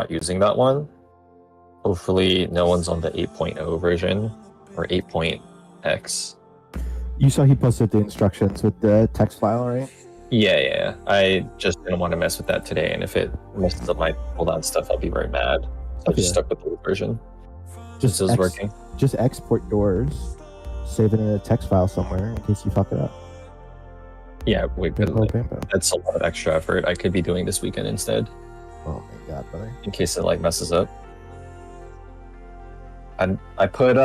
not using that one. Hopefully no one's on the 8.0 version or 8.x. You saw he posted the instructions with the text file, right? Yeah. I just didn't want to mess with that today, and if it messes up my cooldown stuff, I'll be very mad. So I just stuck with the old version. Just is working. Just export yours, save it in a text file somewhere in case you fuck it up. Yeah, wait, that's a lot of extra effort I could be doing this weekend instead. Oh my god, brother. In case it like messes up. I put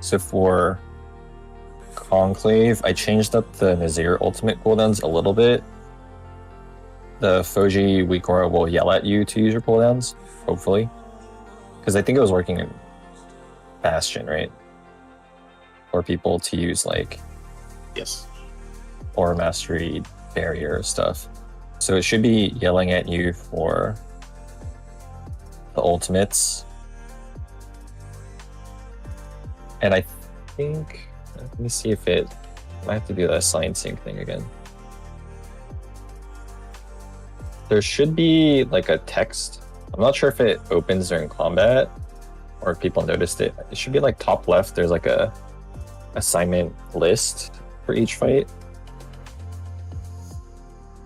so for Conclave, I changed up the Nazir ultimate cooldowns a little bit. The Foji Wikora will yell at you to use your cooldowns, hopefully. Because I think it was working in Bastion, right? For people to use like or Mastery Barrier stuff. So it should be yelling at you for the ultimates. And I think, let me see if it, I have to do that sign sync thing again. There should be like a text. I'm not sure if it opens during combat or if people noticed it. It should be like top left. There's like a assignment list for each fight.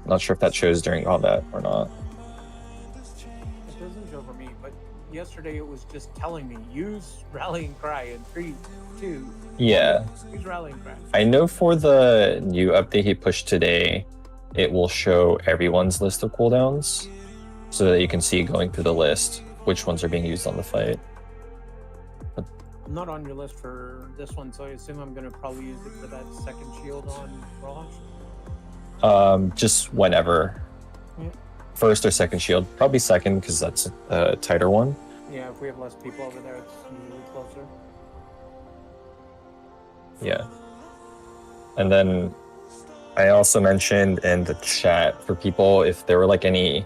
I'm not sure if that shows during combat or not. It doesn't show for me, but yesterday it was just telling me use rallying cry in 3, 2. Yeah. Use rallying cry. I know for the new update he pushed today, it will show everyone's list of cooldowns so that you can see going through the list which ones are being used on the fight. I'm not on your list for this one, so I assume I'm going to probably use it for that second shield on Rosh. Just whenever. Yeah. First or second shield. Probably second because that's a tighter one. Yeah, if we have less people over there, it's usually closer. Yeah. And then I also mentioned in the chat for people if there were like any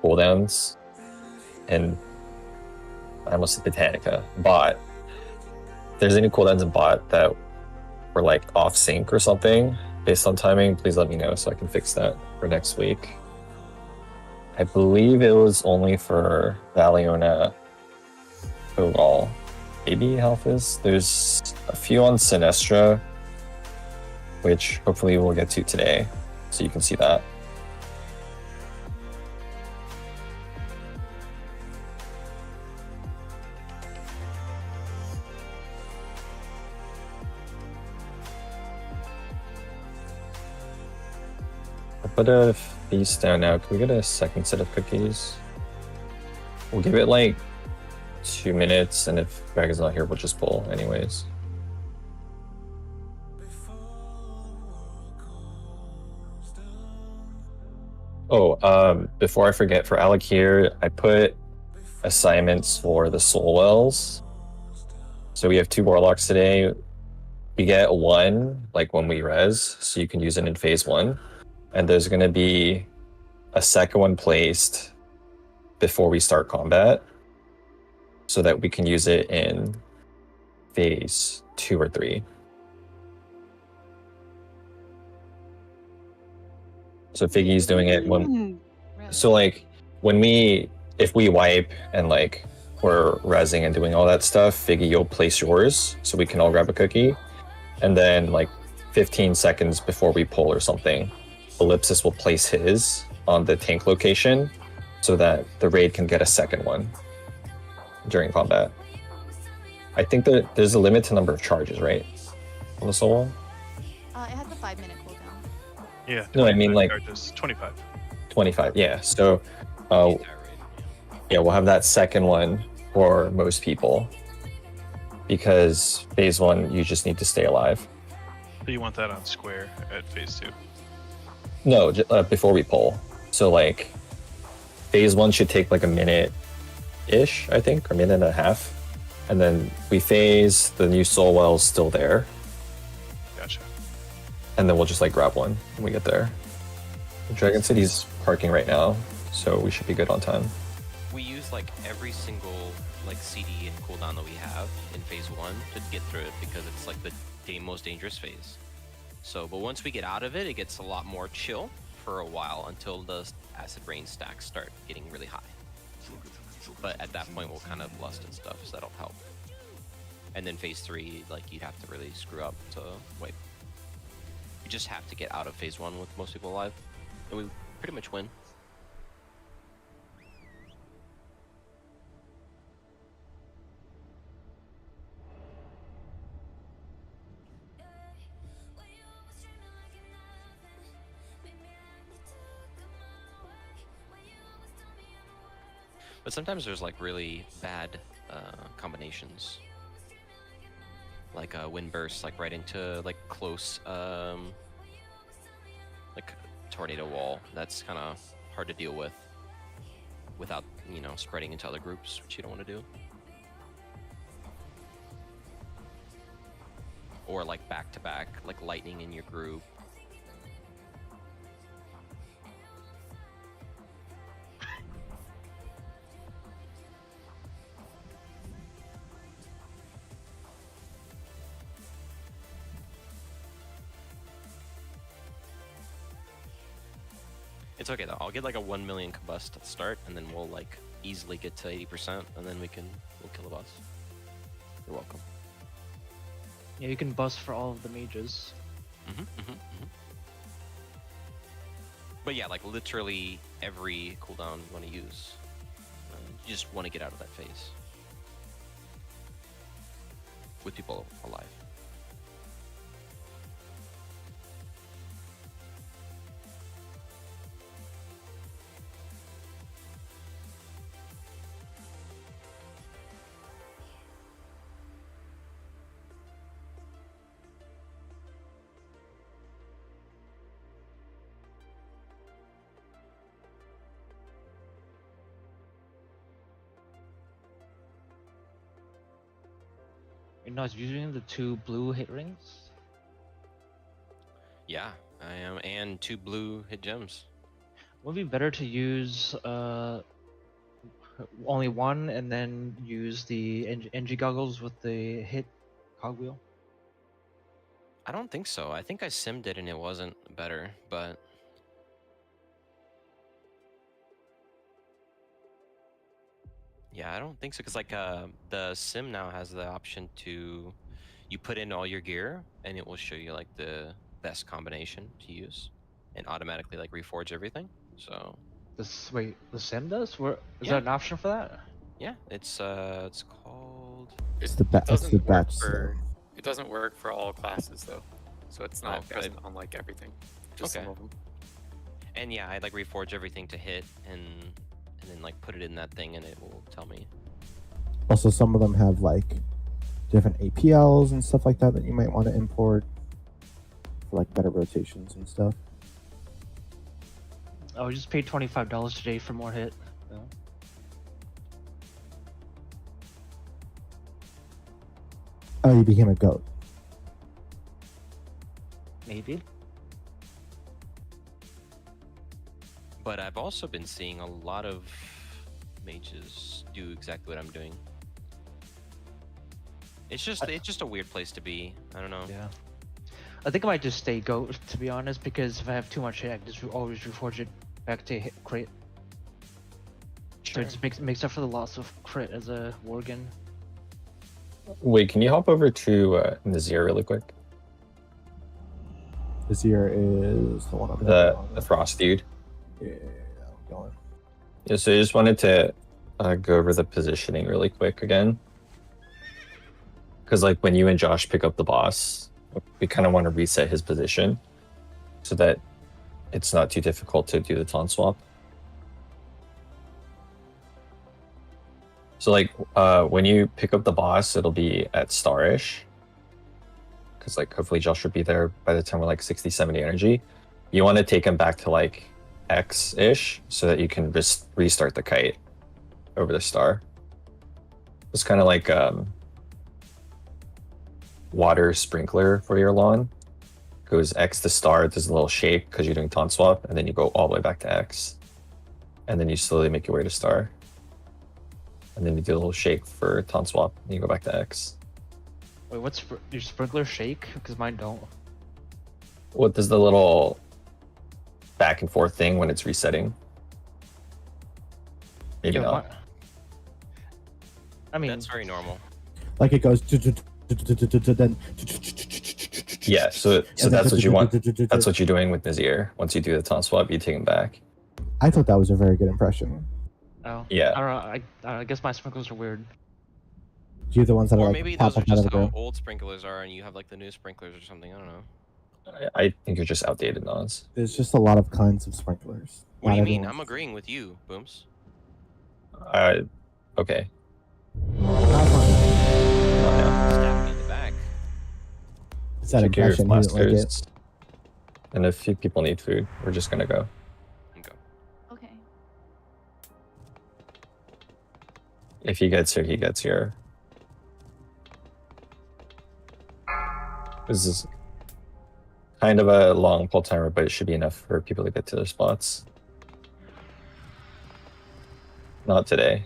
cooldowns and I almost said Botanica, bot. If there's any cooldowns in bot that were like off sync or something based on timing, please let me know so I can fix that for next week. I believe it was only for Valiona, Kogal, maybe Halfis. There's a few on Sinestra, which hopefully we'll get to today, so you can see that. I'll put a feast down now. Can we get a second set of cookies? We'll give it like 2 minutes, and if Greg is not here, we'll just pull anyways. Oh, before I forget, for alakir, I put assignments for the soul wells. So we have 2 warlocks today. We get 1 like when we res, so you can use it in phase 1. And there's going to be a second one placed before we start combat so that we can use it in phase 2 or 3. So Figgy's doing it when, so like if we wipe and like we're rezzing and doing all that stuff, Figgy, you'll place yours so we can all grab a cookie. And then like 15 seconds before we pull or something, Ellipsis will place his on the tank location so that the raid can get a second one during combat. I think that there's a limit to number of charges, right? On the soul wall? It has a 5-minute cooldown. Yeah. No, I mean like charges, 25. 25, yeah. So yeah, we'll have that second one for most people because phase 1 you just need to stay alive. So you want that on square at phase 2? No, before we pull. So like phase 1 should take like a minute-ish, I think, or a minute and a half. And then we phase, the new soul well's still there. Gotcha. And then we'll just like grab one when we get there. Dragon City's parking right now, so we should be good on time. We use like every single like CD and cooldown that we have in phase 1 to get through it because it's like the most dangerous phase. So, but once we get out of it, it gets a lot more chill for a while until the acid rain stacks start getting really high. But at that point, we'll kind of lust and stuff, so that'll help. And then phase 3, like, you'd have to really screw up to wipe. You just have to get out of phase 1 with most people alive, and we pretty much win. But sometimes there's like really bad combinations, like a wind burst, like right into like close, like tornado wall. That's kind of hard to deal with without, you know, spreading into other groups, which you don't want to do. Or like back to back, like lightning in your group. It's okay though. I'll get like a 1 million combust at the start, and then we'll like easily get to 80%, and then we'll kill the boss. You're welcome. Yeah, you can bust for all of the mages. But yeah, like literally every cooldown you want to use. You just want to get out of that phase with people alive. You're not using the 2 blue hit rings? Yeah, I am, and 2 blue hit gems. Would it be better to use only 1 and then use the NG goggles with the hit cogwheel? I don't think so. I think I simmed it and it wasn't better, but yeah, I don't think so, because like the sim now has the option to, you put in all your gear and it will show you like the best combination to use and automatically like reforge everything. So Wait, the sim does? Is Yeah. there an option for that? yeah, it's called It's the It doesn't work batch. for. It doesn't work for all classes though, so it's not. Oh, It good. doesn't unlike everything. Just Okay. some of them. And yeah, I like reforge everything to hit and then like put it in that thing and it will tell me. Also, some of them have like different APLs and stuff like that that you might want to import for like better rotations and stuff. Oh, we just paid $25 today for more hit. So. Oh, you became a goat. Maybe. But I've also been seeing a lot of mages do exactly what I'm doing. It's just a weird place to be. I don't know. Yeah. I think I might just stay goat, to be honest, because if I have too much hit, I can just always reforge it back to hit crit. So it just makes up for the loss of crit as a Worgen. Wait, can you hop over to Nazir really quick? This year is the one I'm The frost dude. Yeah, I'm going. Yeah, so I just wanted to go over the positioning really quick again. Because like when you and Josh pick up the boss, we kind of want to reset his position so that it's not too difficult to do the taunt swap. So like when you pick up the boss, it'll be at starish. Because like hopefully Josh should be there by the time we're like 60, 70 energy. You want to take him back to like X-ish so that you can just restart the kite over the star. It's kind of like water sprinkler for your lawn. Goes X to star, there's a little shake because you're doing taunt swap, and then you go all the way back to X. And then you slowly make your way to star. And then you do a little shake for taunt swap, and you go back to X. Wait, what's your sprinkler shake? Because mine don't. What does the little back and forth thing when it's resetting? Maybe Yeah, not. mi- I mean, That's very normal. Like it goes then. Yeah, so that's what you want. That's what you're doing with Nazir. Once you do the taunt swap, you take him back. I thought that was a very good impression. oh, Yeah. I don't know. I guess my sprinklers are weird. You're the ones that Or are maybe like those pop are up out of just the how room. old sprinklers are, and you have like the new sprinklers or something. I don't know. I think you're just outdated, Nas. There's just a lot of kinds of sprinklers. What do you Not mean? everyone's- I'm agreeing with you, Booms. Okay. Not fine. Stab me in the back. It's that Check your impression. He didn't like it. blasters. And if you people need food, we're just gonna go. Okay. Okay. If he gets here, he gets here. This is kind of a long pull timer, but it should be enough for people to get to their spots. Not today.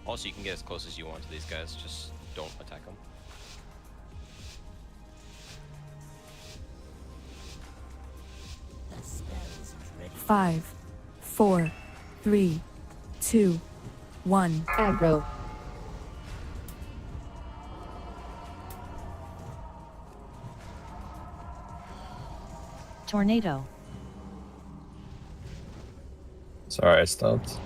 Also, you can get as close as you want to these guys. Just don't attack them. Five, 4, 3, 2, 1. Aggro. Tornado. Sorry, I stopped.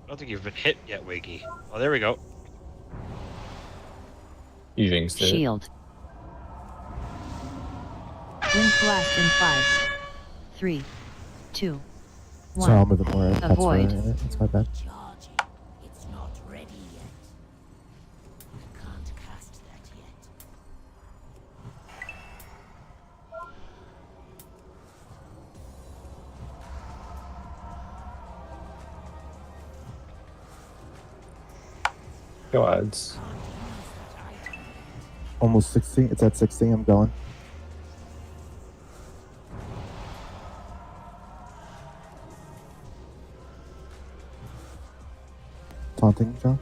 I don't think you've been hit yet, Wiggy. Oh, there we go. You jinxed it. Shield. Wind blast in 5, 3, 2, 1. Sorry, I'll move it more. That's Avoid. right. That's my bad. It's not ready yet. I can't cast that yet. Go odds. Almost 60. It's at 60. I'm going. Taunting, Josh?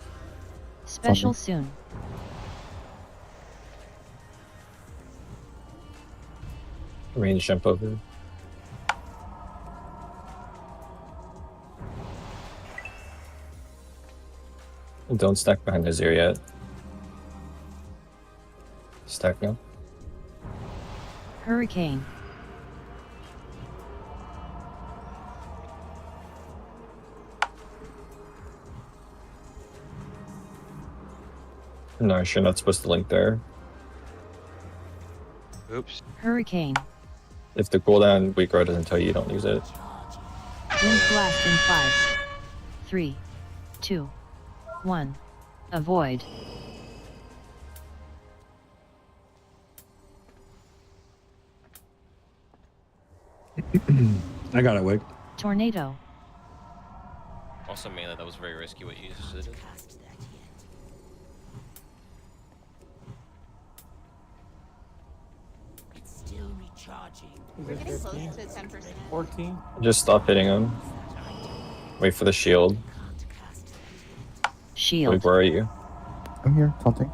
Special Something. soon. Range jump over. And don't stack behind Nazir yet. Stack now. Hurricane. No, you're not supposed to link there. Oops. Hurricane. If the cooldown weak grow doesn't tell you, you don't use it. Wind blast in 5, 3, 2, 1. Avoid. I got it, Wig. Tornado. Also, melee, that was very risky what you just did. Cast that yet. It's still recharging. We're getting close to 10%. 14. Just stop hitting him. Wait for the shield. Can't cast that yet. Shield. Wait, where are you? I'm here. Taunting.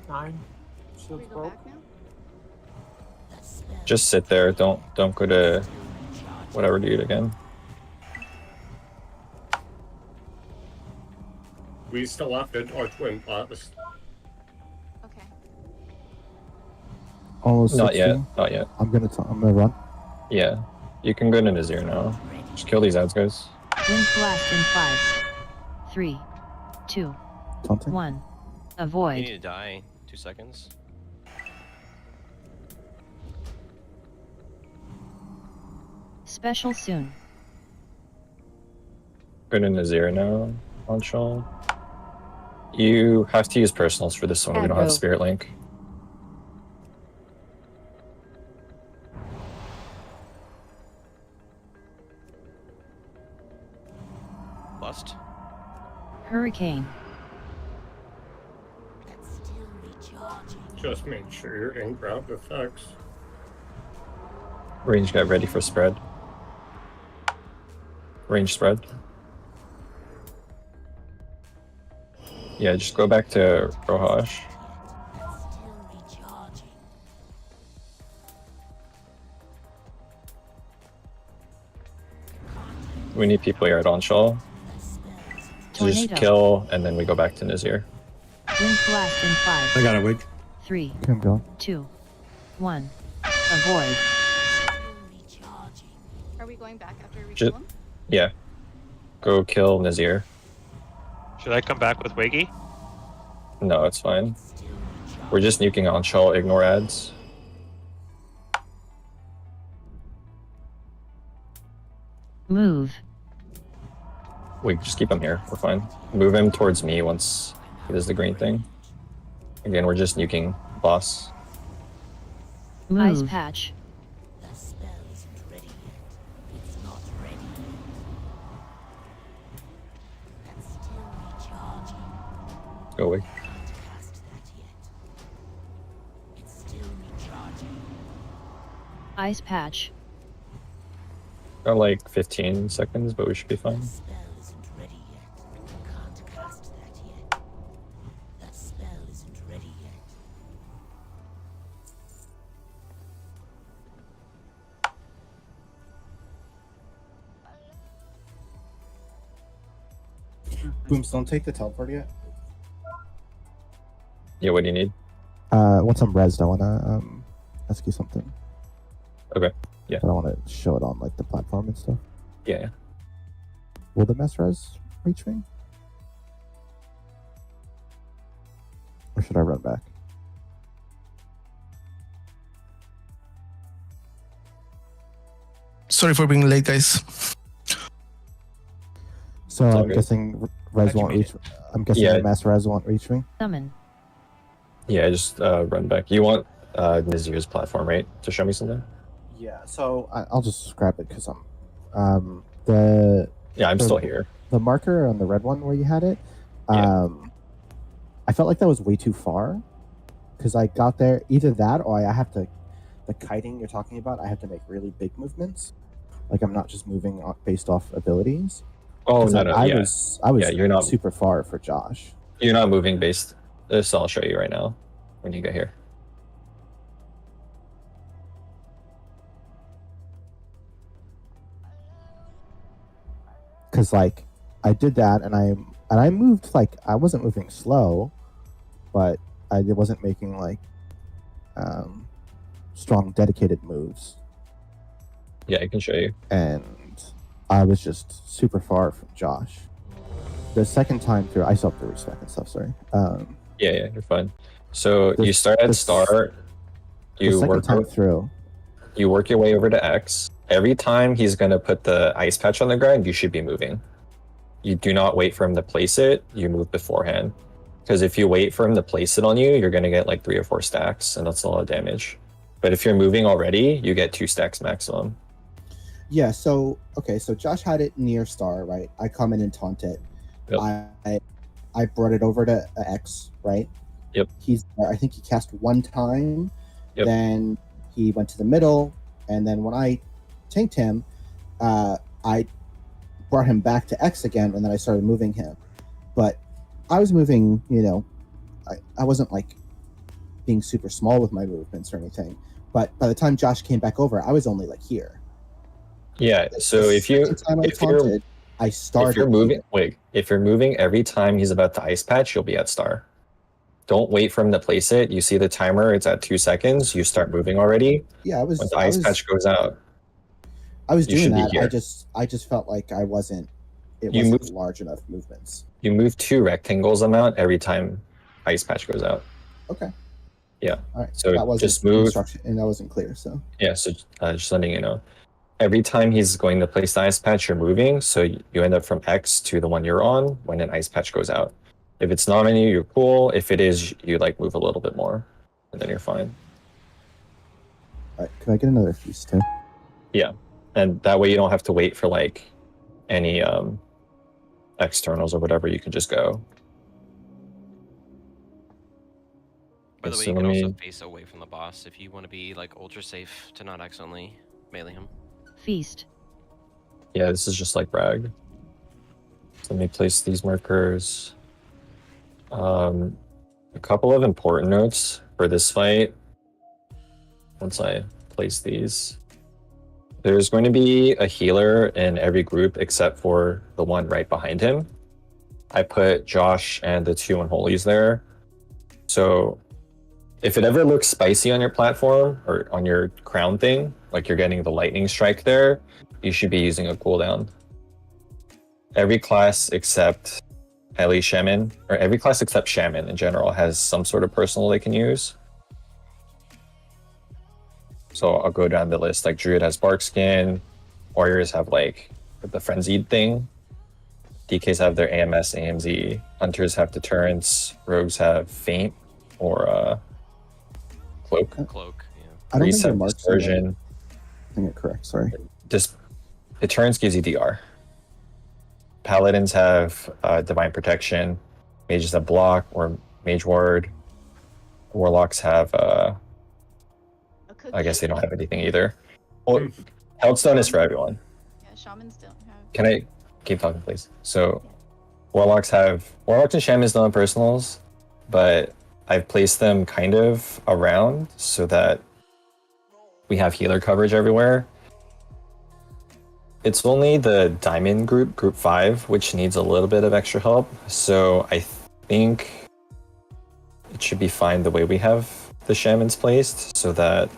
9. Can Shield's we go broke. back now? That spell Just sit there. Don't go to whatever dude again. We still have it, or twin. Okay. Almost 60. Not yet. Not yet. I'm gonna run. Yeah. You can go to Nazir now. Just kill these ads, guys. Wind blast in 5, 3, 2, Taunting. 1. You Avoid. need to die. 2 seconds. Special soon. Go to Nazir now. On Shaw. You have to use personals for this one. We don't have Aggro. Spirit Link. Lust. Hurricane. Just make sure you're in grab effects. Range guy ready for spread. Range spread. Yeah, just go back to Rohash. We need people here at Onshall. So just Tornado. kill, and then we go back to Nazir. Wind blast in 5. I got a wig. 3, Okay, I'm going. 2, 1. Avoid. Are we going back after we Just, kill him? yeah. Go kill Nazir. Should I come back with Wiggy? No, it's fine. We're just nuking Onshall, ignore ads. Move. We just keep him here, we're fine. Move him towards me once he does the green thing. Again, we're just nuking boss. Ice Move. patch. The spell isn't ready yet. It's not ready. That's still recharging. Go away. Can't cast that yet. It's still recharging. Ice patch. Got like 15 seconds, but we should be fine. The spell isn't ready yet. Can't cast that yet. That spell isn't ready yet. Booms, don't take the teleport yet. Yeah, what do you need? Once I'm rezzed, I wanna ask you something. Okay, yeah. But I wanna show it on like the platform and stuff. Yeah. Will the mess res reach me? Or should I run back? Sorry for being late, guys. So It's all I'm good. guessing res won't made reach. I'm guessing Yeah. the mass res won't reach me. Summon. Yeah, just run back. You want Nazir's platform, right? To show me something? Yeah. So I'll just grab it because I'm the Yeah, I'm So- still here. the marker on the red one where you had it. Yeah. I felt like that was way too far because I got there either that or I have to. The kiting you're talking about, I have to make really big movements. Like I'm not just moving based off abilities. Oh, 'Cause no, I, no, I yeah. was Yeah, you're not- super far for Josh. You're not moving based. This I'll show you right now when you get here. Because like I did that and I moved like I wasn't moving slow, but I wasn't making like strong dedicated moves, Yeah, I can show you. and I was just super far from Josh. The second time through, I still have to respec and stuff. Sorry. Yeah, you're fine. So The- you start at the- start. The You second work. time through, You work your way over to X. Every time he's gonna put the ice patch on the ground, you should be moving. You do not wait for him to place it. You move beforehand. Because if you wait for him to place it on you, you're gonna get like 3 or 4 stacks, and that's a lot of damage. But if you're moving already, you get 2 stacks maximum. yeah. So okay, so Josh had it near star, right? I come in and taunt it. Yep. I brought it over to X, right? Yep. I think he cast one time. Yep. Then he went to the middle, and then when I tanked him, I brought him back to X again, and then I started moving him. But I was moving, I wasn't like being super small with my movements or anything. But by the time Josh came back over, I was only like here. Yeah. So if you Second time I if you're taunted, I started. if you're moving, wait. If you're moving every time he's about to ice patch, you'll be at star. Don't wait for him to place it. You see the timer; it's at 2 seconds. You start moving already. Yeah, I was. When the I ice was, patch goes out, I was you doing should be that. here. I just felt like I wasn't. It You wasn't moved- large enough movements. you move 2 rectangles amount every time ice patch goes out. Okay. Yeah. All right. So that wasn't just move. instruction, and that wasn't clear. So Yeah. So just letting you know. Every time he's going to place the ice patch, you're moving. So you end up from X to the one you're on when an ice patch goes out. If it's not on you, you're cool. If it is, you like move a little bit more, and then you're fine. all right, can I get another feast too? Yeah. And that way you don't have to wait for like any externals or whatever. You can just go. By the way, So you let can also me- face away from the boss if you want to be like ultra safe to not accidentally melee him. Feast. Yeah, this is just like brag. So let me place these markers. A couple of important notes for this fight. Once I place these, there's going to be a healer in every group except for the one right behind him. I put Josh and the two unholies there. So if it ever looks spicy on your platform or on your crown thing, like you're getting the lightning strike there, you should be using a cooldown. Every class except at least Shaman, or every class except Shaman in general, has some sort of personal they can use. So I'll go down the list. Like Druid has Barkskin, Warriors have like the Frenzied thing, DKs have their AMS, AMZ, Hunters have Deterrence, Rogues have Faint or Cloak. Cloak, yeah. I don't think Priests they're have marked. Dispersion. I think you're correct. Sorry. Deterrence gives you DR. Paladins have Divine Protection. Mages have Block or Mage Ward. Warlocks have I guess they don't have anything either. Well, Heldstone is for everyone. Yeah, shamans don't have. Can I keep talking, please? So, Warlocks and Shamans don't have personals, but I've placed them kind of around so that we have healer coverage everywhere. It's only the Diamond group, Group 5, which needs a little bit of extra help. So I think it should be fine the way we have the Shamans placed, so that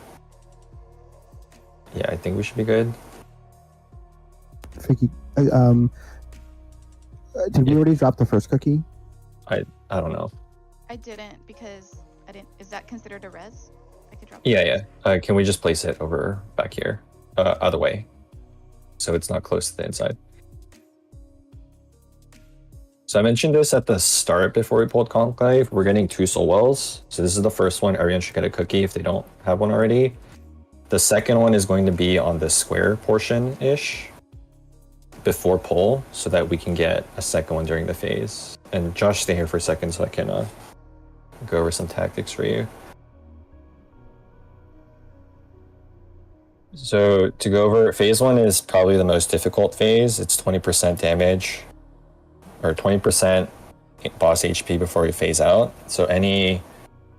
yeah, I think we should be good. Did we already drop the first cookie? I don't know. I didn't because I didn't. Is that considered a res? I could drop. Yeah. Can we just place it over back here, other way, so it's not close to the inside? So I mentioned this at the start before we pulled Conclave. We're getting 2 soul wells. So this is the first one. Everyone should get a cookie if they don't have one already. The second one is going to be on the square portion-ish before pull, so that we can get a second one during the phase. And Josh, stay here for a second so I can go over some tactics for you. So to go over, phase 1 is probably the most difficult phase. It's 20% damage, or 20% boss HP before we phase out. So any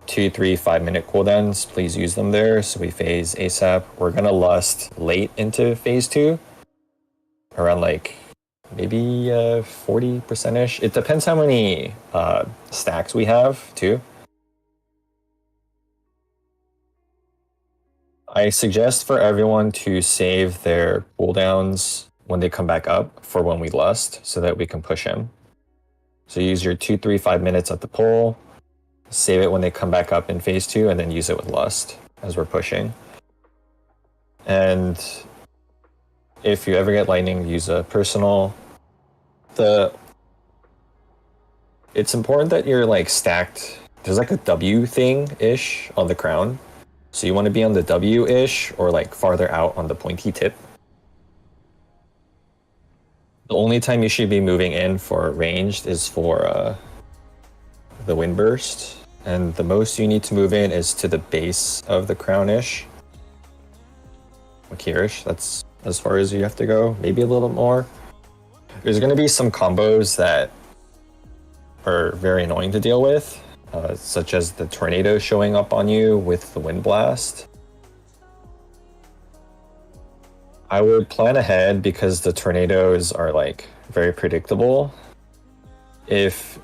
2, 3, 5 minute cooldowns, please use them there so we phase ASAP. We're gonna lust late into phase 2, around like maybe 40%ish. It depends how many stacks we have too. I suggest for everyone to save their cooldowns when they come back up for when we lust, so that we can push him. So use your 2, 3, 5 minutes at the pull, save it when they come back up in phase 2, and then use it with lust as we're pushing. And if you ever get lightning, use a personal. It's important that you're like stacked. There's like a W thing-ish on the crown. So you want to be on the W-ish or like farther out on the pointy tip. The only time you should be moving in for ranged is for the wind burst. And the most you need to move in is to the base of the crown-ish. Alakir-ish, that's as far as you have to go. Maybe a little more. There's going to be some combos that are very annoying to deal with, such as the tornado showing up on you with the wind blast. I would plan ahead because the tornadoes are like very predictable. If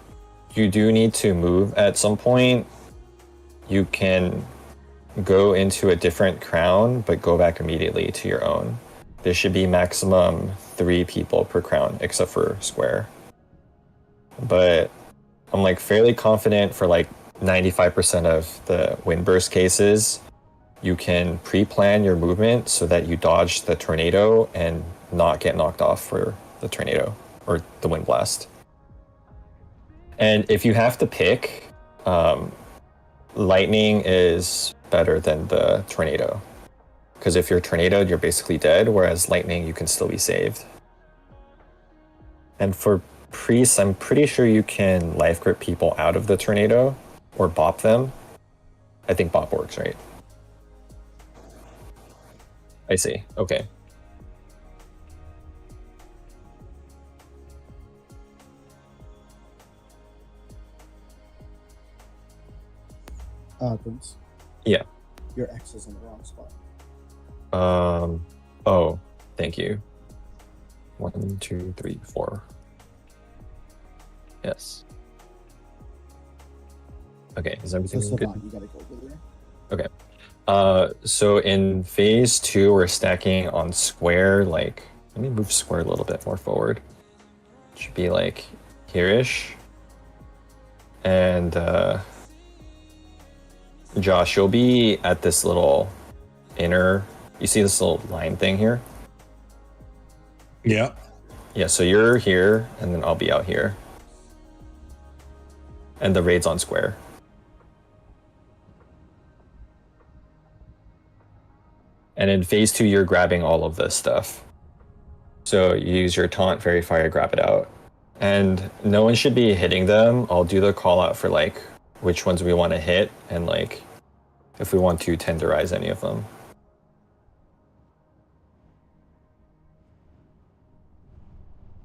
you do need to move at some point, you can go into a different crown, but go back immediately to your own. There should be maximum 3 people per crown, except for square. But I'm like fairly confident for like 95% of the wind burst cases, you can pre-plan your movement so that you dodge the tornado and not get knocked off for the tornado or the wind blast. And if you have to pick, lightning is better than the tornado. Because if you're tornadoed, you're basically dead, whereas lightning, you can still be saved. And for priests, I'm pretty sure you can life grip people out of the tornado or bop them. I think bop works, right? I see. Okay. Prince. Yeah. Your X is in the wrong spot. Oh, thank you. 1, 2, 3, 4. Yes. Okay, is everything So good? Savant, you gotta go over there. Okay. So in phase 2, we're stacking on square, like, let me move square a little bit more forward. Should be like here-ish. And Josh, you'll be at this little inner, you see this little line thing here? Yeah. Yeah, so you're here, and then I'll be out here. And the raid's on square. And in phase 2, you're grabbing all of this stuff. So you use your taunt, fairy fire, grab it out. And no one should be hitting them. I'll do the call out for like which ones we want to hit and like if we want to tenderize any of them.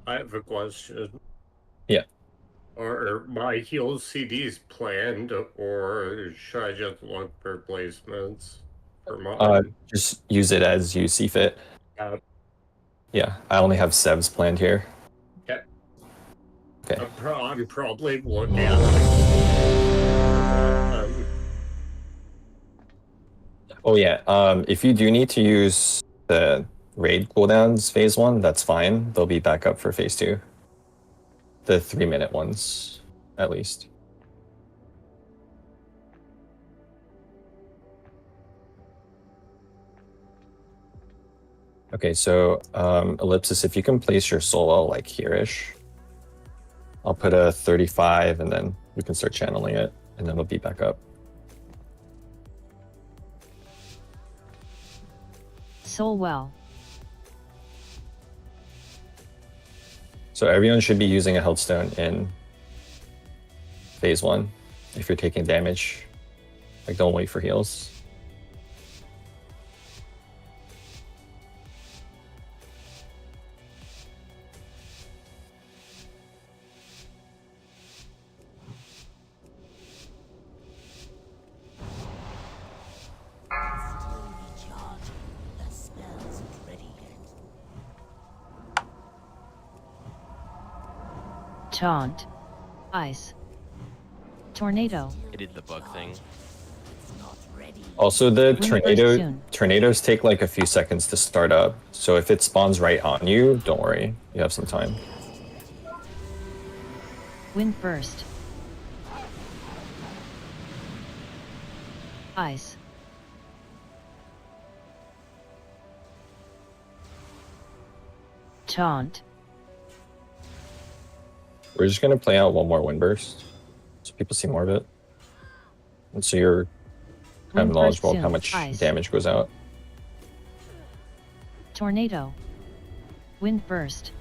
I have a question. Yeah. Are my heal CDs planned, or should I just look for placements for mine? Just use it as you see fit. Yeah, I only have Sevs planned here. Okay. Okay. I'm probably looking at Oh yeah, if you do need to use the raid cooldowns phase 1, that's fine. They'll be back up for phase 2. The 3-minute ones, at least. Okay, so Ellipsis, if you can place your solo like here-ish, I'll put a 35 and then we can start channeling it and then it'll be back up. Soul well. So everyone should be using a healthstone in phase 1 if you're taking damage. Like, don't wait for heals. Taunt. Ice. Tornado. It did the bug thing. Also, the Wind burst soon. tornadoes take like a few seconds to start up. So if it spawns right on you, don't worry. You have some time. Wind burst. Ice. Taunt. We're just gonna play out one more wind burst, so people see more of it, and so you're kind of Wind burst knowledgeable of how soon. much Ice. damage goes out. Tornado. Wind burst.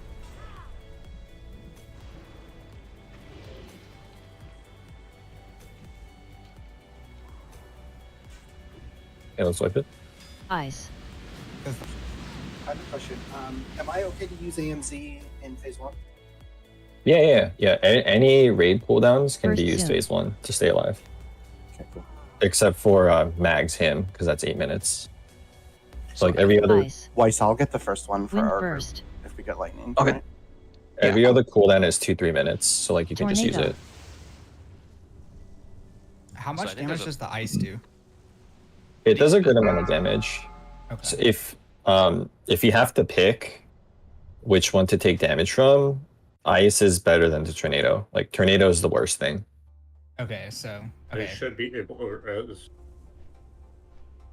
Okay, let's wipe it. Ice. I have a question. Am I okay to use AMZ in phase 1? Yeah. Any raid cooldowns can Burst be used soon. phase 1 to stay alive, Okay, cool. except for Mag's him because that's 8 minutes. So like every other Ice. Weiss, I'll get the first one for Wind our group burst. if we get lightning. Okay. right? every other cooldown is 2-3 minutes, so like you can just use Tornado. it. How So I much think damage there's a- does the ice do? It does a good amount of damage. Okay. So if you have to pick which one to take damage from, ice is better than the tornado. Like tornado is the worst thing. Okay, so They okay. should be able to res.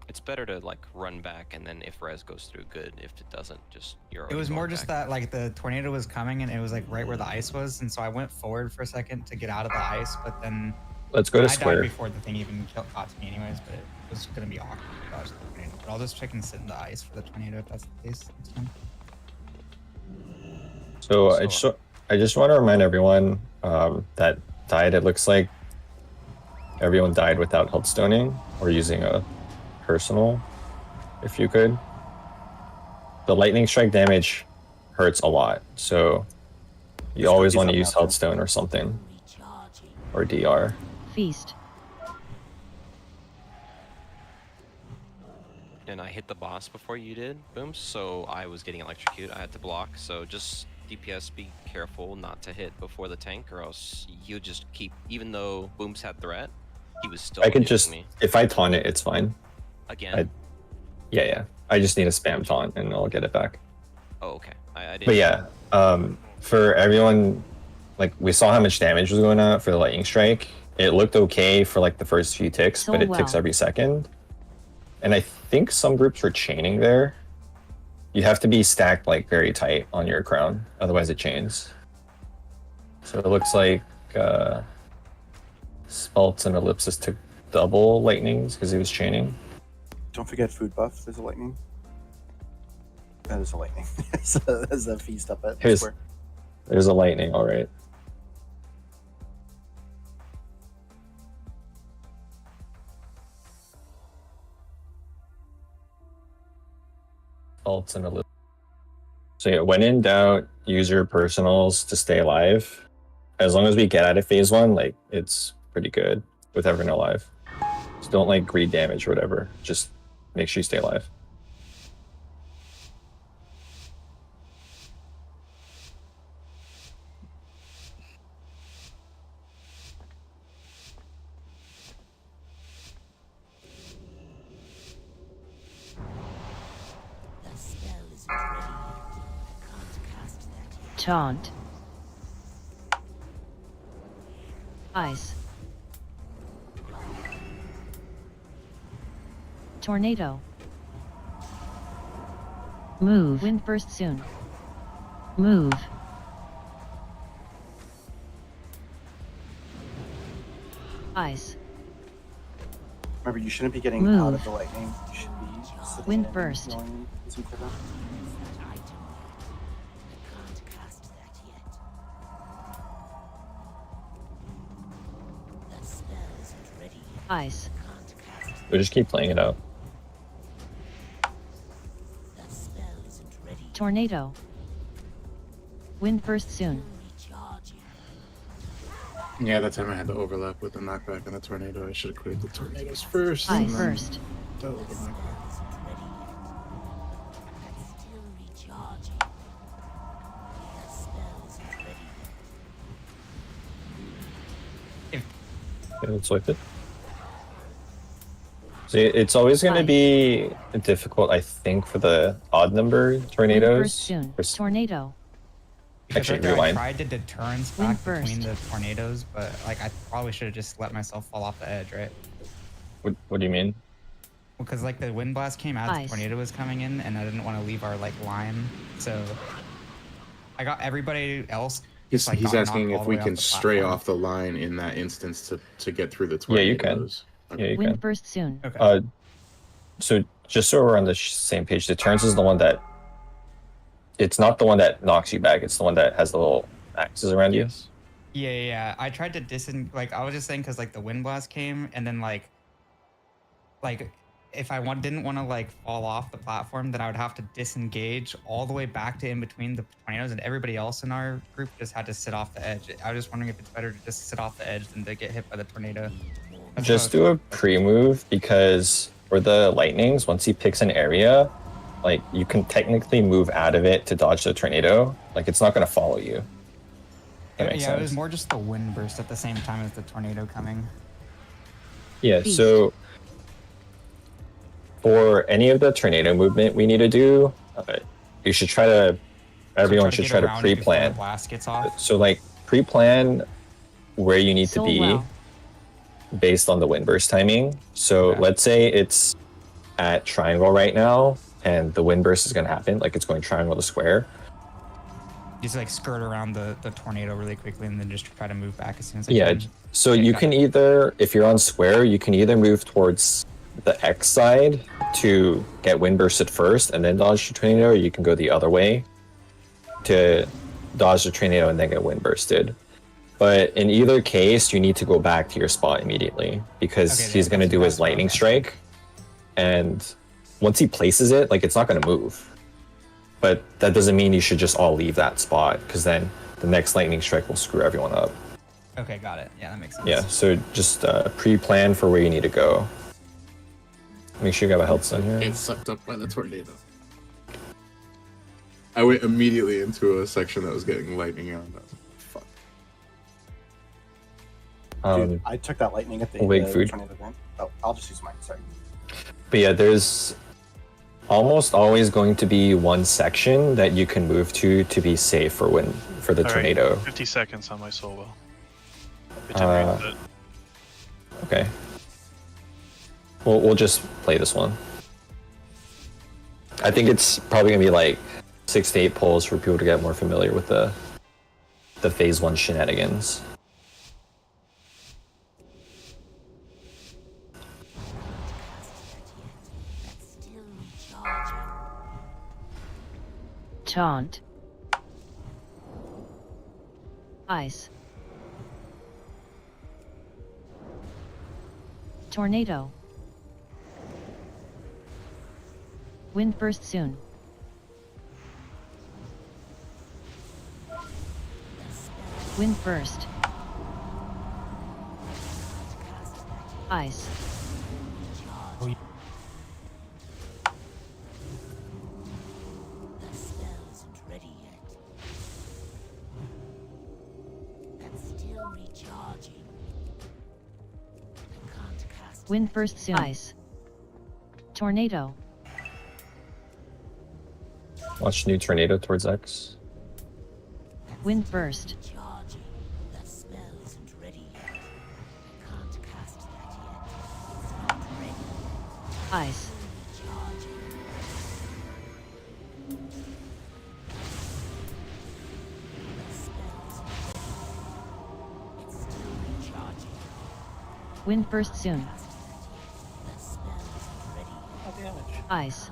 It's better to like run back, and then if res goes through, good. If it doesn't, just you're. It already was going more just back. that like the tornado was coming and it was like right where the ice was, and so I went forward for a second to get out of the ice, but then Let's go to I died square. before the thing even caught to me anyways, but it was gonna be awkward to dodge the tornado. But I'll just check and sit in the ice for the tornado if that's the case. That's fine. So I just want to remind everyone that died. It looks like everyone died without healthstoning or using a personal, if you could. The lightning strike damage hurts a lot, so you There's always cookies want to up use now, too. healthstone or something, or DR. Feast. And I hit the boss before you did, Booms, so I was getting electrocuted. I had to block, so just DPS, be careful not to hit before the tank, or else you just keep, even though Booms had threat, he was still I could hitting just, me. if I taunt it, it's fine. Again? Yeah. I just need a spam taunt and I'll get it back. Oh, okay. I didn't. But yeah, for everyone, like we saw how much damage was going on for the lightning strike. It looked okay for like the first few ticks, So but it ticks well. every second. And I think some groups were chaining there. You have to be stacked like very tight on your crown, otherwise it chains. So it looks like Spelts and Ellipsis took double lightnings because he was chaining. Don't forget food buff. There's a lightning. That is a lightning. There's a feast up at the square. There's a lightning, all right. Spelts and Ellipsis. So yeah, when in doubt, use your personals to stay alive. As long as we get out of phase 1, like it's pretty good with everyone alive. So don't like greed damage or whatever. Just make sure you stay alive. That spell isn't ready yet. I can't cast that yet. Taunt. Ice. Tornado. Move. Wind burst soon. Move. Ice. Remember, you shouldn't be getting Move. out of the lightning. You should be sitting Wind in and burst. healing with some cooldown. That item yet. I can't cast that yet. That spell isn't ready yet. Ice. I can't cast it. We just keep playing it out. That spell isn't ready yet. Tornado. Wind burst soon. Recharging. Yeah, that time I had the overlap with the knockback and the tornado. I should have cleared the tornadoes first. Ice and then first. dealt with the knockback. Isn't ready yet. That's still recharging. That spell isn't ready yet. Yeah, let's wipe it. See, it's always going to Ice. be difficult, I think, for the odd number Wind burst tornadoes. soon. Or Tornado. Because Actually, right there, I rewind. tried to deterrence Wind back between burst. the tornadoes, but like I probably should have just let myself fall off the edge, right? What do you mean? Because like the wind blast came as Ice. the tornado was coming in, and I didn't want to leave our like line, so I got everybody else. He's, like, he's got asking knocked all if the we way can off the stray platform. off the line in that instance to get through the Yeah, you tornadoes. can. Yeah, you Wind can. burst soon. Okay. So just so we're on the same page, deterrence is the one that... It's not the one that knocks you back. It's the one that has the little axes around you. Yeah. I tried to like I was just saying because like the wind blast came, and then like if I didn't want to like fall off the platform, then I would have to disengage all the way back to in between the tornadoes, and everybody else in our group just had to sit off the edge. I was just wondering if it's better to just sit off the edge than to get hit by the tornado. That's Just what I do was- a pre-move, because for the lightnings, once he picks an area, like you can technically move out of it to dodge the tornado. Like it's not going to follow you. That makes Yeah, it was sense. more just the wind burst at the same time as the tornado coming. Yeah, Feast. so for any of the tornado movement we need to do, you should try to, everyone should get try to around it before the pre-plan. blast gets off. So like pre-plan where you need So to be well. based on the wind burst timing. So Okay. let's say it's at triangle right now and the wind burst is going to happen, like it's going triangle to square. Just like skirt around the tornado really quickly and then just try to move back as soon as I Yeah, can. so Okay, you got can either, if you're on square, you can either move towards the X side to get wind bursted first and then dodge the tornado, or you can go the other way to dodge the tornado and then get wind bursted. But in either case, you need to go back to your spot immediately because Okay, he's going to do his that's what I lightning meant. strike. And once he places it, like, it's not going to move. But that doesn't mean you should just all leave that spot because then the next lightning strike will screw everyone up. Okay, got it. Yeah, that makes sense. Yeah, so just pre-plan for where you need to go. Make sure you have a health stone here. Get sucked up by the tornado. I went immediately into a section that was getting lightning on. Fuck. Dude, I took that lightning at the wig end of food. the tornado event. Oh, I'll just use mine. Sorry. But yeah, there's almost always going to be one section that you can move to be safe for when for the All right, tornado. 50 seconds on my soul well. Okay. We'll just play this one. I think it's probably gonna be like 6 to 8 pulls for people to get more familiar with the phase 1 shenanigans. Taunt. Ice. Tornado. Wind burst soon. Wind burst. Ice. That spell isn't ready yet. That's still recharging. I can't cast Wind burst soon. Ice. Tornado. Watch new tornado towards X. Wind burst. Charging. That spell isn't ready yet. I can't cast that yet. It's not ready. Ice. Charging. That spell isn't ready. It's still recharging. Wind burst soon. That spell isn't ready yet. Oh, damage. Ice.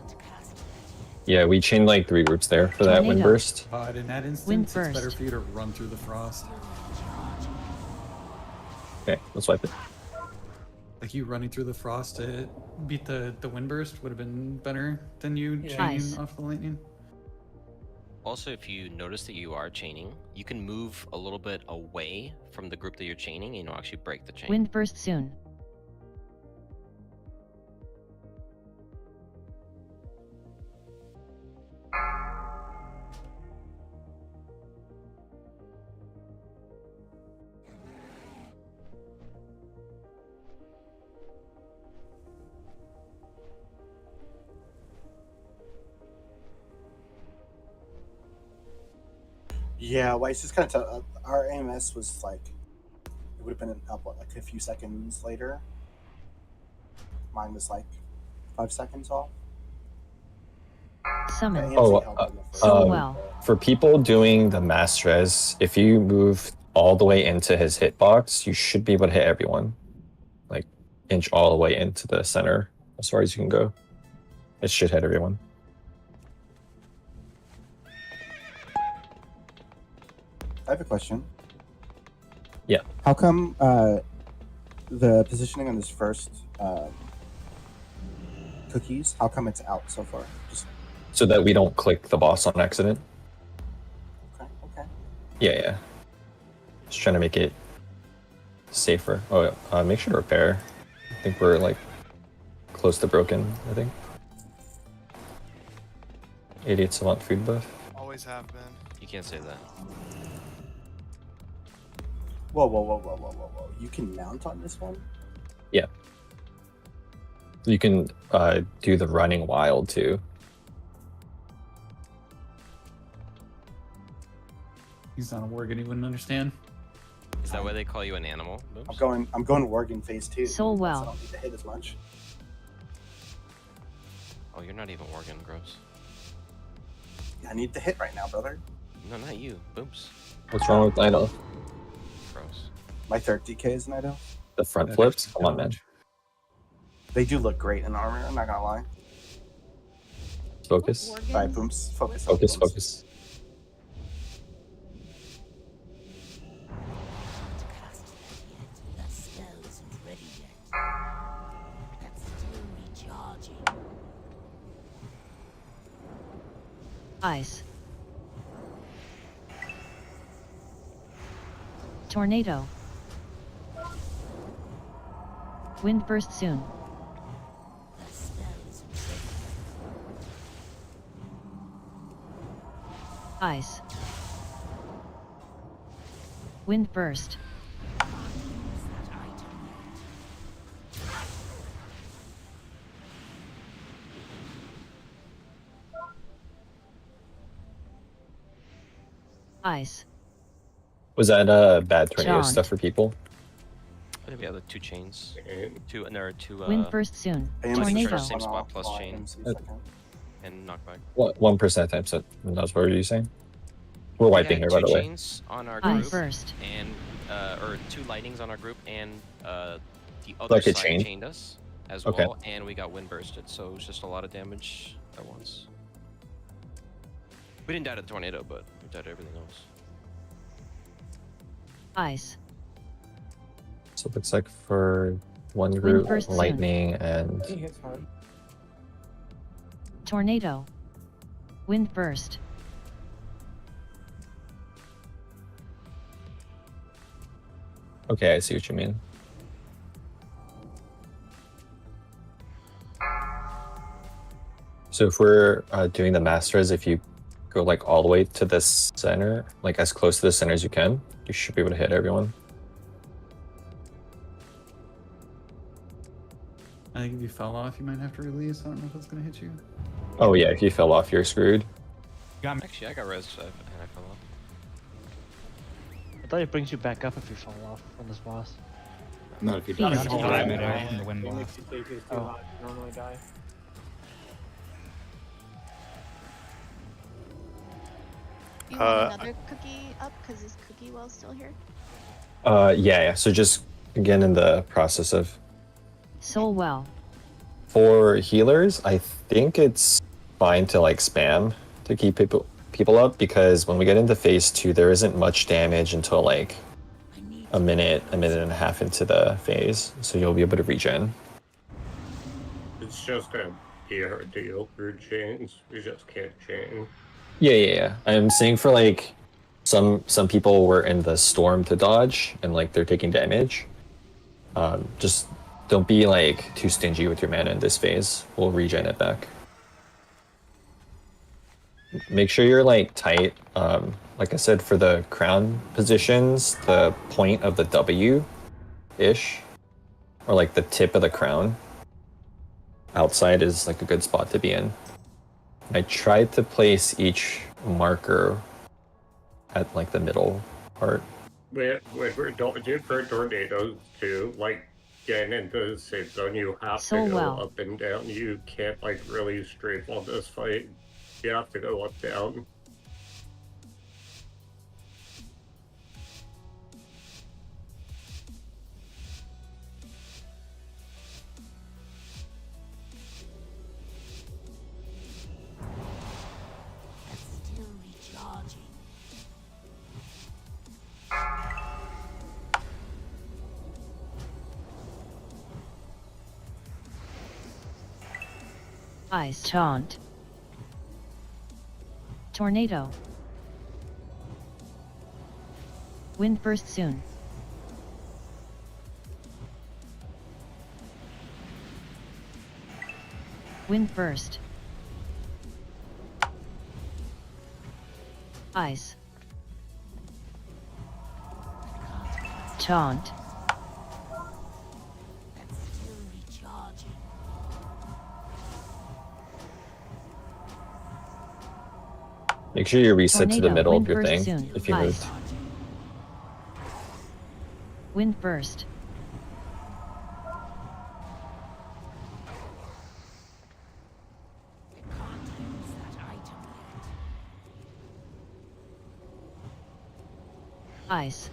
Yeah, we chained like 3 groups there for that wind Tornado. burst. But in that instance, Wind it's better burst. for you to run through the frost. Okay, let's wipe it. Like you running through the frost to beat the wind burst would have been better than you Yeah. chaining Ice. off the lightning. Also, if you notice that you are chaining, you can move a little bit away from the group that you're chaining and you'll actually break the chain. Wind burst soon. Yeah, well, it's just kind of our AMS was like it would have been up what, like a few seconds later. Mine was like 5 seconds off. Summon. AMC Oh, held on the So first- well. For people doing the mass res, if you move all the way into his hitbox, you should be able to hit everyone. Like, inch all the way into the center as far as you can go. It should hit everyone. I have a question. Yeah. How come the positioning on this first cookies? How come it's out so far? Just So that we don't click the boss on accident. okay. Yeah. Just trying to make it safer. Oh, make sure to repair. I think we're like close to broken, I think. 88 Savant food buff. Always have been. You can't say that. Whoa. You can mount on this one? Yeah. You can do the running wild too. He's not a Worgen, he wouldn't understand. Is that why they call you an animal? Boops? I'm going Worgen phase 2. So well. I don't need to hit as much. Oh, you're not even working, gross. I need to hit right now, brother. No, not you. Boops. What's wrong with Idol? Gross. My third DK is Nido. The front flips? Come on, man. They do look great in armor, I'm not gonna lie. Focus. Alright, Booms. Focus. Focus. Ice. Tornado. Wind burst soon. That spell is ready. Ice. Wind burst. Ice. Was that bad tornado Jaunt. stuff for people? I think we have the 2 chains. And there are 2 Wind burst soon. AMC Tornado. same spot plus Well, chain AMC second. and knockback. What 1% times it? That's what were you saying? We're We wiping had here, by 2 the way. chains on our Ice group burst. and or 2 lightnings on our group, and the other Like a side chain? chained us as Okay. well, and we got wind bursted, so it was just a lot of damage at once. We didn't die to the tornado, but we died to everything else. Ice. So it looks like for one group, burst soon. lightning and He hits hard. Tornado. Wind burst. okay, I see what you mean. So if we're doing the masters, if you go like all the way to the center, like as close to the center as you can, you should be able to hit everyone. I think if you fell off, you might have to release. I don't know if it's gonna hit you. Oh yeah, if you fell off, you're screwed. Actually, I got res and I fell off. I thought it brings you back up if you fall off on this boss. Not if you Not die. if you die midair from the wind And blast. if you take his too hot, you normally die. You want another cookie up? Because is Cookie Well still here? Yeah. So just again in the process of Soul well. for healers, I think it's fine to like spam to keep people up, because when we get into phase 2, there isn't much damage until like a minute and a half into the phase, so you'll be able to regen. It's just a PR deal for chains. We just can't chain. Yeah. I'm saying for like some people were in the storm to dodge and like they're taking damage. Just don't be like too stingy with your mana in this phase. We'll regen it back. Make sure you're like tight. Like I said, for the crown positions, the point of the W-ish, or like the tip of the crown outside is like a good spot to be in. I tried to place each marker at like the middle part. When we're dodging for tornadoes too, like getting into the safe zone, you have So to go well. up and down. You can't like really strafe on this fight. You have to go up down. Still recharging. Ice. Taunt. Tornado. Wind burst soon. Wind burst. Ice. Taunt. Still recharging. Make sure you reset to the Tornado, middle of wind your burst thing soon. if you Ice. moved. Wind burst. Can't use that item yet. Ice.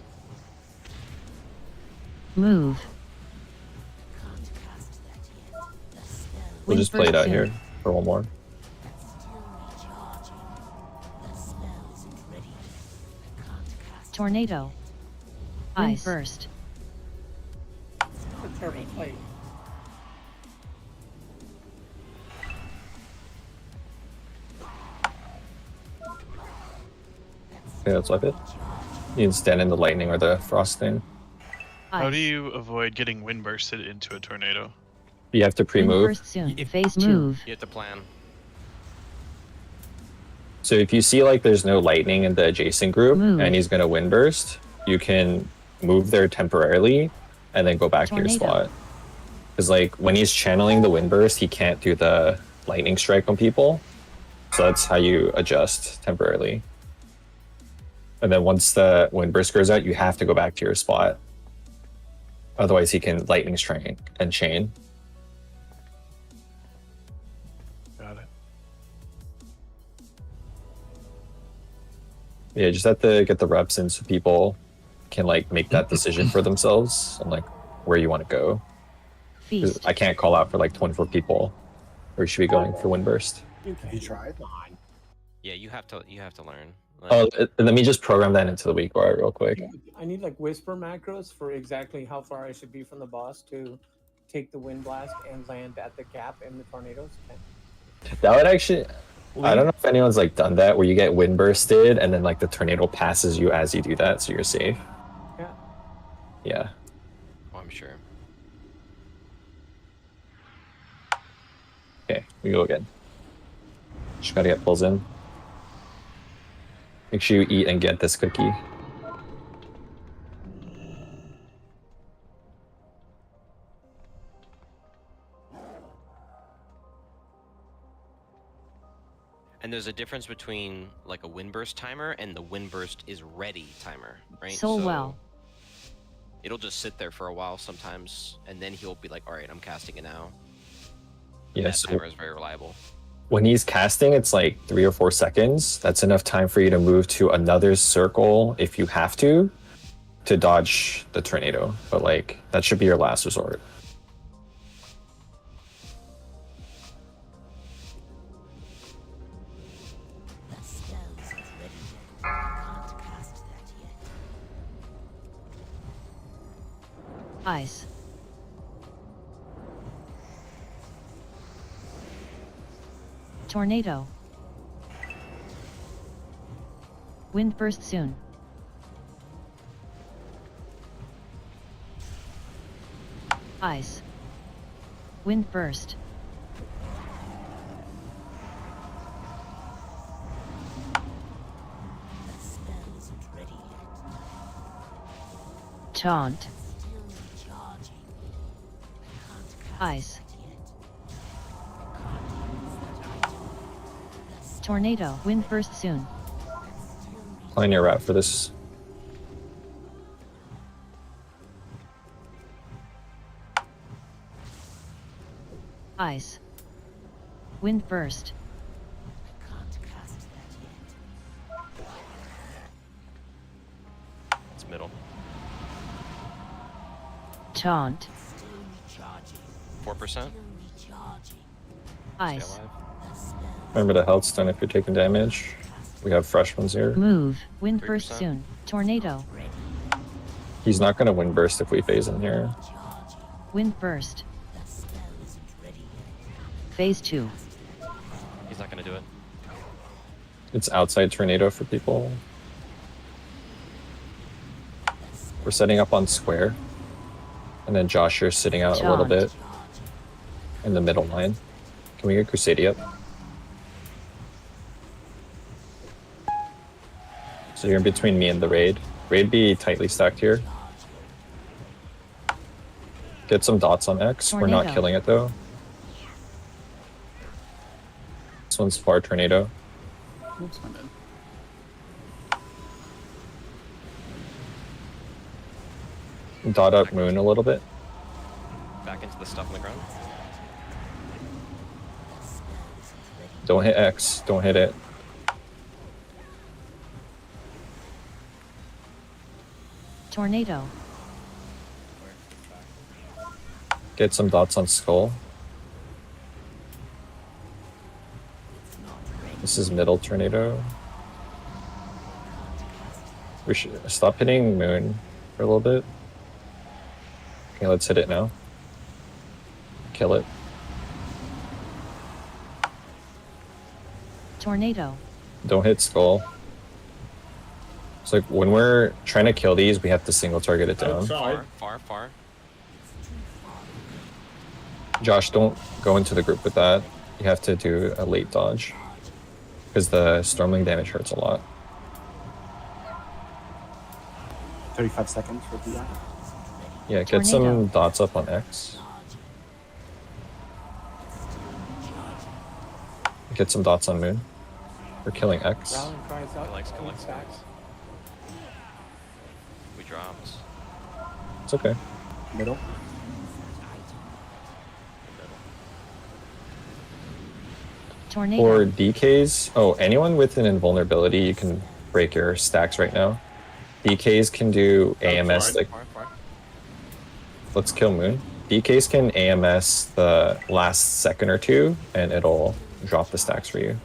Move. Can't cast that yet. The spell We'll Wind just play it burst out soon. here for one more. still recharging. The spell isn't ready yet. I can't cast Tornado. Wind Ice. burst. It's a terrible fight. Okay, let's wipe it. You can stand in the lightning or the frost thing. How do you avoid getting wind bursted into a tornado? You have to pre-move. First soon. Phase 2. You have to plan. So if you see like there's no lightning in the adjacent group and he's gonna wind burst, you can move there temporarily and then go back to your spot. Because like when he's channeling the wind burst, he can't do the lightning strike on people. So that's how you adjust temporarily. And then once the wind burst goes out, you have to go back to your spot. Otherwise he can lightning strike and chain. Got it. Yeah, just have to get the reps in so people can like make that decision for themselves on like where you want to go. 'Cause I can't call out for like 24 people where you should be going for wind burst. You tried? Yeah, you have to learn. Oh, let me just program that into the week bar real quick. I need like whisper macros for exactly how far I should be from the boss to take the wind blast and land at the gap in the tornadoes. Okay. That would actually, I don't know if anyone's like done that where you get wind bursted and then like the tornado passes you as you do that, so you're safe. Yeah. Yeah. Oh, I'm sure. Okay, we go again. Just gotta get pulls in. Make sure you eat and get this cookie. And there's a difference between like a windburst timer and the windburst is ready timer, right? So well. It'll just sit there for a while sometimes, and then he'll be like, "All right, I'm casting it now." Yeah, That so timer is very reliable. when he's casting, it's like 3 or 4 seconds. That's enough time for you to move to another circle if you have to dodge the tornado. But like that should be your last resort. That spell isn't ready yet. I can't cast that yet. Ice. Tornado. Wind burst soon. Ice. Wind burst. That spell isn't ready yet. Taunt. Still charging. I can't cast Ice. that yet. I can't use that item. That spell Tornado. Wind burst soon. Plan your route for this. Ice. Wind burst. I can't cast that yet. It's middle. Taunt. Still recharging. 4%. Still recharging. Ice. Stay alive. That spell Remember the health stun if you're taking damage. We have fresh ones here. Move. Wind burst 3%. soon. Tornado. He's not gonna wind burst if we phase in here. charging. Wind burst. That spell isn't ready yet. Phase 2. He's not gonna do it. It's outside tornado for people. We're setting up on square. And then Josh, you're sitting out a little bit in the middle line. Can we get Crusade up? So you're in between me and the raid. Raid be tightly stacked here. Get some dots on X. We're not Tornado. killing it though. This one's far tornado. Oops, my bad. Dot up moon a little bit. Back into the stuff on the ground. Don't hit X. Don't hit it. Tornado. Get some dots on skull. This is middle tornado. We should stop hitting moon for a little bit. Okay, let's hit it now. Kill it. Tornado. Don't hit skull. So like when we're trying to kill these, we have to single target it down. Outside. Far. Josh, don't go into the group with that. You have to do a late dodge. Because the Stormling damage hurts a lot. 35 seconds for DI. Yeah, get some dots up on X. Get some dots on Moon. We're killing X. Rowling cries out. Collect stacks. We dropped. It's okay. Middle. Tornado. For DKs, anyone with an invulnerability, you can break your stacks right now. DKs can do AMS, like, let's kill Moon. DKs can AMS the last second or two, and it'll drop the stacks for you.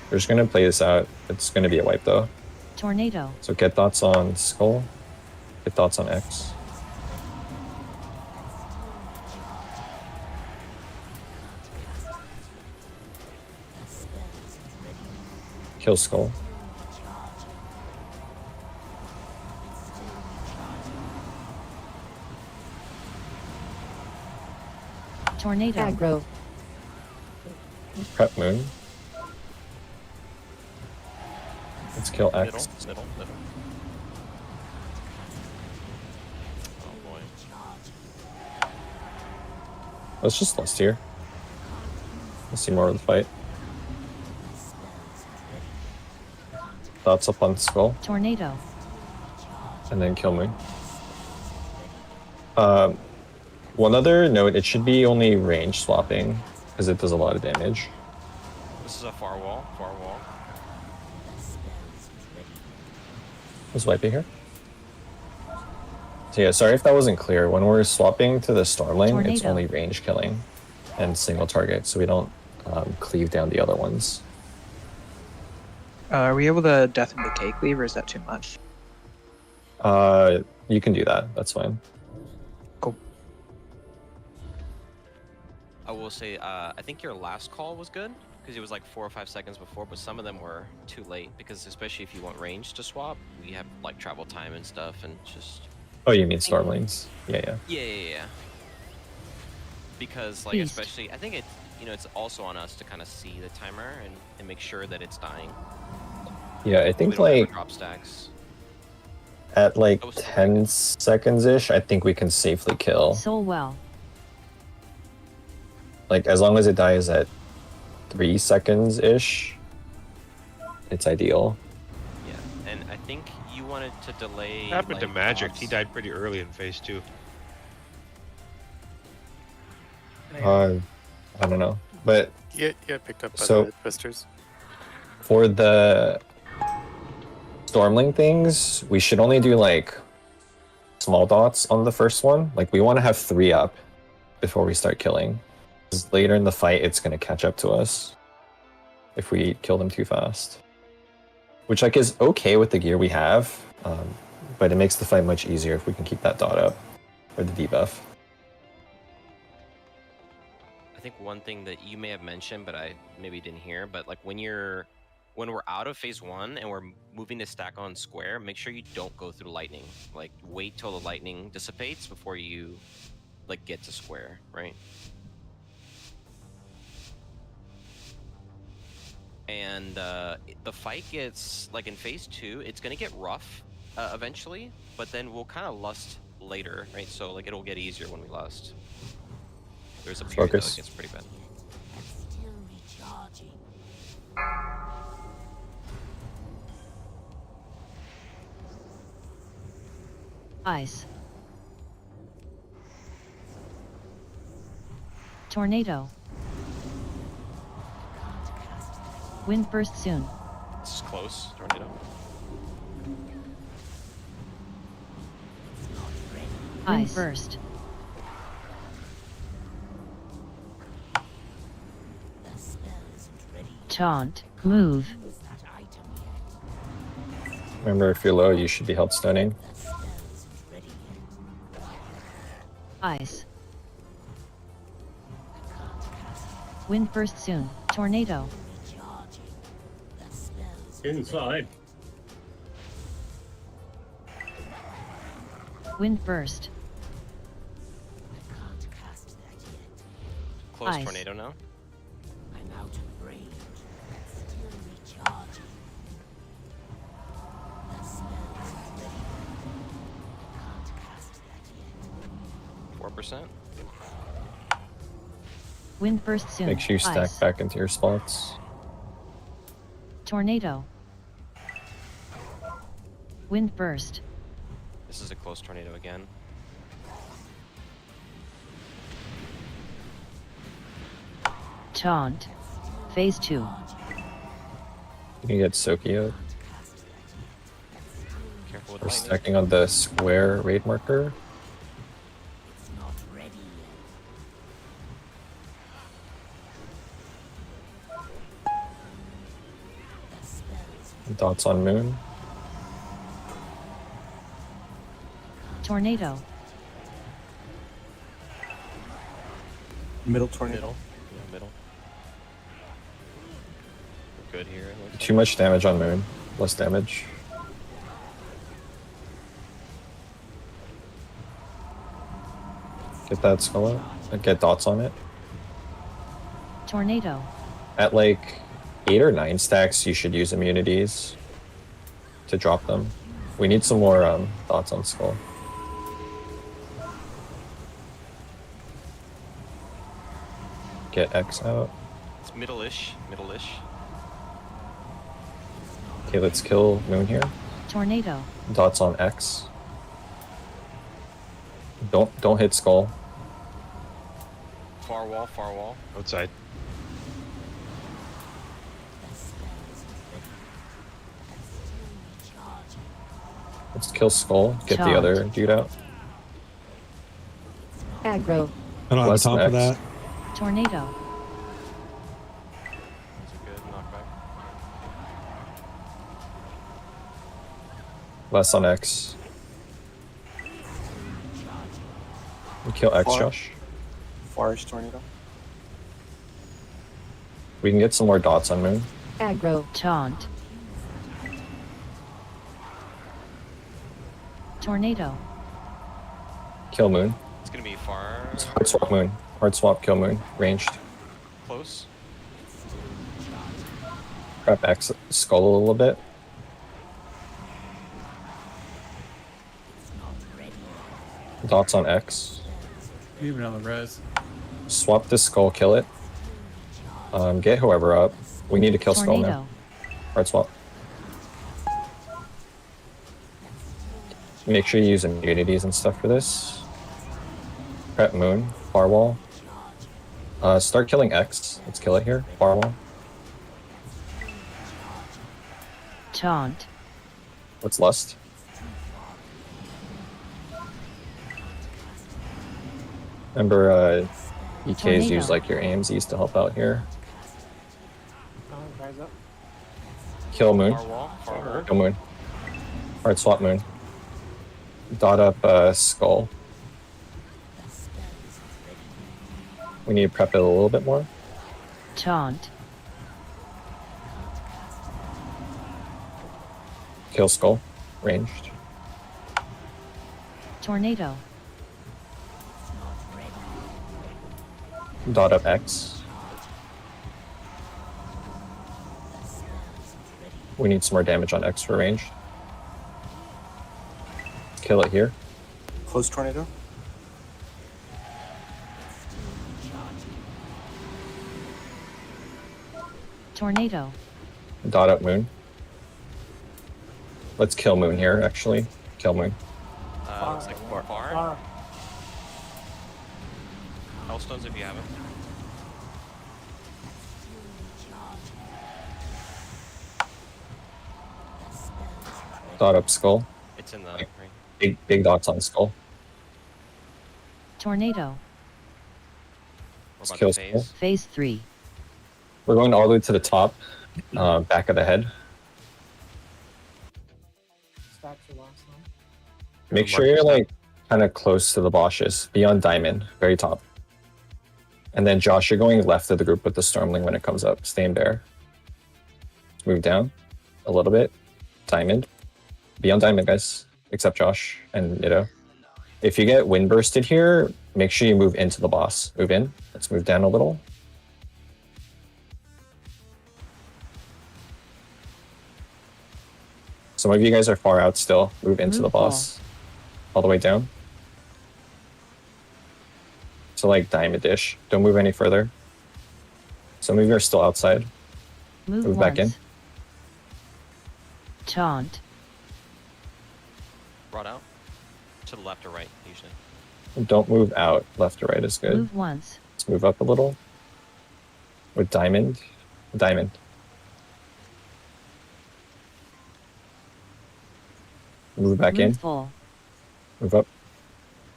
We're just gonna play this out. It's gonna be a wipe though. Tornado. So get dots on Skull, get dots on X. Kill Skull. Tornado. Aggro. Prep Moon. Let's kill X. Middle. Oh boy. Let's just lust here. Let's see more of the fight. Dots up on Skull. Tornado. And then kill Moon. One other note, it should be only range swapping, because it does a lot of damage. This is a far wall. Let's wipe it here. So yeah, sorry if that wasn't clear. When we're swapping to the Stormling, it's only range killing and single target, so we don't cleave down the other ones. Are we able to Death and Decay cleave, or is that too much? You can do that. That's fine. Cool. I will say, I think your last call was good, because it was like 4 or 5 seconds before, but some of them were too late, because especially if you want range to swap, we have like travel time and stuff, and just... Oh, you mean Stormlings? Yeah. Yeah. Because like, Beast. especially, I think it's, it's also on us to kind of see the timer and make sure that it's dying. Yeah, I We think don't ever like drop stacks. at like 10 seconds-ish, I think we can safely kill. Soul well. Like, as long as it dies at 3 seconds-ish, it's ideal. Yeah, and I think you wanted to delay... What happened to like, Magic? dots. He died pretty early in phase 2. I don't know, but Yeah, picked up by So- the twisters. for the Stormling things, we should only do like small dots on the first one. Like, we want to have 3 up before we start killing. 'Cause later in the fight, it's going to catch up to us if we kill them too fast. Which like is okay with the gear we have, but it makes the fight much easier if we can keep that dot up, or the debuff. I think one thing that you may have mentioned, but I maybe didn't hear, but like when we're out of phase 1 and we're moving to stack on square, make sure you don't go through lightning. Like, wait till the lightning dissipates before you like get to square, right? And the fight gets, like in phase 2, it's gonna get rough eventually, but then we'll kind of lust later, right? So like it'll get easier when we lust. There's a period that Focus. gets pretty bad. Still recharging. Ice. Tornado. Wind burst soon. This is close, tornado. Wind Ice. burst. The spell isn't ready. Taunt. Move. Use that item yet. Remember, if you're low, you should be help stunning. The spell isn't ready yet. Ice. Can't cast it. Wind burst soon. Tornado. Recharging. Inside. Wind burst. Can't cast that yet. Close Ice. tornado now. I'm out of range. Still recharging. That spell isn't ready. Can't cast that yet. 4%. Wind burst soon. Make sure you stack Ice. back into your spots. Tornado. Wind burst. This is a close tornado again. Taunt. Phase 2. You can get Soki out. Careful with We're lightning. stacking on the square raid marker. It's not ready yet. That spell isn't Dots on moon. Tornado. Middle tornado. Middle. Yeah, middle. We're good here. it looks Too much damage on moon. Less damage. Get that skull out. And get dots on it. Tornado. At like 8 or 9 stacks, you should use immunities to drop them. We need some more dots on skull. Get X out. It's middle-ish. Middle-ish. Okay, let's kill moon here. Tornado. Dots on X. Don't hit skull. Far wall. Far wall. Outside. Let's kill skull. Get the Charmed. other dude out. Aggro. I don't have Less time for X. that. Tornado. Those are good. Knockback. Less on X. We kill X, Far. Josh. Forest tornado. We can get some more dots on moon. Aggro. Taunt. Tornado. Kill moon. It's gonna be far. It's hard swap moon. Hard swap, kill moon. Ranged. Close. Prep X skull a little bit. Dots on X. Even on the res. Swap this skull, kill it. Get whoever up. We need to kill skull Tornado. now. Hard swap. Make sure you use immunities and stuff for this. Prep moon, firewall. Start killing X. Let's kill it here. Firewall. Taunt. What's lust? Remember, EKs Tornado. use like your AMZs to help out here. Rise up. Kill moon. Far wall. Far wall. Kill moon. Hard swap moon. Dot up skull. We need to prep it a little bit more. Taunt. Kill skull. Ranged. Tornado. Dot up X. We need some more damage on X for ranged. Kill it here. Close tornado. Tornado. Dot up moon. Let's kill moon here, actually. Kill moon. Looks like far. Far. Hellstones if you have them. Dot up skull. It's in the ring. Big dots on skull. Tornado. Let's kill skull. Phase 3. We're going all the way to the top, back of the head. Stacks your last one. Make sure you're like kind of close to the bosses, beyond diamond, very top. And then Josh, you're going left of the group with the stormling when it comes up. Stay in bear. Move down. a little bit. Diamond. Be on diamond, guys. Except Josh and Nido. If you get wind bursted here, make sure you move into the boss. Move in. Let's move down a little. Some of you guys are far out still. Move into the boss. All the way down. So like diamond-ish. Don't move any further. Some of you are still outside. Move back in. Taunt. Brought out. To the left or right, usually. Don't move out. Left or right is good. Move once. Let's move up a little. With diamond. Diamond. Move back in. Full. Move up.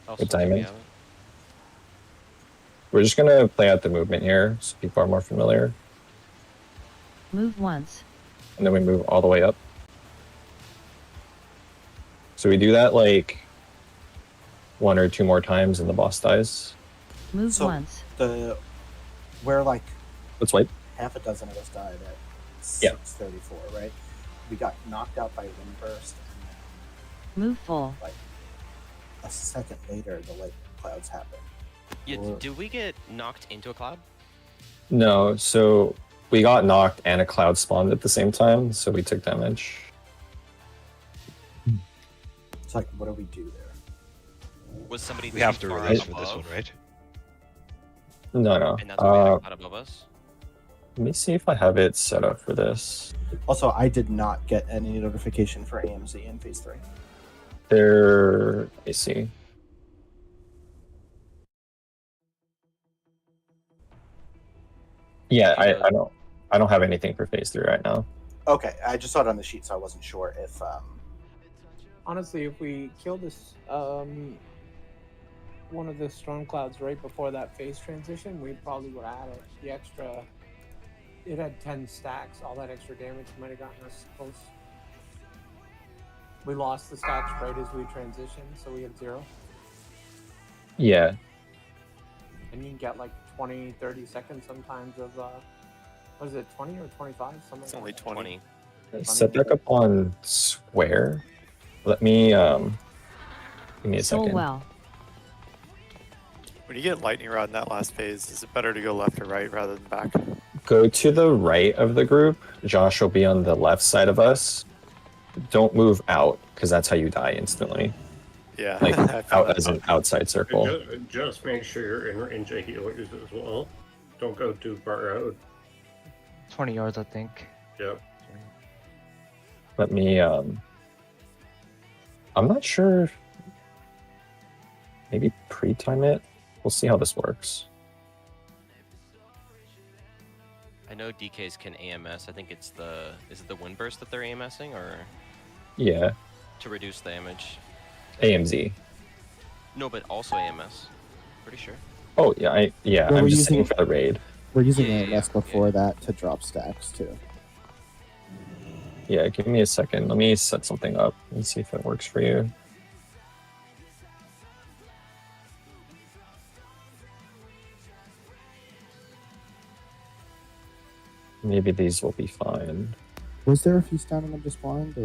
Also, With diamond. We're just gonna play out the movement here so people are more familiar. Move once. And then we move all the way up. So we do that like 1 or 2 more times and the boss dies. Move So once. Where like Let's wait. half a dozen of us died at Yeah. 6:34, right? We got knocked out by windburst, and Move full. like a second later, the light clouds happened. Yeah, Or- did we get knocked into a cloud? No, so we got knocked and a cloud spawned at the same time, so we took damage. It's like, what do we do there? Was somebody We have to far release up for this above? one, right? No. And that's why we had a cloud above us? Let me see if I have it set up for this. Also, I did not get any notification for AMZ in phase 3. Let me see. Yeah, I don't have anything for phase 3 right now. Okay, I just saw it on the sheet, so I wasn't sure if. Honestly, if we kill this one of the storm clouds right before that phase transition, we probably would have had it. The extra, it had 10 stacks. All that extra damage might have gotten us close. We lost the stacks right as we transitioned, so we had 0. Yeah. And you can get like 20, 30 seconds sometimes of, what is it, 20 or 25? Something It's like only that. 20. Set back up on square. Let me give me a second. well. When you get lightning rod in that last phase, is it better to go left or right rather than back? Go to the right of the group. Josh will be on the left side of us. Don't move out, because that's how you die instantly. Yeah. Like out as an outside circle. Just make sure you're in range of healers as well. Don't go too far out. 20 yards, I think. Yep. Let me I'm not sure. Maybe pre-time it. We'll see how this works. I know DKs can AMS. I think it's is it the wind burst that they're AMSing, or Yeah. to reduce damage? AMZ. No, but also AMS. Pretty sure. Oh yeah, Well, I'm we're just saying using- for the raid. We're using Yeah, AMS before that to drop stacks too. Yeah, give me a second. Let me set something up and see if it works for you. Maybe these will be fine. Was there a feast down and I'm just blind,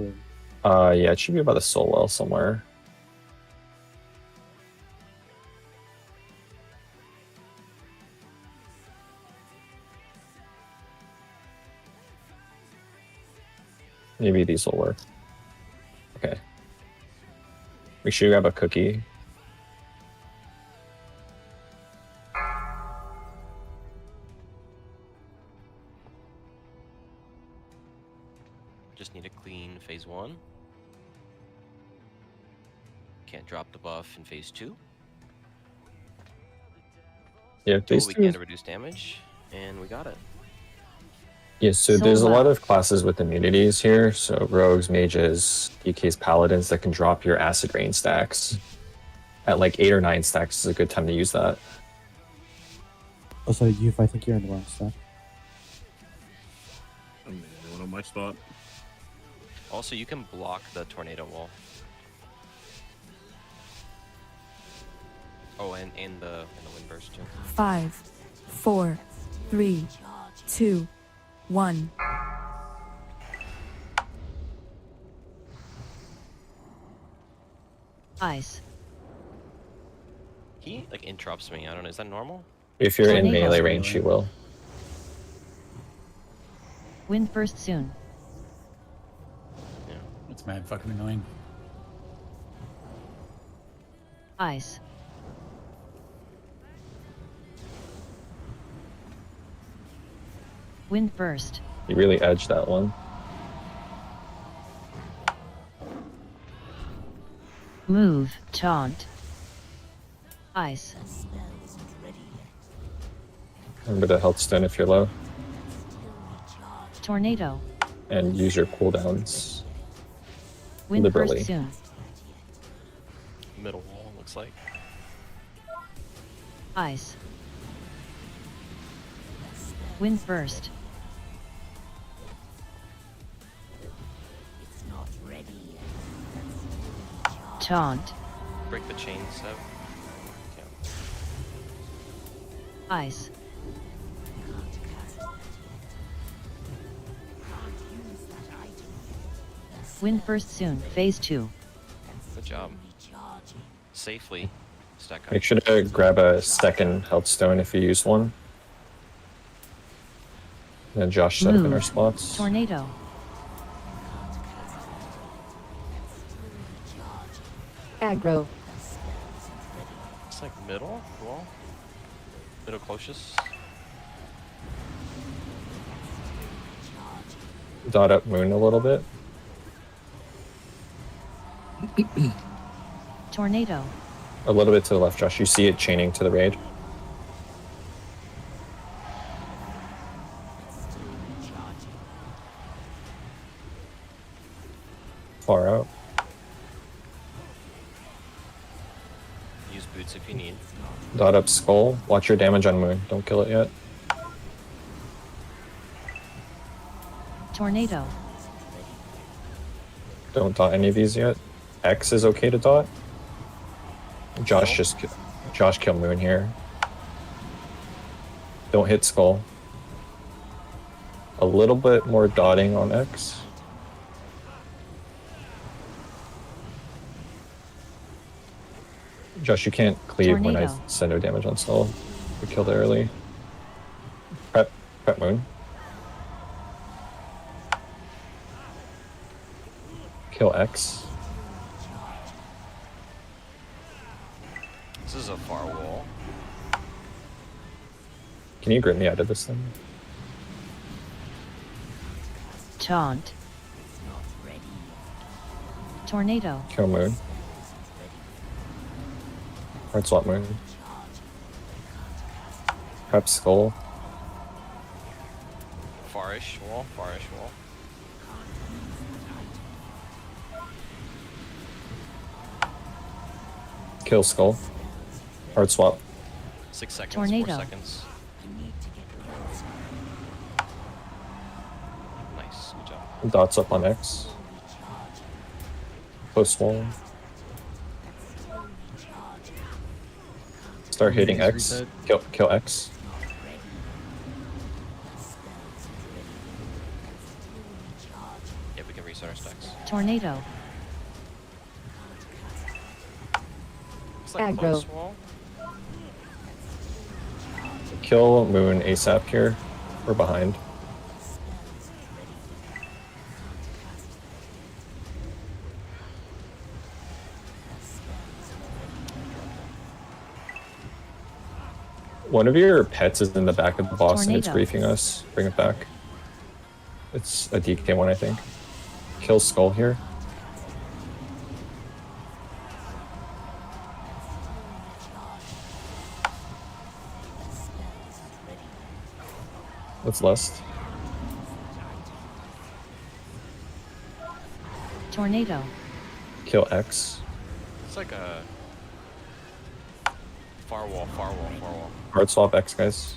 or Yeah, it should be by the soul well somewhere. Maybe these will work. Okay. Make sure you have a cookie. Just need a clean phase 1. Can't drop the buff in phase 2. Yeah, phase we 2 can is- reduce damage, and we got it. Yeah, so So there's a lot well. of classes with immunities here. So rogues, mages, DKs, paladins that can drop your acid rain stacks. At like 8 or 9 stacks is a good time to use that. also Youth? I think you're in the wrong stack. I'm one on my spot. Also, you can block the tornado wall. Oh, and the wind burst too. 5, 4, 3, 2, 1. Ice. He like interrupts me. I don't know. Is that normal? If you're in Tornado. melee range, he will. Wind burst soon. Yeah. That's mad fucking annoying. Ice. Wind burst. You really edged that one. Move. Taunt. Ice. Remember the health stone if you're low. Tornado. And use your cooldowns Wind liberally. burst soon. Middle wall looks like. Ice. Wind burst. It's not ready yet. Taunt. Break the chain, Sev. Yeah. Ice. Wind burst soon. Phase 2. Good job. Safely stack up. Make sure to grab a second health stone if you use one. And Josh set up in our spots. Tornado. Aggro. It's like middle wall. Middle closest. Dot up moon a little bit. Tornado. A little bit to the left, Josh. You see it chaining to the raid. Far out. Use boots if you need. Dot up skull. Watch your damage on moon. Don't kill it yet. Tornado. Don't dot any of these yet. X is okay to dot. Josh kill moon here. Don't hit skull. A little bit more dotting on X. Josh, you can't cleave when I Tornado. send no damage on skull. We killed it early. Prep moon. Kill X. This is a far wall. Can you grit me out of this thing? Taunt. Tornado. Kill moon. Hard swap moon. Prep skull. Farish wall. Farish wall. Kill skull. Hard swap. 6 seconds. Tornado. 4 seconds. Nice. Good job. Dots up on X. Close wall. Start hitting X. Kill X. Yeah, we can reset our stacks. Tornado. It's like Aggro. close wall. Kill moon ASAP here. We're behind. One of your pets is in the back of the boss and it's Tornado. griefing us. Bring it back. It's a DK one, I think. Kill skull here. What's lust? Tornado. Kill X. It's like a far wall. Far wall. Far wall. Hard swap X, guys.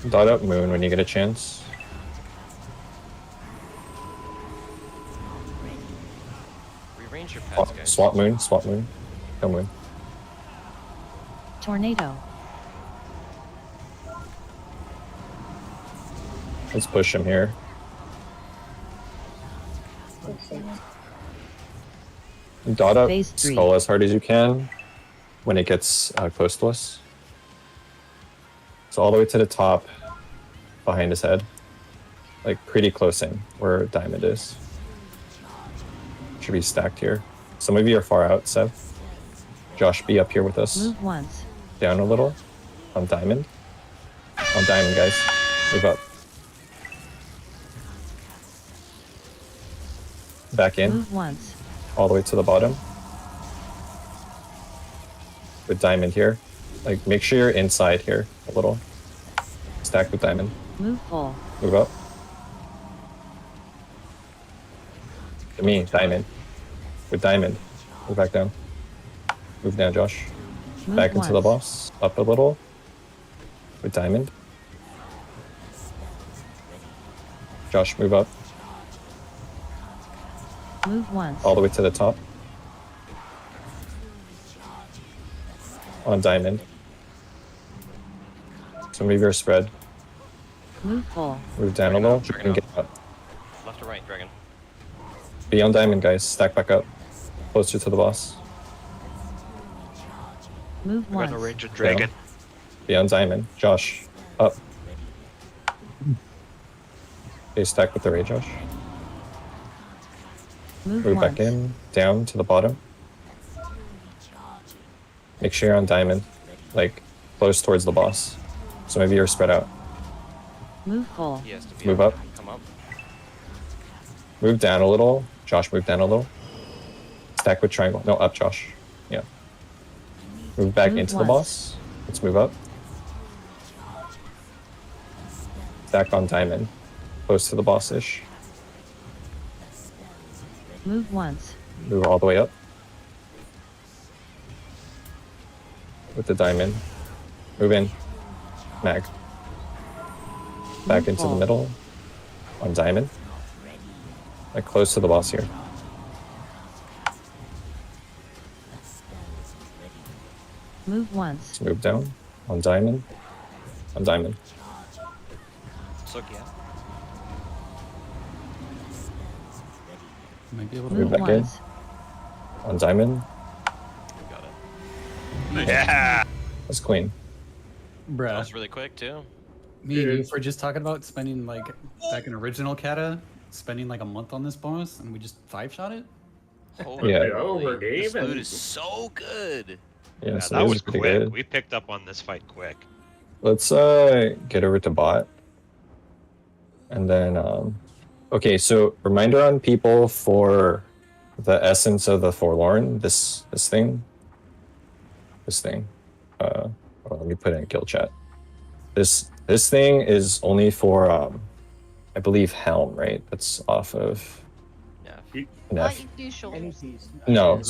Dot up moon when you get a chance. Rearrange your pets, guys. Swap moon. Swap moon. Kill moon. Tornado. Let's push him here. Dot up Phase 3. skull as hard as you can when it gets close to us. So all the way to the top, behind his head. Like pretty close in where diamond is. Should be stacked here. Some of you are far out, Seth. Josh, be up here with us. Move once. Down a little. On diamond. On diamond, guys. Move up. Back in. Move once. All the way to the bottom. With diamond here. Like, make sure you're inside here a little. Stack with diamond. Move full. Move up. To me, diamond. With diamond. Move back down. Move down, Josh. Move Back into the once. boss. Up a little. With diamond. Josh, move up. Move once. All the way to the top. On diamond. Some of you are spread. Move full. Move down a little and get up. Left or right, dragon. Be on diamond, guys. Stack back up. Closer to the boss. Move We're once. gonna range a dragon. Down. Be on diamond. Josh, up. Okay, stack with the ray, Josh. Move Move once. back in. Down to the bottom. Make sure you're on diamond. Like, close towards the boss. So maybe you're spread out. Move full. He has to be Move up. Come up. Move down a little. Josh, move down a little. Stack with triangle. No, up, Josh. Yeah. Move back Move into once. the boss. Let's move up. Stack on diamond. Close to the boss-ish. Move once. Move all the way up. With the diamond. Move in. Mag. Back Move into the full. middle. On diamond. Like close to the boss here. Move once. Let's move down. On diamond. On diamond. Soak, yeah. Might be able to Move Move back in. once. On diamond. Got it. Yeah. That's clean. That Bruh. was really quick too. Me and you were just talking about spending like back in original Kata, spending like a month on this bonus, and we just 5-shot it. Holy Yeah. moly, this even. loot is so good. Yeah, Yeah, so that this was is pretty quick. good. We picked up on this fight quick. Let's get over to bot. And then okay, so reminder on people for the essence of the forlorn, this thing. This thing. Well, let me put it in guild chat. This thing is only for I believe Helm, right? That's off of Yeah. an Thought F. you do Any shoulders. piece. No,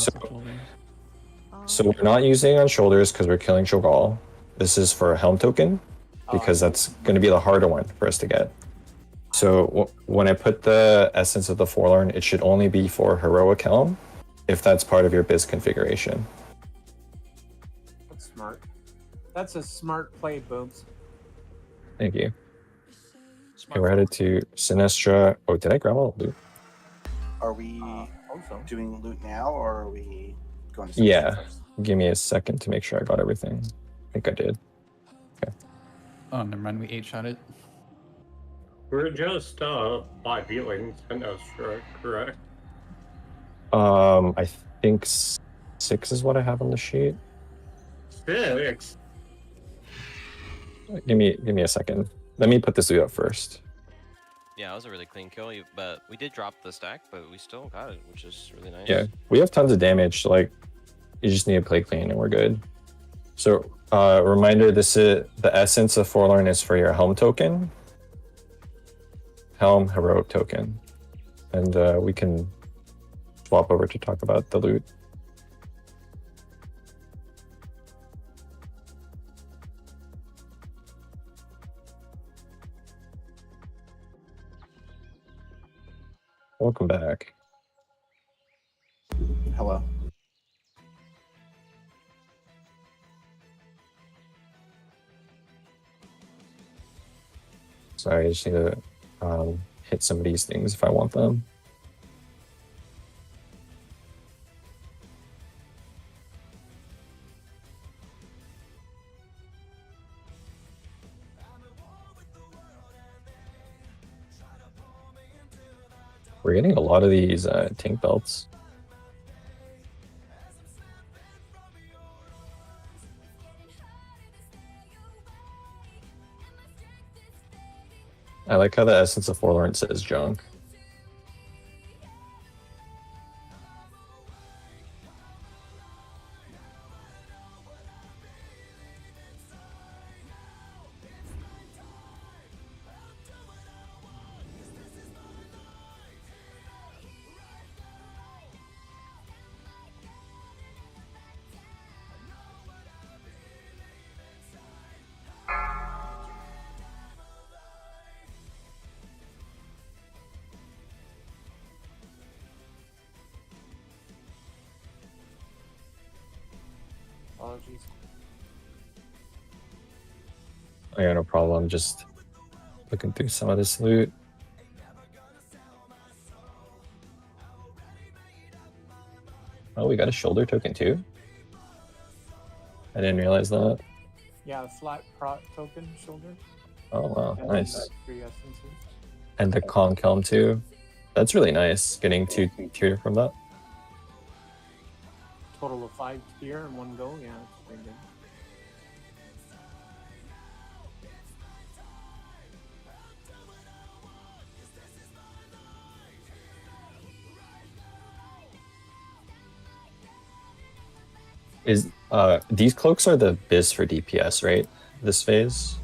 so we're not using on shoulders because we're killing Shogal. This is for a Helm token because that's going to be the harder one for us to get. So when I put the essence of the forlorn, it should only be for heroic Helm if that's part of your biz configuration. That's smart. That's a smart play, Boobs. Thank you. Okay, we're headed to Sinestra. Oh, did I grab all the loot? Are we Also. doing loot now, or are we going to? Yeah. Give me a second to make sure I got everything. I think I did. Oh, never mind. We 8-shot it. We're just 5 healing Sinestra, correct? I think 6 is what I have on the sheet. 6. Give me a second. Let me put this loot up first. Yeah, it was a really clean kill, but we did drop the stack, but we still got it, which is really nice. Yeah, we have tons of damage. So like, you just need to play clean, and we're good. So, reminder: this is the essence of forlorn is for your helm token, helm heroic token, and we can swap over to talk about the loot. Welcome back. Hello. Sorry, I just need to hit some of these things if I want them. We're getting a lot of these tank belts. I like how the Essence of Forlorn says junk. Apologies. I got no problem. Just looking through some of this loot. Oh, we got a shoulder token too? I didn't realize that. Yeah, flat prot token shoulder. Oh wow, And nice. then 3 essences. And the Kong Kelm too. That's really nice, getting 2 tier from that. Total of 5 tier in one go. Yeah, it's pretty good. Is these cloaks are the biz for DPS, right? This phase?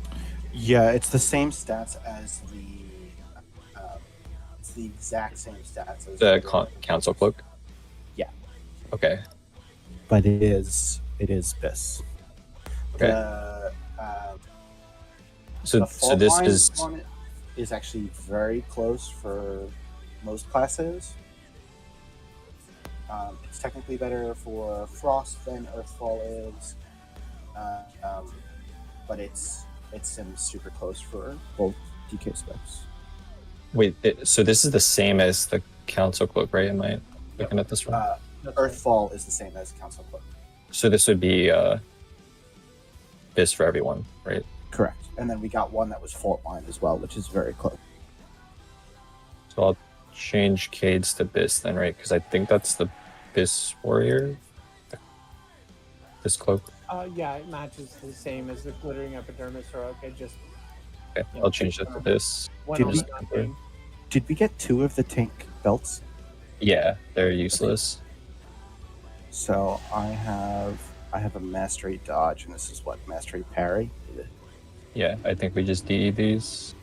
Yeah, it's the same stats as the. It's the exact same stats as The council cloak? Yeah. Okay. But it is this. Okay. So this fault is line on it is actually very close for most classes. It's technically better for Frost than Earthfall is, but it's super close for both DK specs. wait. So this is the same as the council cloak, right? Am I looking at this one? Earthfall is the same as Council Cloak. So this would be biz for everyone, right? Correct. And then we got one that was fault line as well, which is very close. So I'll change Cades to biz then, right? Because I think that's the biz warrior. This cloak. Yeah, it matches the same as the glittering epidermis heroic. I just Okay, I'll change that to this. Did we get 2 of the tank belts? Yeah, they're useless. So I have a mastery dodge, and this is what mastery parry. Yeah, I think we just DE these.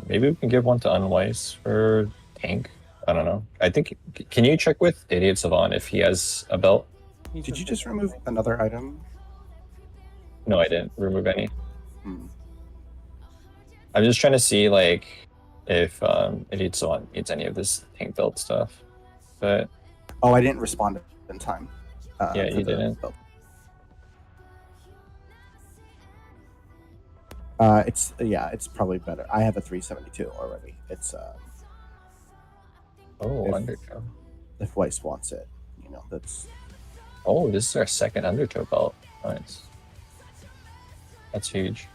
Maybe we can give one to Unwise for tank. I don't know. I think. Can you check with Idiot Savant if he has a belt? Did you just remove another item? No, I didn't remove any. I'm just trying to see like if Idiot Savant needs any of this tank belt stuff. But oh, I didn't respond in time. Yeah, you didn't. Belt. It's probably better. I have a 372 already. It's Undertow. If Weiss wants it, that's. Oh, this is our second Undertow belt. Nice. That's huge.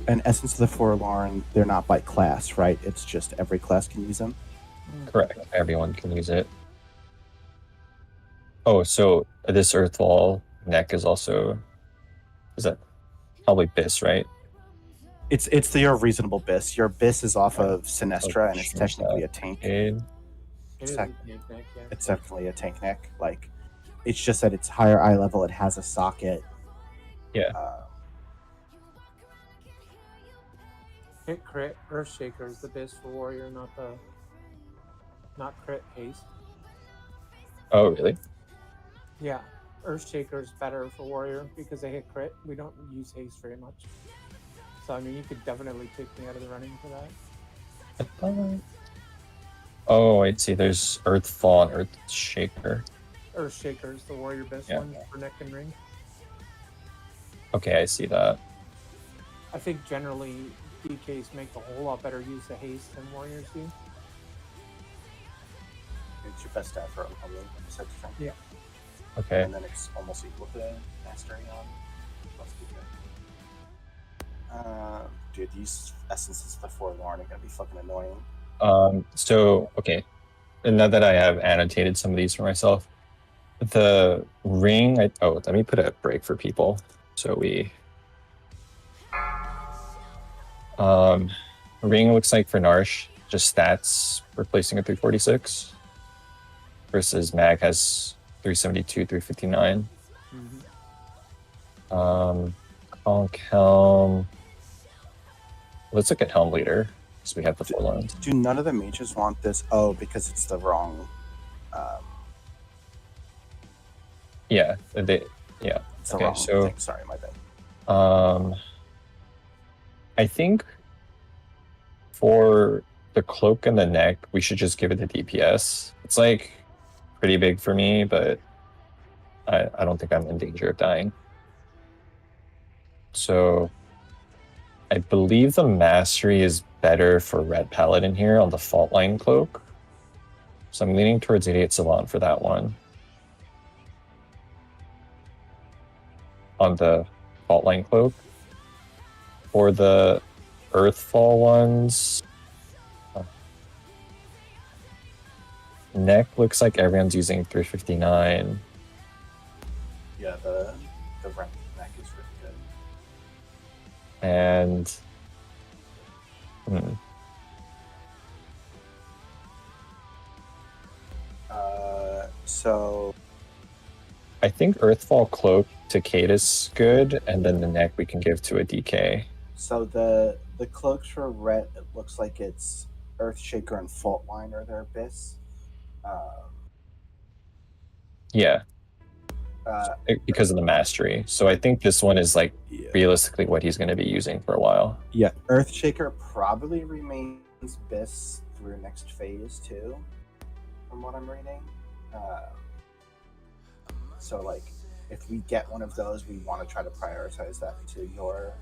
And Essence of the Forlorn, they're not by class, right? It's just every class can use them? Correct. Everyone can use it. Oh, so this Earthwall neck is also... Is that probably Biss, right? It's your reasonable Biss. Your Biss is off of Sinestra, and it's technically a tank. It's definitely a tank neck. Like, it's just that it's higher eye level. It has a socket. Yeah. Hit crit Earthshaker is the best for warrior, not crit haste. Oh, really? Yeah, Earthshaker is better for warrior because they hit crit. We don't use haste very much. So I mean, you could definitely take me out of the running for that. Oh, I see. There's Earthfall and Earthshaker. Earthshaker is the warrior best one for neck and ring. Okay, I see that. I think generally DKs make a whole lot better use of haste than warriors do. It's your best stat for Unholy, besides strength. Yeah. Okay. And then it's almost equal to mastery on plus DK. Dude, these essences of the Forlorn are gonna be fucking annoying. So okay, and now that I have annotated some of these for myself, the ring. Let me put a break for people. So we. Ring looks like for Narsh, just stats replacing a 346 versus Mag has 372, 359. Conk Helm. Let's look at Helm Leader because we have the Forlorns. Do none of the mages want this? Oh, because it's the wrong. Yeah, yeah. It's the Okay, wrong so thing. Sorry, my bad. I think for the cloak and the neck, we should just give it the DPS. It's like pretty big for me, but I don't think I'm in danger of dying. So I believe the mastery is better for Red Paladin here on the fault line cloak. So I'm leaning towards Idiot Savant for that one. On the fault line cloak. For the Earthfall ones, neck looks like everyone's using 359. Yeah, the rank neck is really good. And So I think Earthfall Cloak to Kate is good, and then the neck we can give to a DK. So the cloaks for red, it looks like it's Earthshaker and Faultline are their abyss. Yeah. Because of the mastery. So I think this one is like realistically what he's going to be using for a while. Yeah, Earthshaker probably remains abyss through next phase too, from what I'm reading. So like, if we get one of those, we want to try to prioritize that to your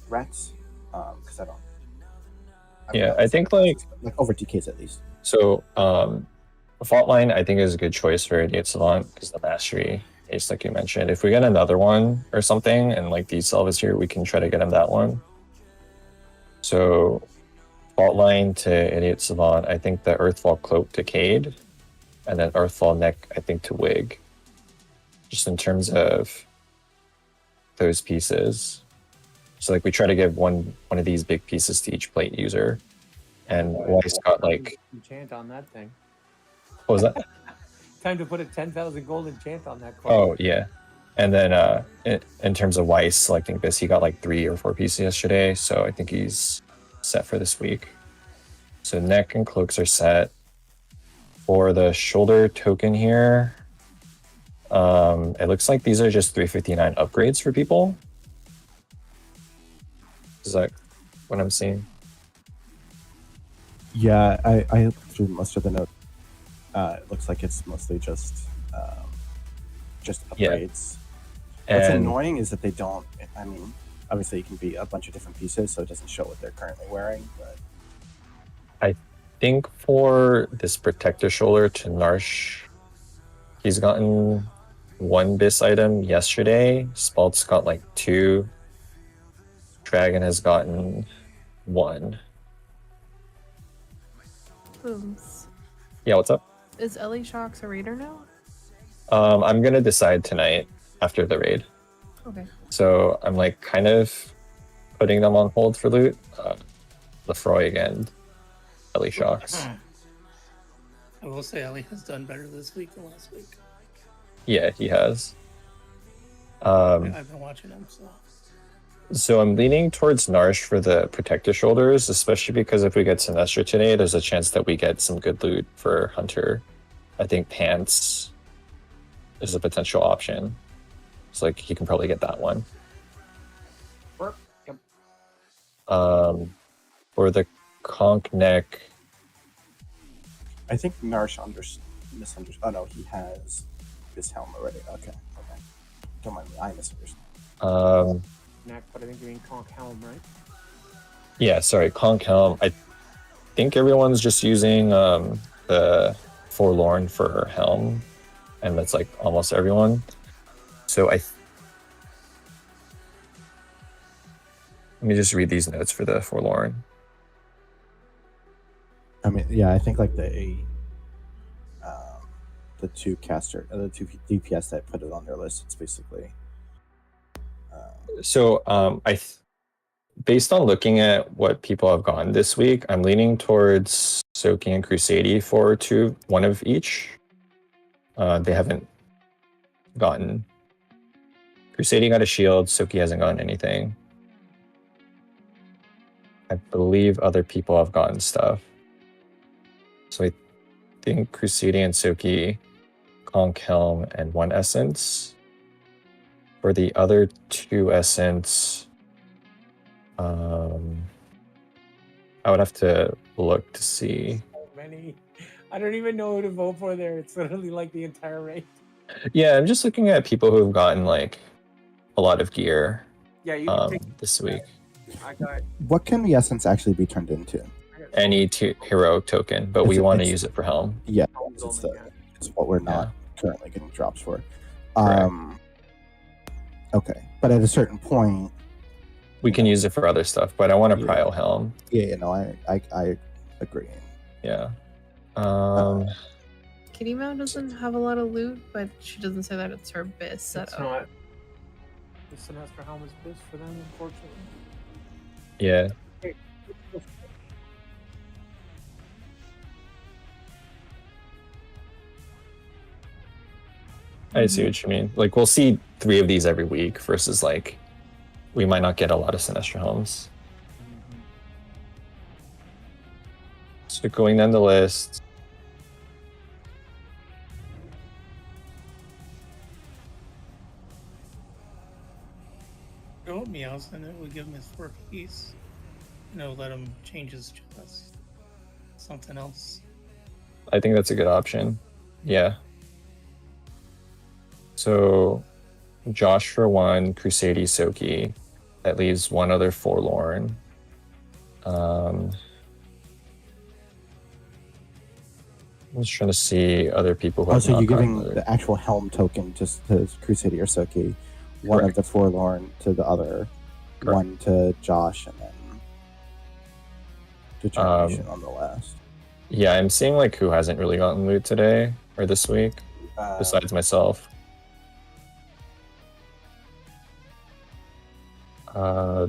Rets, because I think like over DKs at least. So Fault Line I think is a good choice for Idiot Savant because the mastery is like you mentioned. If we get another one or something and like D-Self is here, we can try to get him that one. So Fault Line to Idiot Savant, I think the Earthfall Cloak to Cade, and then Earthfall Neck I think to Wig. Just in terms of those pieces. So like we try to give one of these big pieces to each plate user. And Weiss got like enchant on that thing. What was that? Time to put a 10,000 gold enchant on that card. Oh yeah. And then in terms of Weiss selecting this, he got like 3 or 4 pieces yesterday, so I think he's set for this week. So neck and cloaks are set. For the shoulder token here, it looks like these are just 359 upgrades for people. Is that what I'm seeing? Yeah, I looked through most of the note. It looks like it's mostly just upgrades. Yeah. What's annoying is that they don't. I mean, obviously, it can be a bunch of different pieces, so it doesn't show what they're currently wearing. But I think for this protector shoulder to Narsh, he's gotten 1 bis item yesterday. Spalt's got like 2. Dragon has gotten 1. Booms. Yeah, what's up? Is Ellie Shox a raider now? I'm gonna decide tonight after the raid. Okay. So I'm like kind of putting them on hold for loot. Lefroy and Ellie Shox. I will say Ellie has done better this week than last week. Yeah, he has. I've been watching him, So I'm leaning towards Narsh for the protector shoulders, especially because if we get Sinestra today, there's a chance that we get some good loot for Hunter. I think Pants is a potential option. So like he can probably get that one. Yep. For the conch neck, I think Narsh misunderstood. Oh no, he has this helm already. Okay. Don't mind me. I misunderstood. Neck, but I think you mean conch helm, right? Yeah, sorry, Conk Helm. I think everyone's just using the Forlorn for Helm, and that's like almost everyone. So let me just read these notes for the Forlorn. I mean, yeah, I think like the two caster, the two DPS that put it on their list, it's basically. So based on looking at what people have gotten this week, I'm leaning towards Soaking and Crusadey for one of each. They haven't gotten. Crusadey got a shield, Soaky hasn't gotten anything. I believe other people have gotten stuff. So I think Crusadey and Soaky, Conk Helm, and 1 essence. For the other 2 essence, I would have to look to see. So many. I don't even know who to vote for there. It's literally like the entire race. Yeah, I'm just looking at people who have gotten like a lot of gear. Yeah, you can take this week. I got. What can the essence actually be turned into? Any hero token, but we want to use it for Helm. Yeah, it's what we're not currently getting drops for. Okay, but at a certain point, we can use it for other stuff. But I want to prio Helm. Yeah, no, I agree. Yeah. Kitty Mouse doesn't have a lot of loot, but she doesn't say that it's her biz setup. It's not. The Sinestro Helm is biz for them, unfortunately. Yeah. I see what you mean. Like, we'll see 3 of these every week versus, like, we might not get a lot of Sinestro Helms. So going down the list. Go with Meows and it would give him his 4 piece. Let him change his chest. Something else. I think that's a good option. Yeah. So Josh for 1, Crusadey, Soaky. That leaves 1 other Forlorn. I'm just trying to see other people who have so not you're giving gotten the actual Helm token just to Crusadey or Soaky, 1 of the Forlorn to the other, 1 to Josh, and then determination on the last. Yeah, I'm seeing like who hasn't really gotten loot today or this week, besides myself.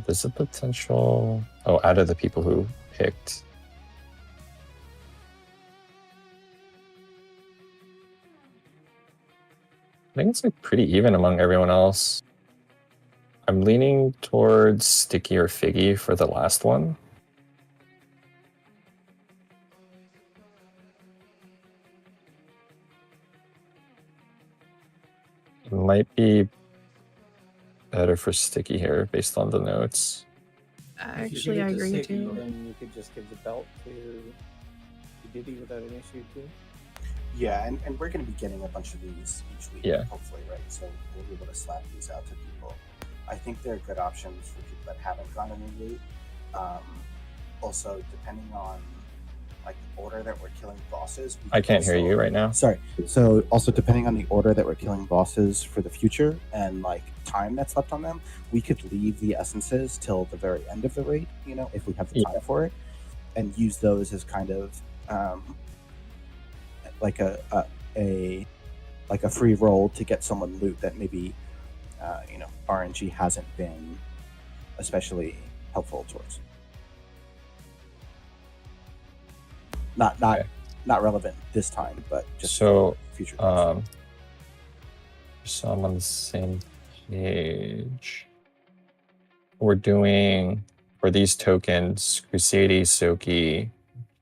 There's a potential. Oh, out of the people who picked. I think it's like pretty even among everyone else. I'm leaning towards Sticky or Figgy for the last one. It might be better for Sticky here based on the notes. Actually, I agree too. Then you could just give the belt to Diddy without an issue too. Yeah, and we're going to be getting a bunch of these each week, Yeah. hopefully, right? So we'll be able to slap these out to people. I think they're good options for people that haven't gotten any loot. Also, depending on like the order that we're killing bosses. I can't hear you right now. Sorry. So also depending on the order that we're killing bosses for the future and like time that's left on them, we could leave the essences till the very end of the raid, if we have the time for it, and use those as kind of like a free roll to get someone loot that maybe RNG hasn't been especially helpful towards. Not relevant this time, but just so future. So I'm on the same page. We're doing for these tokens Crusadey, Soaky,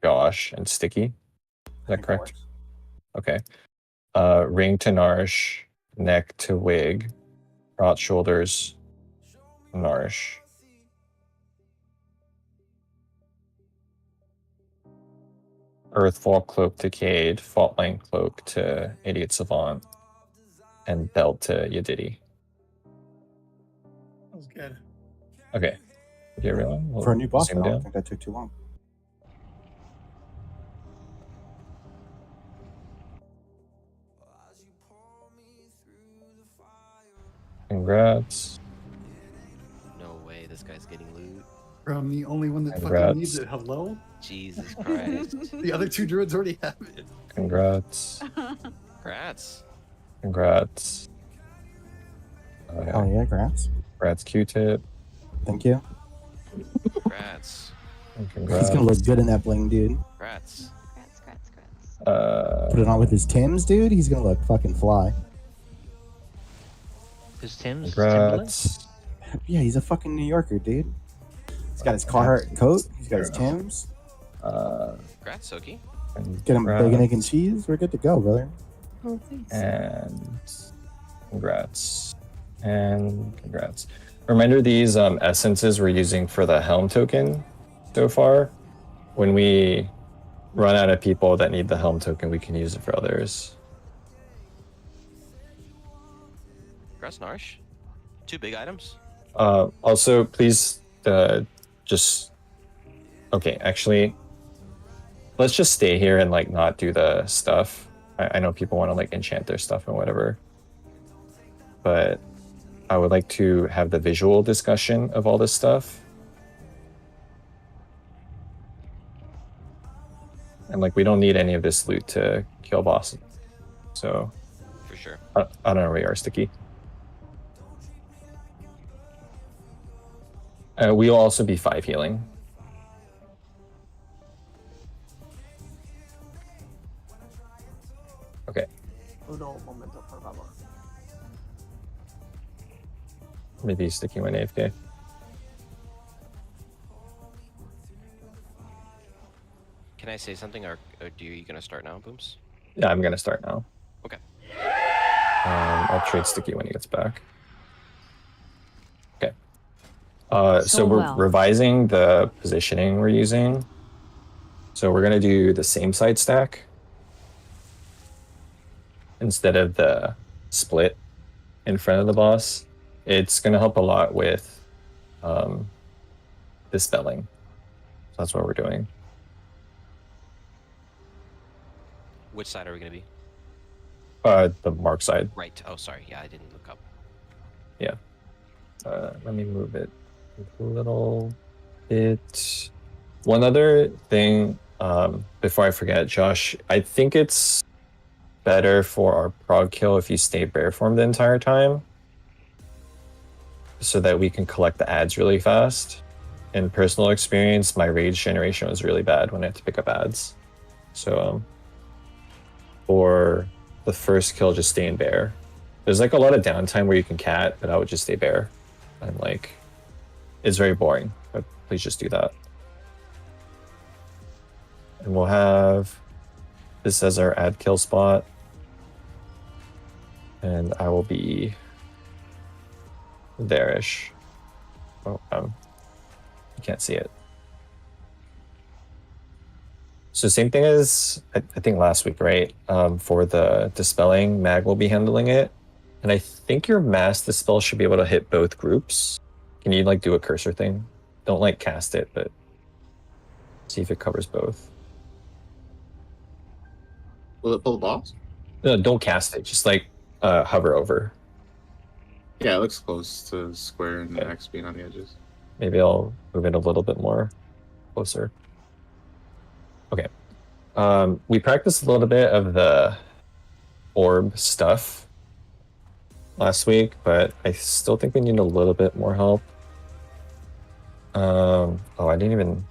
Josh, and Sticky. Is that correct? Okay. Ring to Nourish, neck to Wig, broad shoulders, Nourish. Earthfall Cloak to Cade, Faultline Cloak to Idiot Savant, and Belt to Yadidi. That was good. Okay. Yeah, really? We'll For a new boss, I zoom don't down. think that took too long. Congrats. No way, this guy's getting loot. Bro, I'm the only one that fucking Congrats. needs it. Hello? Jesus Christ. The other two druids already have it. Congrats. Congrats. Congrats. Oh yeah, grants. Congrats, Q-tip. Thank you. Congrats. And congrats. He's gonna look good in that bling, dude. Congrats. Put it on with his Tims, dude. He's gonna look fucking fly. His Tim's Congrats. Yeah, he's a fucking New Yorker, dude. He's got his Carhartt coat. He's got his Tims. Congrats, Soki. Get him bacon, egg, and cheese. We're good to go, brother. Oh, thanks. And congrats. And congrats. Reminder, these essences we're using for the helm token so far. When we run out of people that need the helm token, we can use it for others. Congrats, Narsh. 2 big items. Also, please just... Okay, actually, let's just stay here and like not do the stuff. I know people want to like enchant their stuff and whatever. But I would like to have the visual discussion of all this stuff. And like, we don't need any of this loot to kill bosses. So, For sure. I don't know where you are, Sticky. We'll also be 5 healing. Okay. Uno momento, por favor. Maybe Sticky went AFK. Can I say something, or are you gonna start now, Booms? Yeah, I'm gonna start now. Okay. I'll trade Sticky when he gets back. Okay. So we're well. revising the positioning we're using. So we're gonna do the same side stack instead of the split in front of the boss. It's gonna help a lot with dispelling. So that's what we're doing. Which side are we gonna be? The mark side. Right. Oh, sorry. Yeah, I didn't look up. Yeah. Let me move it a little bit. One other thing, before I forget, Josh, I think it's better for our prog kill if you stay bear form the entire time, so that we can collect the ads really fast. In personal experience, my rage generation was really bad when I had to pick up ads. So, for the first kill, just stay in bear. There's like a lot of downtime where you can cat, but I would just stay bear. And like, it's very boring, but please just do that. And we'll have this as our ad kill spot. And I will be there-ish. Oh, you can't see it. So same thing as I think last week, right? For the dispelling, Mag will be handling it. And I think your mass dispel should be able to hit both groups. Can you like do a cursor thing? Don't like cast it, but see if it covers both. Will it pull the boss? No, don't cast it. Just like hover over. Yeah, it looks close to square and X being on the edges. Maybe I'll move it a little bit more closer. Okay. We practiced a little bit of the orb stuff last week, but I still think we need a little bit more help. Oh, I didn't even...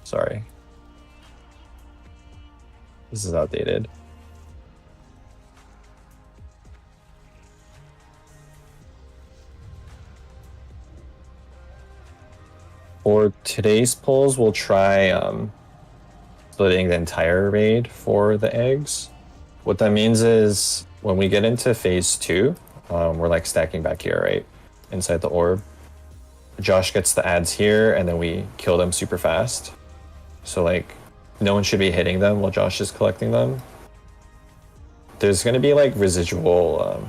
Sorry. This is outdated. For today's pulls, we'll try splitting the entire raid for the eggs. What that means is when we get into phase 2, we're like stacking back here, right? Inside the orb. Josh gets the ads here, and then we kill them super fast. So like, no one should be hitting them while Josh is collecting them. There's gonna be like residual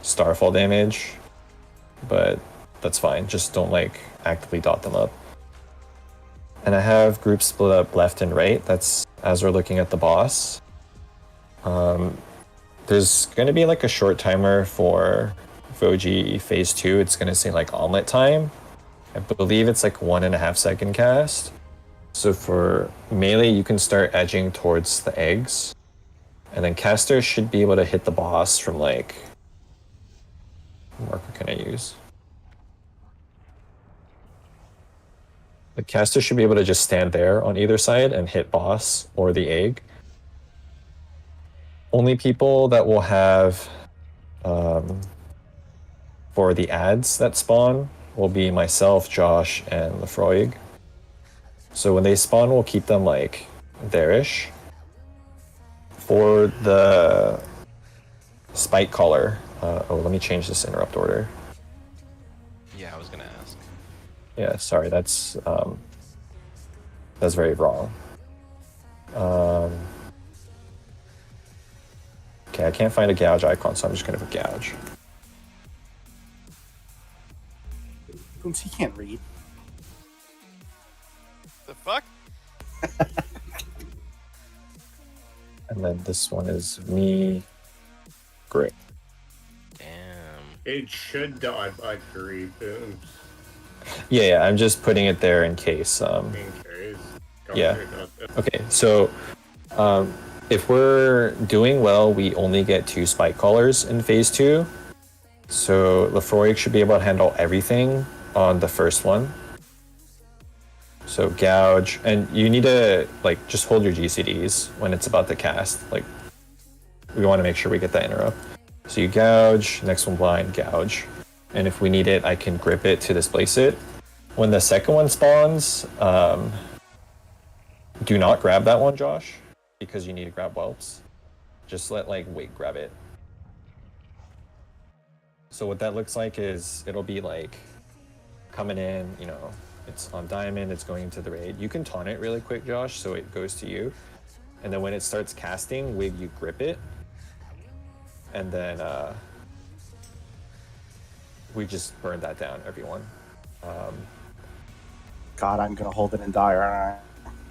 starfall damage, but that's fine. Just don't like actively dot them up. And I have groups split up left and right. That's as we're looking at the boss. There's going to be like a short timer for Voji phase 2. It's going to say like omelet time. I believe it's like 1.5 second cast. So for melee, you can start edging towards the eggs. And then caster should be able to hit the boss from like... What marker can I use? The caster should be able to just stand there on either side and hit boss or the egg. Only people that will have for the ads that spawn will be myself, Josh, and Lefroig. So when they spawn, we'll keep them like there-ish. For the spike collar, oh, let me change this interrupt order. Yeah, I was gonna ask. Yeah, sorry, that's very wrong. Okay, I can't find a gouge icon, so I'm just gonna put gouge. Oops, he can't read. The fuck? And then this one is me. Great. Damn. It should die by 3 booms. Yeah, I'm just putting it there in case. In case. Yeah. Okay, so if we're doing well, we only get 2 spike callers in phase 2. So Lefroy should be able to handle everything on the first one. So gouge, and you need to like just hold your GCDs when it's about to cast. Like we want to make sure we get that interrupt. So you gouge, next one blind, gouge. And if we need it, I can grip it to displace it. When the second one spawns, do not grab that one, Josh, because you need to grab whelps. Just let like Wig grab it. So what that looks like is it'll be like coming in, you know, it's on diamond, it's going into the raid. You can taunt it really quick, Josh, so it goes to you. And then when it starts casting, Wig, you grip it. And then we just burn that down, everyone. God, I'm gonna hold it and die, aren't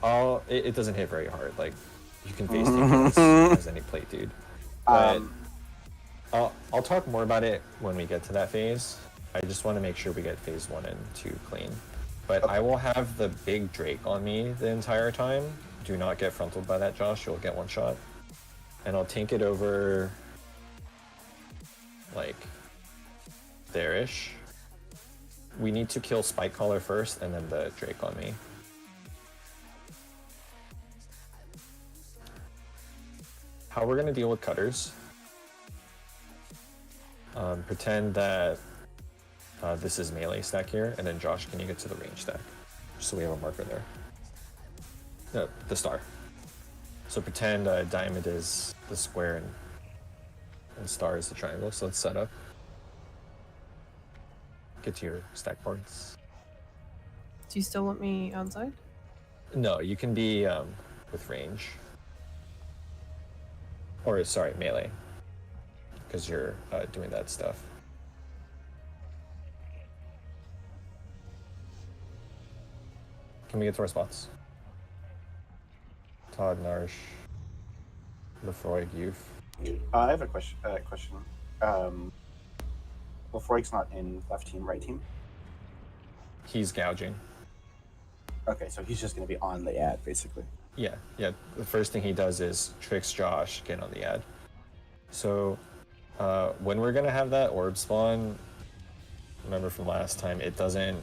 I? It doesn't hit very hard. Like, you can face take it as any plate, dude. But I'll talk more about it when we get to that phase. I just want to make sure we get phase 1 and 2 clean. But okay. I will have the big Drake on me the entire time. Do not get frontaled by that, Josh. You'll get one shot. And I'll tank it over, like, there-ish. We need to kill Spike Collar first, and then the Drake on me. How we're gonna deal with cutters. Pretend that this is melee stack here, and then Josh, can you get to the range stack? Just so we have a marker there. No, the star. So pretend diamond is the square and star is the triangle, so let's set up. Get to your stack boards. Do you still want me outside? No, you can be with range. Or, sorry, melee. Because you're doing that stuff. Can we get to our spots? Todd, Narsh, Lefroy, Youth. I have a question. Lefroy's not in left team, right team? He's gouging. Okay, so he's just going to be on the ad, basically. Yeah. The first thing he does is tricks Josh, get on the ad. So when we're going to have that orb spawn, remember from last time, it doesn't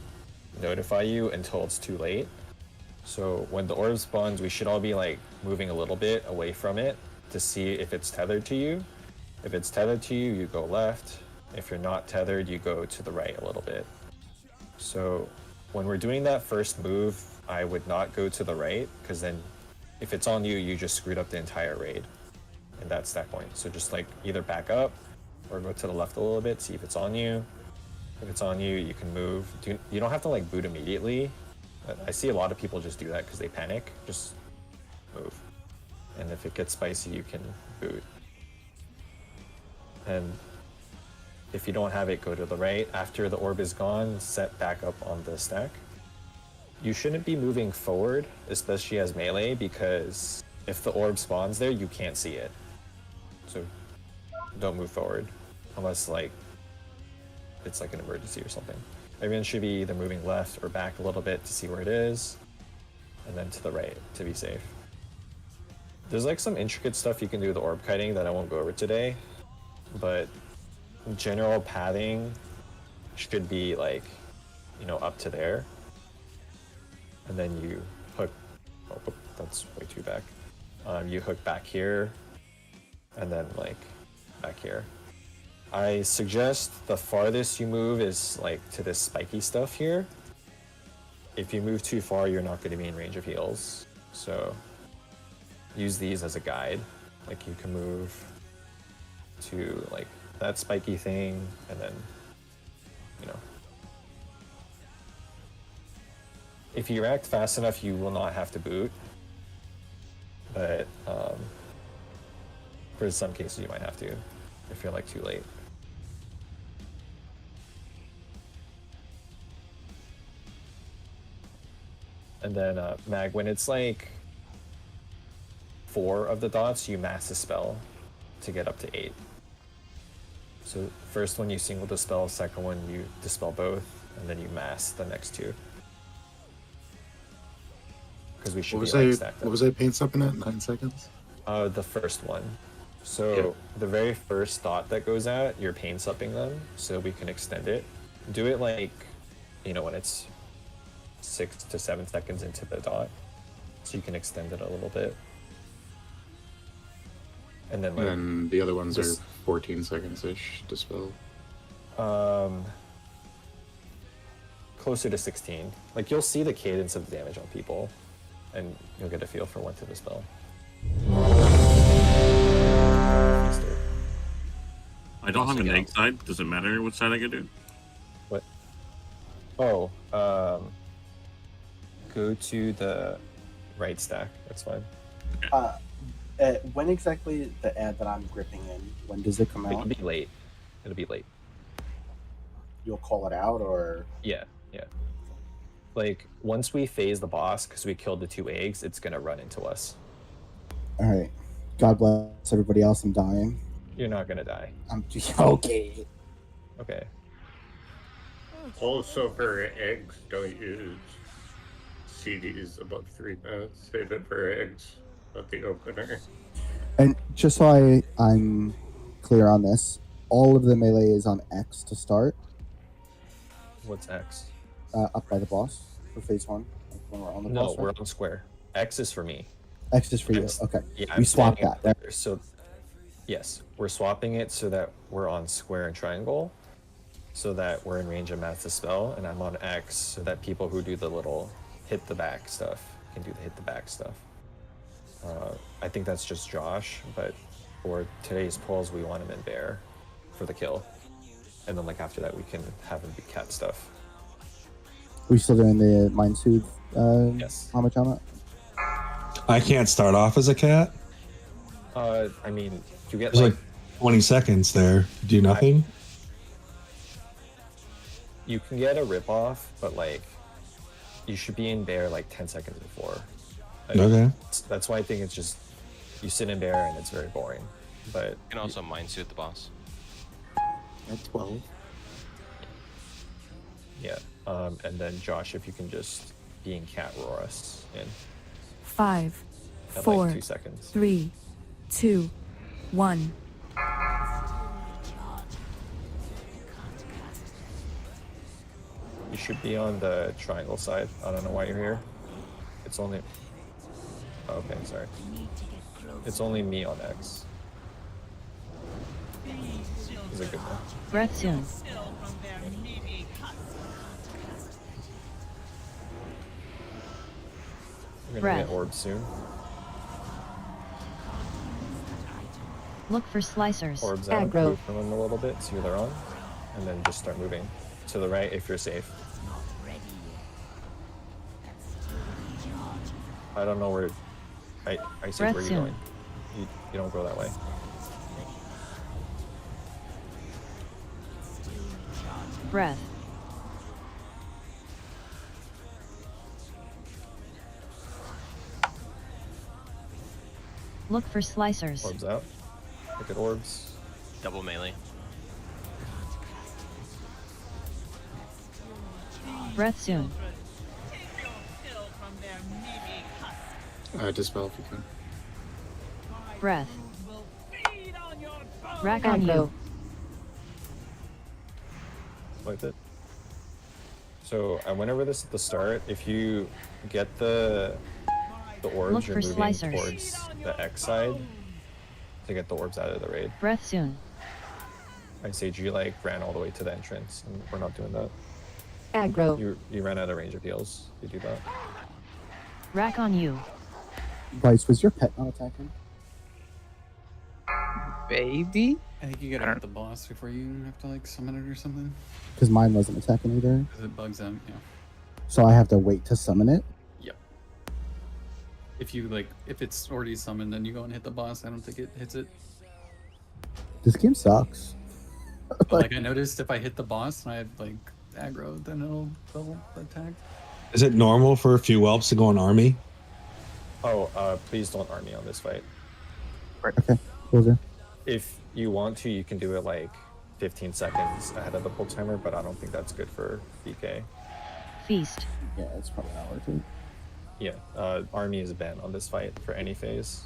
notify you until it's too late. So when the orb spawns, we should all be like moving a little bit away from it to see if it's tethered to you. If it's tethered to you, you go left. If you're not tethered, you go to the right a little bit. So when we're doing that first move, I would not go to the right, because then if it's on you, you just screwed up the entire raid in that stack point. So just like either back up or go to the left a little bit, see if it's on you. If it's on you, you can move. You don't have to like boot immediately. I see a lot of people just do that because they panic. Just move. And if it gets spicy, you can boot. And If you don't have it, go to the right. After the orb is gone, set back up on the stack. You shouldn't be moving forward, especially as melee, because if the orb spawns there, you can't see it. So don't move forward unless like it's like an emergency or something. Everyone should be either moving left or back a little bit to see where it is, and then to the right to be safe. There's like some intricate stuff you can do with the orb kiting that I won't go over today, but general pathing should be like, you know, up to there. And then you hook, oh, that's way too back. You hook back here, and then like back here. I suggest the farthest you move is like to this spiky stuff here. If you move too far, you're not going to be in range of heals. So use these as a guide. Like you can move to like that spiky thing, and then, you know. If you react fast enough, you will not have to boot. But for some cases, you might have to if you're like too late. And then Mag, when it's like 4 of the dots, you mass a spell to get up to 8. So first one you single dispel, second one you dispel both, and then you mass the next 2. Because we should be like stacked up. What was I paint stopping at? 9 seconds? The first one. So the very first dot that goes out, you're pain supping them, so we can extend it. Do it like, you know, when it's 6 to 7 seconds into the dot, so you can extend it a little bit. And then like, and the other ones are 14 seconds-ish dispel. Closer to 16. Like you'll see the cadence of damage on people, and you'll get a feel for when to dispel. I don't have an egg side. Does it matter what side I can do? What? Oh, go to the right stack. That's fine. When exactly the ad that I'm gripping in? When does it come out? It'll be late. It'll be late. You'll call it out, or yeah. Like once we phase the boss, because we killed the 2 eggs, it's gonna run into us. All right. God bless everybody else. I'm dying. You're not gonna die. I'm just okay. Okay. Also for eggs, don't use CDs above 3 minutes. Save it for eggs at the opener. And just so I'm clear on this, all of the melee is on X to start. What's X? Up by the boss for phase 1. Like when we're on the boss. No, we're on square. X is for me. X is for you. Okay. Yeah, we swapped that. There, so yes, we're swapping it so that we're on square and triangle, so that we're in range of mass dispel, and I'm on X so that people who do the little hit the back stuff can do the hit the back stuff. I think that's just Josh, but for today's polls, we want him in bear for the kill, and then like after that, we can have him be cat stuff. We still doing the Mind Soothe Yes. Hamachama? I can't start off as a cat. I mean, you get There's like 20 seconds there. Do nothing. You can get a ripoff, but like you should be in bear like 10 seconds before. Like, Okay. That's why I think it's just you sit in bear and it's very boring. But You can also mind suit the boss. At 12. Yeah. And then Josh, if you can just be in cat roar us in 5, at 4, like 2 seconds. 3, 2, 1. You should be on the triangle side. I don't know why you're here. It's only. Oh, okay, sorry. It's only me on X. Is a good one. Breath soon. We're gonna Breath. get orbs soon. Look for slicers. Orbs out, Aggro. move from them a little bit, see who they're on, and then just start moving to the right if you're safe. I don't know where. I see where you're soon. going. You don't go that way. Breath. Look for slicers. Orbs out. Look at orbs. Double melee. Breath soon. Dispel if you can. Breath. Rack on you. Like it. So I went over this at the start. If you get the orbs, Look you're for moving slicers. towards the X side to get the orbs out of the raid. Breath soon. I say you like ran all the way to the entrance, and we're not doing that. Aggro. You ran out of range of heals. You do that. Rack on you. Bryce, was your pet not attacking? Baby? I think you gotta hit the boss before you have to like summon it or something. Because mine wasn't attacking either. Because it bugs out, yeah. So I have to wait to summon it? Yep. If it's already summoned, then you go and hit the boss. I don't think it hits it. This game sucks. But like I noticed if I hit the boss and I had like aggro, then it'll double attack. Is it normal for a few whelps to go on army? Oh, please don't army on this fight. Okay, will do. If you want to, you can do it like 15 seconds ahead of the pull timer, but I don't think that's good for BK. Feast. Yeah, it's probably not worth it. Yeah, army is banned on this fight for any phase.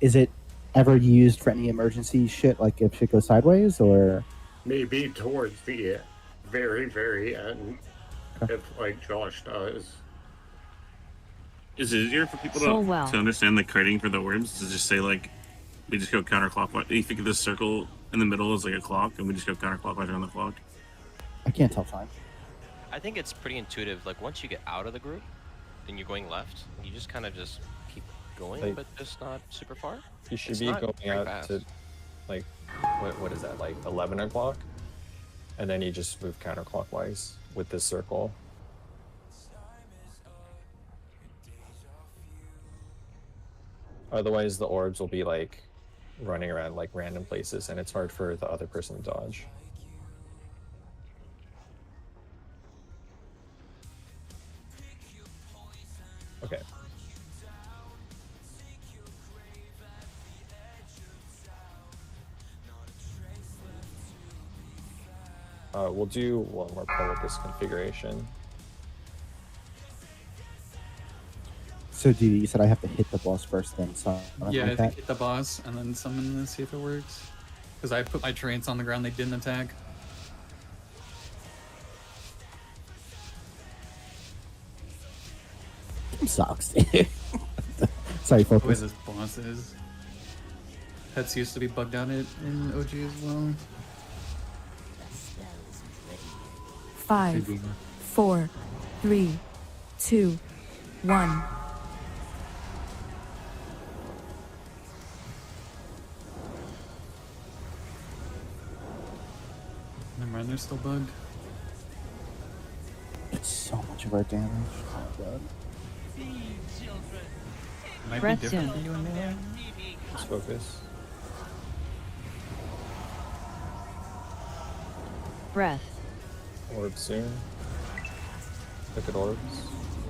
Is it ever used for any emergency shit, like if shit goes sideways, or? Maybe towards the very, very end, Okay. if like Josh does. Is it easier for people So to, well. to understand the crating for the orbs to just say like we just go counterclockwise? You think of this circle in the middle is like a clock, and we just go counterclockwise around the clock? I can't tell time. I think it's pretty intuitive. Like once you get out of the group and you're going left, you just kind of just keep going, Like- but just not super far. You should It's be not going very out fast. to like what is that, like 11 o'clock, and then you just move counterclockwise with this circle. Otherwise the orbs will be like running around like random places, and it's hard for the other person to dodge. Okay. We'll do one more pull with this configuration. So, you said I have to hit the boss first, then summon Yeah, I like think that? hit the boss and then summon and see if it works. Because I put my trance on the ground, they didn't attack. Sucks. Sorry, The way focus. this boss is. Pets used to be bugged out in OG as well. 5, 4, 3, 2, 1. Never mind, they're still bugged. It's so much of our damage. Oh, God. Might Breath be different soon. for you in melee. Let's focus. Breath. Orb soon. Look at orbs.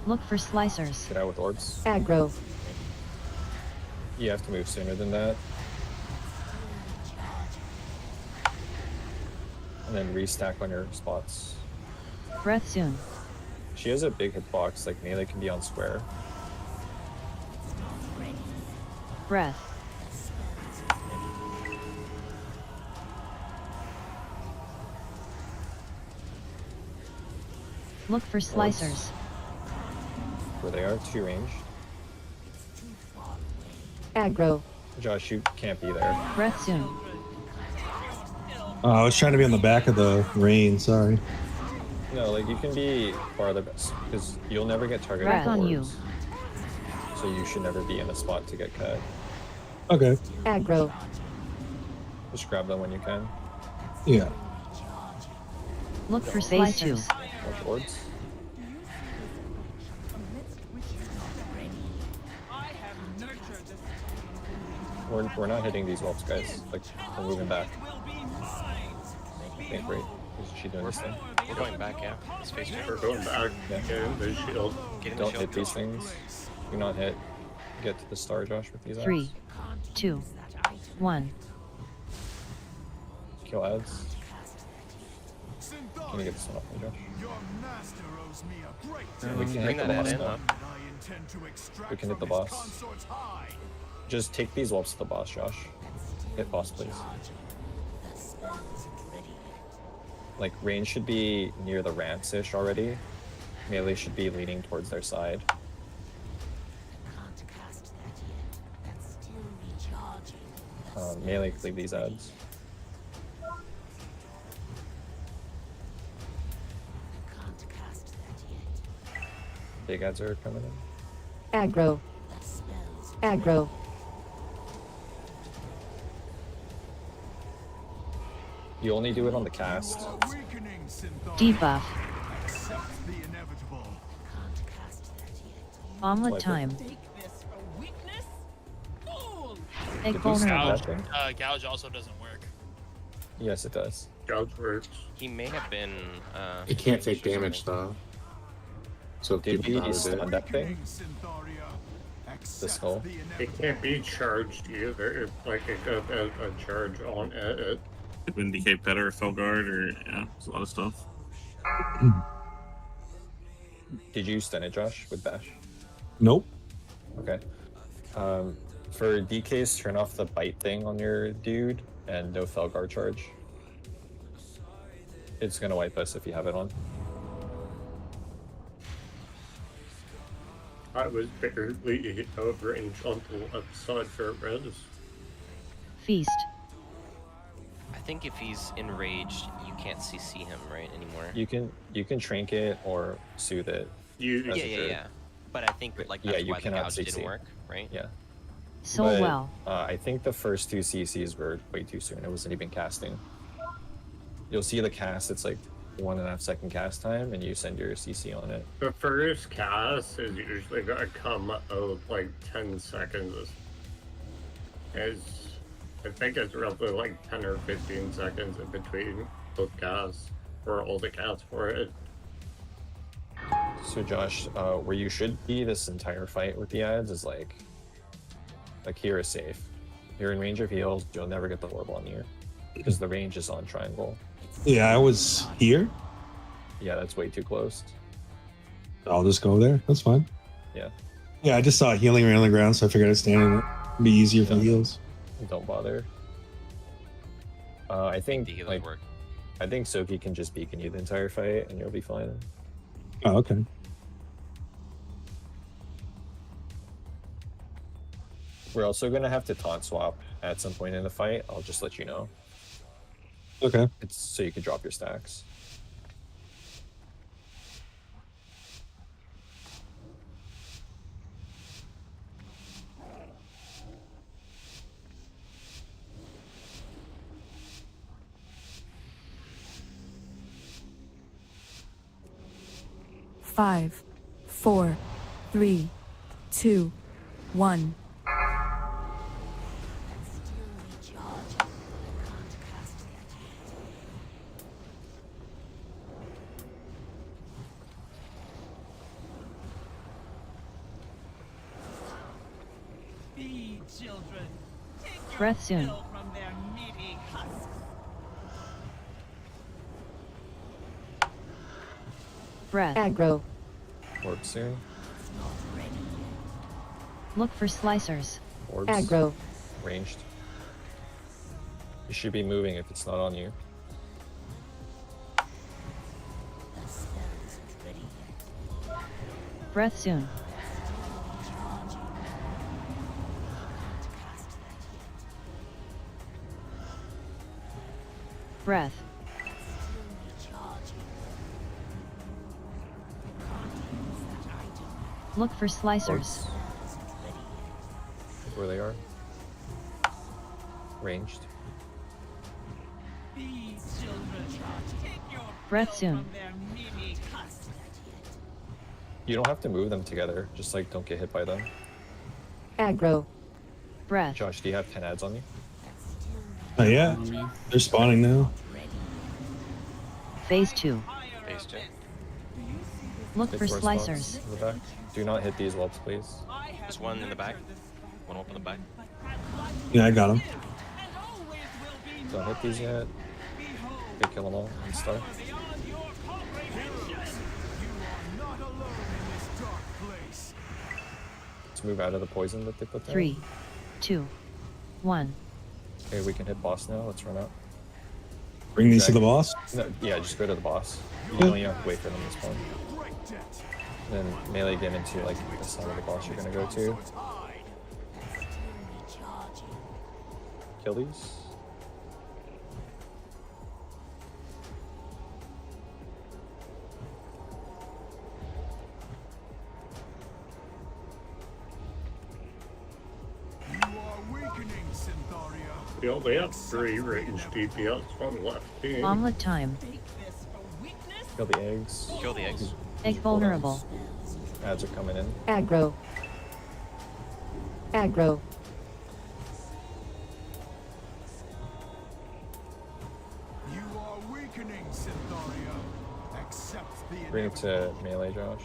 Look for slicers. Get out with orbs. Aggro. You have to move sooner than that. And then restack on your spots. Breath soon. She has a big hitbox, like melee can be on square. Breath. Look for slicers. Where they are, 2 range. Aggro. Josh, you can't be there. Breath soon. I was trying to be on the back of the rain. Sorry. No, like you can be farther, because you'll never get targeted Rack with on you. orbs. So you should never be in a spot to get cut. Okay. Aggro. Just grab them when you can. Yeah. Look for slicers. Watch orbs. We're not hitting these whelps, guys. Like, we're moving back. Okay, great. Is she doing this thing? We're going back, yeah. Let's face We're going back. Yeah. Get in the shield. Get in the Don't shield. hit these things. Do not hit. Get to the star, Josh, with these ads. 3, 2, 1. Kill ads. Can you get this one off me, Josh? We can Bring hit the that ad boss in, now. huh? We can hit the boss. Just take these whelps to the boss, Josh. Hit boss, please. Like, range should be near the ramps-ish already. Melee should be leaning towards their side. Melee, leave these ads. Big ads are coming in. Aggro. Aggro. You only do it on the cast. Debuff. Omelet Swipe it. time. Egg Did we vulnerable. stop that thing? Gouge also doesn't work. Yes, it does. Gouge works. He may have been. It can't take damage though. So if Did people we use it, stun that thing? The skull? It can't be charged either. Like it got a charge on it. Could be DK Petter or Felguard or yeah, there's a lot of stuff. Did you stun it, Josh, with Bash? Nope. Okay. For DKs, turn off the bite thing on your dude and no Felguard charge. It's gonna wipe us if you have it on. I was barely over range on the left side for res. Feast. I think if he's enraged, you can't CC him right anymore. You can trinket or soothe it. Yeah. But I think like yeah, that's you why the cannot gouge CC. didn't work, right? Yeah. So But, well. I think the first 2 CCs were way too soon. It wasn't even casting. You'll see the cast, it's like 1.5 second cast time, and you send your CC on it. The first cast is usually gonna come out like 10 seconds. I think it's roughly like 10 or 15 seconds in between both casts for all the casts for it. So Josh, where you should be this entire fight with the ads is like here is safe. You're in range of heals, you'll never get the orb on you because the range is on triangle. Yeah, I was here. Yeah, that's way too close. I'll just go there. That's fine. Yeah. Yeah, I just saw healing around the ground, so I figured I'd stand in it. It'd be easier for heals. Don't bother. I think The healers like work. I think Soki can just beacon you the entire fight and you'll be fine. Oh, okay. We're also gonna have to taunt swap at some point in the fight. I'll just let you know. Okay. It's so you can drop your stacks. Five, 4, 3, 2, 1. Feed children. Take your Breath soon. fill from their meaty husks. Breath. Aggro. Orb soon. Look for slicers. Orbs. Aggro. Ranged. You should be moving if it's not on you. Breath soon. Breath. Look for slicers. Where they are. Ranged. Feed children. Take your Breath fill soon. from their meaty husks. You don't have to move them together. Just like don't get hit by them. Aggro. Breath. Josh, do you have 10 ads on you? Oh yeah. They're spawning now. Phase 2. Phase 2. Look Big for force slicers. box in the back. Do not hit these whelps, please. There's one in the back. One up in the back. Yeah, I got him. Don't hit these yet. Okay, kill them all and start. Let's move out of the poison that they put there. 3, 2, 1. Okay, we can hit boss now. Let's run out. Bring these to the boss? No, yeah, just go to the boss. You Yeah. only have to wait for them to spawn. Then melee get into like the side of the boss you're gonna go to. Kill these. We only have 3 ranged DPS on left team. Omelet time. Kill the eggs. Kill the eggs. Egg vulnerable. Ads are coming in. Aggro. Aggro. Bring it to melee, Josh.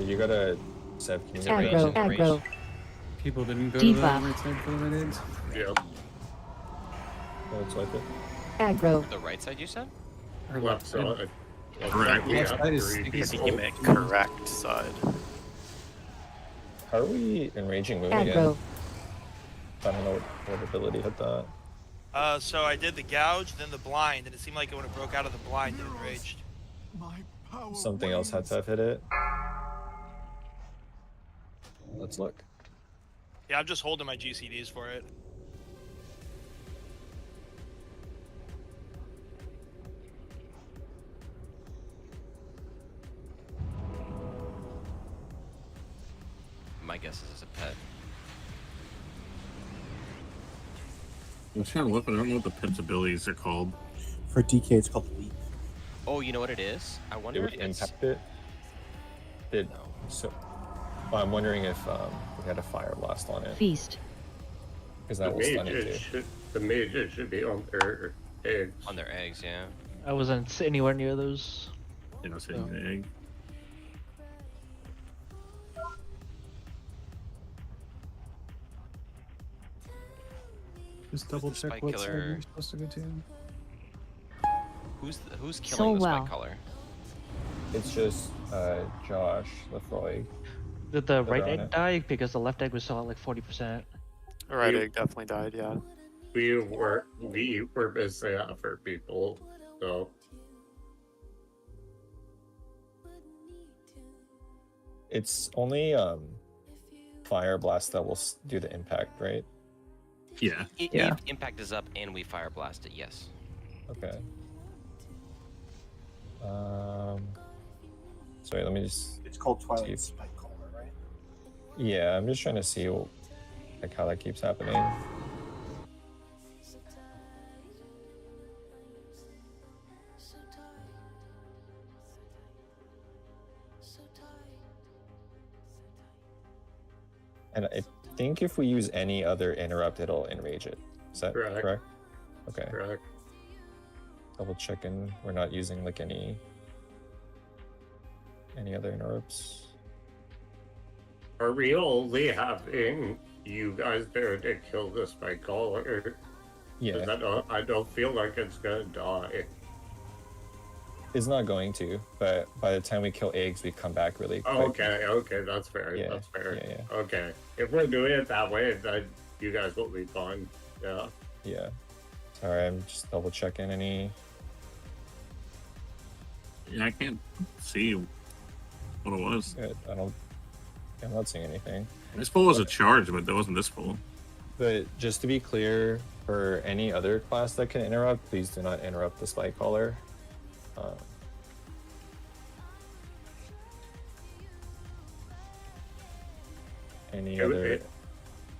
You gotta Sev, can you Aggro. Aggro. People didn't go Debuff. to the right side for the red eggs. Yeah. Let's wipe it. Aggro. The right side, you said? Or left side. Correct. Left side is- three is- people. You meant correct side. How are we enraging Moon Aggro. again? I don't know what ability hit that. So I did the gouge, then the blind, and it seemed like when it broke out of the blind, it enraged. Something else had to have hit it. Let's look. Yeah, I'm just holding my GCDs for it. My guess is it's a pet. I was trying to look, but I don't know what the pet's abilities are called. For DK, it's called Leap. Oh, you know what it is? I wonder Did if we it's... impact it? Did so? Well, I'm wondering if we had a fire blast on it. Feast. Because that will stun it too. The mages should be on their eggs. On their eggs, yeah. I wasn't anywhere near those. Yeah, I was hitting the egg. Just double check Spike what killer. side you're supposed to go to. Who's So killing the well. spike color? It's just Josh Lefroy. Did the right on egg it. die? Because the left egg was still at like 40%. Right egg definitely died, yeah. We were busy for people, so It's only fire blast that will do the impact, right? Yeah. Impact is up and we fire blast it, yes. Okay. Sorry, let me just. It's called see Twilight if- Spike Collar, right? Yeah, I'm just trying to see like how that keeps happening. And I think if we use any other interrupt, it'll enrage it. Is that Correct. correct? Okay. correct. Double checking. We're not using like any other interrupts. Are we only having you guys there to kill this by collar? Yeah, I don't feel like it's gonna die. it's not going to, but by the time we kill eggs, we come back really quick. Okay, that's fair. Yeah, That's fair. yeah. Okay, if we're doing it that way, then you guys will be fine. Yeah. Yeah. Sorry, I'm just double checking any. Yeah, I can't see what it was. I'm not seeing anything. This pull was a charge, but there wasn't this pull. But just to be clear, for any other class that can interrupt, please do not interrupt the spike caller. Any other?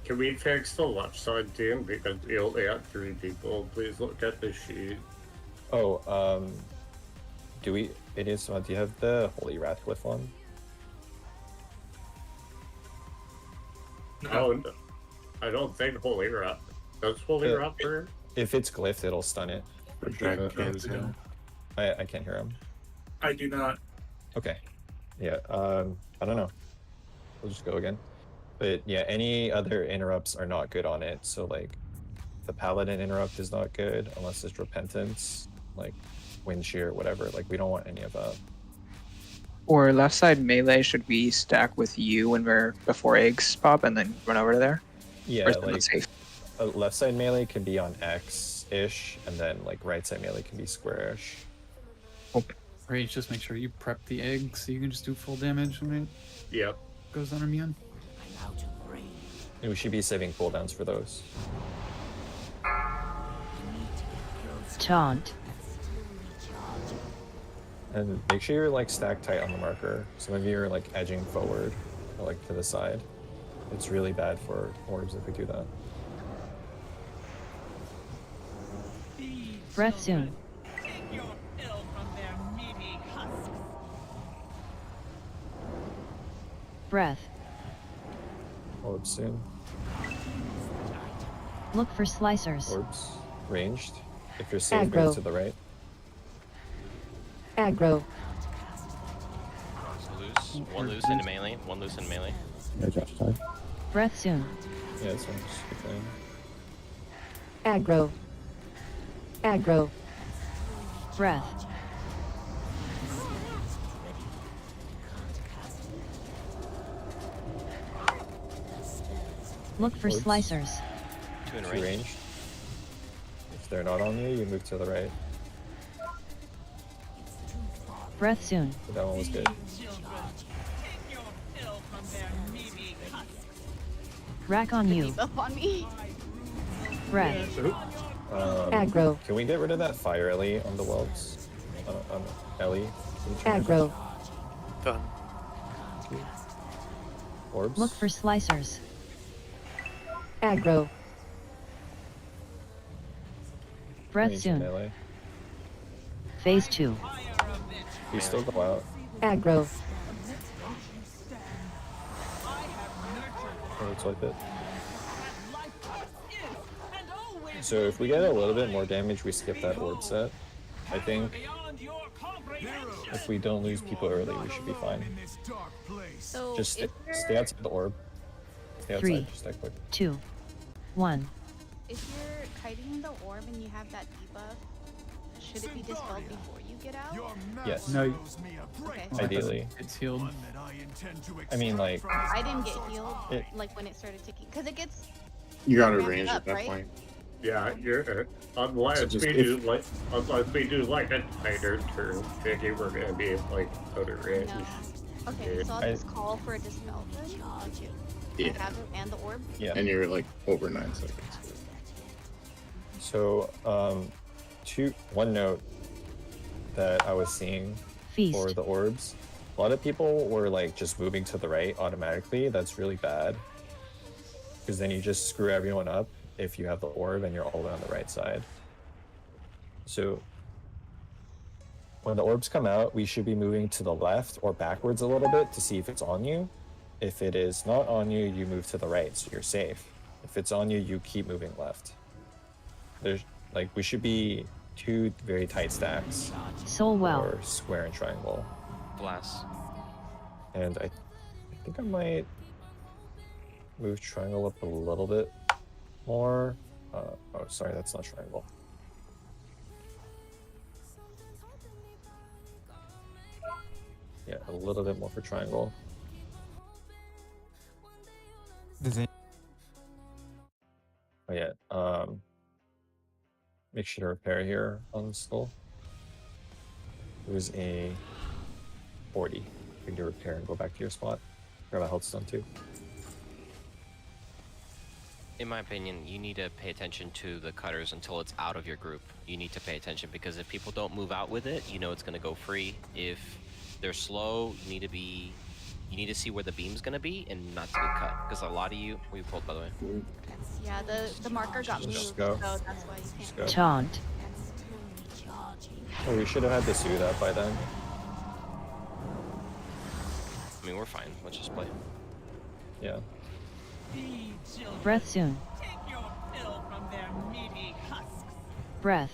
Can we fix the left side team because we only have 3 people? Please look at the sheet. Oh, do we? It is. Do you have the Holy Radcliffe one? Oh, I don't think Holy Rock. Does Holy Rock burn? If it's glyphed, it'll stun it. For dragon cans, yeah. I can't hear him. I do not. Okay. Yeah. I don't know. We'll just go again. But yeah, any other interrupts are not good on it. So like, the Paladin interrupt is not good unless it's Repentance, like Wind Shear, whatever. Like we don't want any of that. Or left side melee, should we stack with you when we're before eggs pop and then run over to there? Yeah, Or is that like not safe? left side melee can be on X-ish, and then like right side melee can be square-ish. Rage, just make sure you prep the egg so you can just do full damage when it Yep. goes on immune. And we should be saving cooldowns for those. Taunt. And make sure you're like stacked tight on the marker. Some of you are like edging forward or like to the side. It's really bad for orbs if we do that. Breath soon. Breath. Orbs soon. Look for slicers. Orbs. Ranged. If you're safe, Aggro. move to the right. Aggro. So loose. One loose into melee. One loose into melee. Yeah, Josh, sorry. Breath soon. Yeah, this one's just keep playing. Aggro. Aggro. Breath. Look for Orbs. slicers. Two in Two range. ranged. If they're not on you, you move to the right. Breath soon. But that one was good. Rack on you. Up on me. Breath. Aggro. Can we get rid of that fire Ellie on the welds? Ellie. Can you turn it Aggro. Done. off? Orbs. Look for slicers. Aggro. Breath Ranged soon. melee. Phase 2. You still go out. Aggro. Or it's like it. So if we get a little bit more damage, we skip that orb set. I think if we don't lose people early, we should be fine. So Just if stay you're, outside the orb. Stay outside, 3, just that quick. 2, 1. if you're kiting the orb and you have that debuff, should it be dispelled before you get out? Yes. No. Okay. Ideally. It's healed. I mean, like, I didn't get healed It- like when it started ticking because it gets You got a ramped range up, at that right? point. Yeah, you're unless So just we if- do like a tighter turn, thinking we're gonna be like out of range. No. Okay, so I'll I- just call for a dispel then. Yeah. I have it and the orb. Yeah. And you're like over 9 seconds. So, one note that I was seeing Feast. for the orbs. A lot of people were like just moving to the right automatically. That's really bad. Because then you just screw everyone up if you have the orb and you're all on the right side. So when the orbs come out, we should be moving to the left or backwards a little bit to see if it's on you. If it is not on you, you move to the right, so you're safe. If it's on you, you keep moving left. There's like we should be 2 very tight stacks. Soul well. Or square and triangle. Blast. And I think I might move triangle up a little bit more. Oh, sorry, that's not triangle. Yeah, a little bit more for triangle. Oh yeah, make sure to repair here on the skull. It was a 40. You can repair and go back to your spot. Grab a health stone too. In my opinion, you need to pay attention to the cutters until it's out of your group. You need to pay attention because if people don't move out with it, you know it's going to go free. If they're slow, you need to see where the beam's going to be and not to get cut. Because a lot of you, we pulled by the way. Yeah, the marker got moved, Just so go. that's why you can't. Go. Taunt. Oh, we should have had the suit up by then. I mean, we're fine. Let's just play. Yeah. Breath soon. Breath.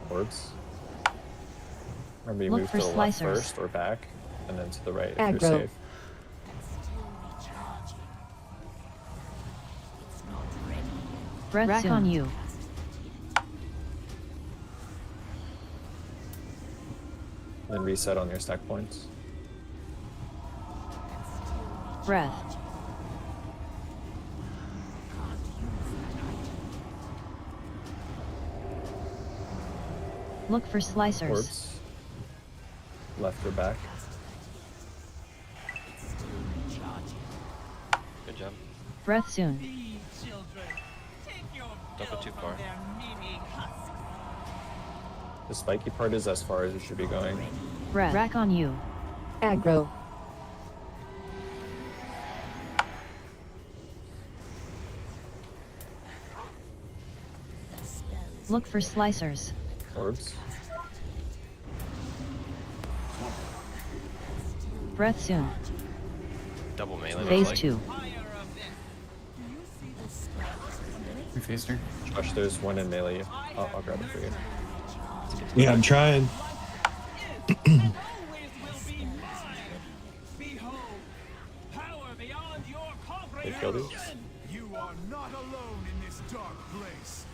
Orbs. Remember, you Look move for to the left slicers. first or back, and then to the right if you're Aggro. safe. Breath Rack soon. on you. Then reset on your stack points. Breath. Look for slicers. Orbs. Left or back. Good job. Breath soon. Don't go too far. The spiky part is as far as it should be going. Breath. Rack on you. Aggro. Look for slicers. Orbs. Breath soon. Double melee. Phase looks 2. We faced her. Josh, there's one in melee. I'll grab it for you. Yeah, I'm trying. They killed you? You are not alone in this dark place.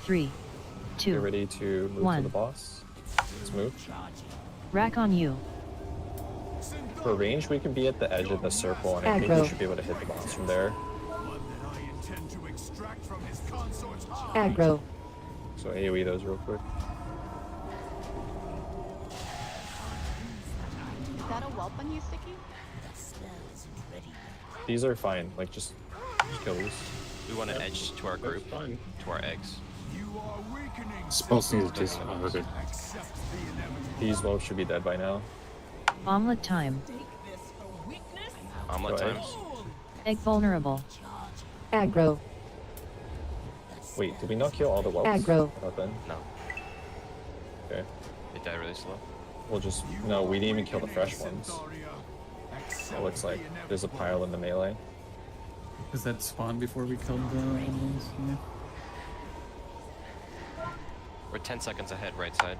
3, 2, Get ready to move to 1. the boss. Let's move. Rack on you. For range, we can be at the edge of the circle, and I think we Aggro. should be able to hit the boss from there. Aggro. So AoE those real quick. Is that a whelp on you, Sticky? These are fine. Like, just kill these. We want to edge to our group, to our eggs. Spells need to taste good. These whelps should be dead by now. Omelet time. Omelet Go time. eggs. Egg vulnerable. Aggro. Wait, did we not kill all the whelps? Aggro. Not then? No. Okay. They die really slow. We'll just... No, we didn't even kill the fresh ones. It looks like there's a pile in the melee. Does that spawn before we killed the ones? Yeah. We're 10 seconds ahead, right side.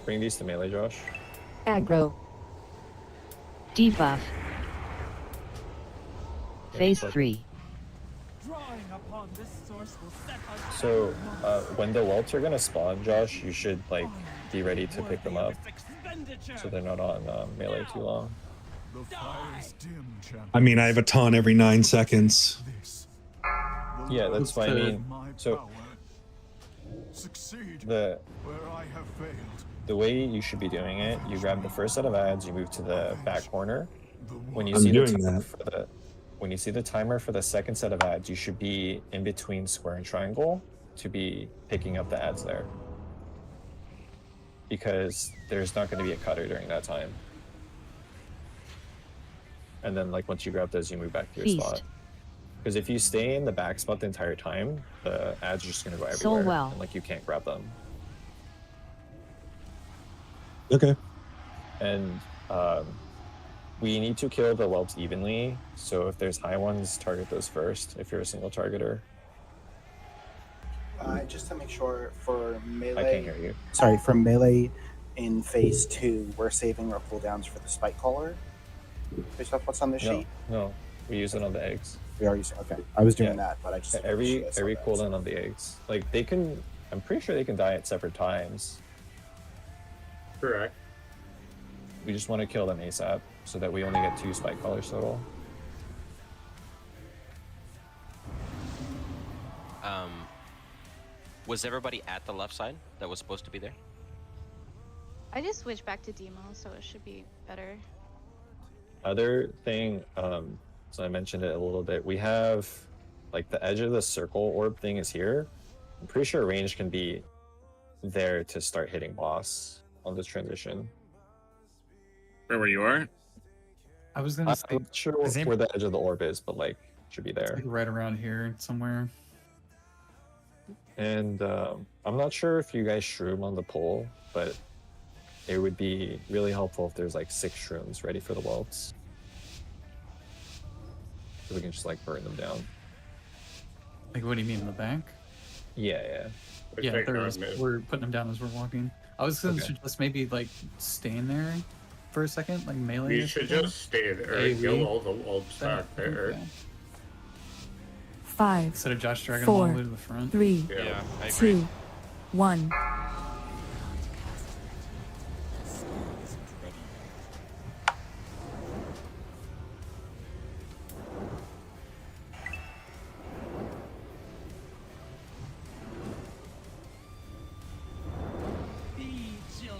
Bring these to melee, Josh. Aggro. Debuff. Phase 3. So, when the whelps are gonna spawn, Josh, you should, like, be ready to pick them up. So they're not on melee too long. I mean, I have a ton every 9 seconds. Yeah, that's what I mean. So, the way you should be doing it, you grab the first set of ads, you move to the back corner. When you I'm see doing the timer that. for when you see the timer for the second set of ads, you should be in between square and triangle to be picking up the ads there. Because there's not going to be a cutter during that time. And then, like, once you grab those, you move back to your Feast. spot. Because if you stay in the back spot the entire time, the ads are just going to go Soul everywhere. well. And, like, you can't grab them. Okay. And we need to kill the whelps evenly. So if there's high ones, target those first if you're a single targeter. Just to make sure, for melee... I can't hear you. Sorry, for melee in phase 2, we're saving our cooldowns for the spike caller. Based off what's on the sheet? No, we use it on the eggs. We are using... Okay, I was doing that, but I just... Every cooldown on the eggs. Like, they can... I'm pretty sure they can die at separate times. Correct. We just want to kill them ASAP so that we only get 2 spike callers total. Was everybody at the left side that was supposed to be there? I just switched back to demo, so it should be better. Other thing, so I mentioned it a little bit. We have, like, the edge of the circle orb thing is here. I'm pretty sure range can be there to start hitting boss on this transition. Right where you are? I was gonna say, I'm not sure where the edge of the orb is, but, like, should be there. like right around here somewhere. And I'm not sure if you guys shroom on the pole, but it would be really helpful if there's like 6 shrooms ready for the welds. So we can just like burn them down. Like, what do you mean, in the back? Yeah. Yeah, we're putting them down as we're walking. I was going to suggest maybe like staying there for a second, like melee. We should just stay there and kill all the wolves back there. Yeah. 5, Instead of Josh dragging them all 4, the way to the front. 3, Yeah, I agree. 2, 1.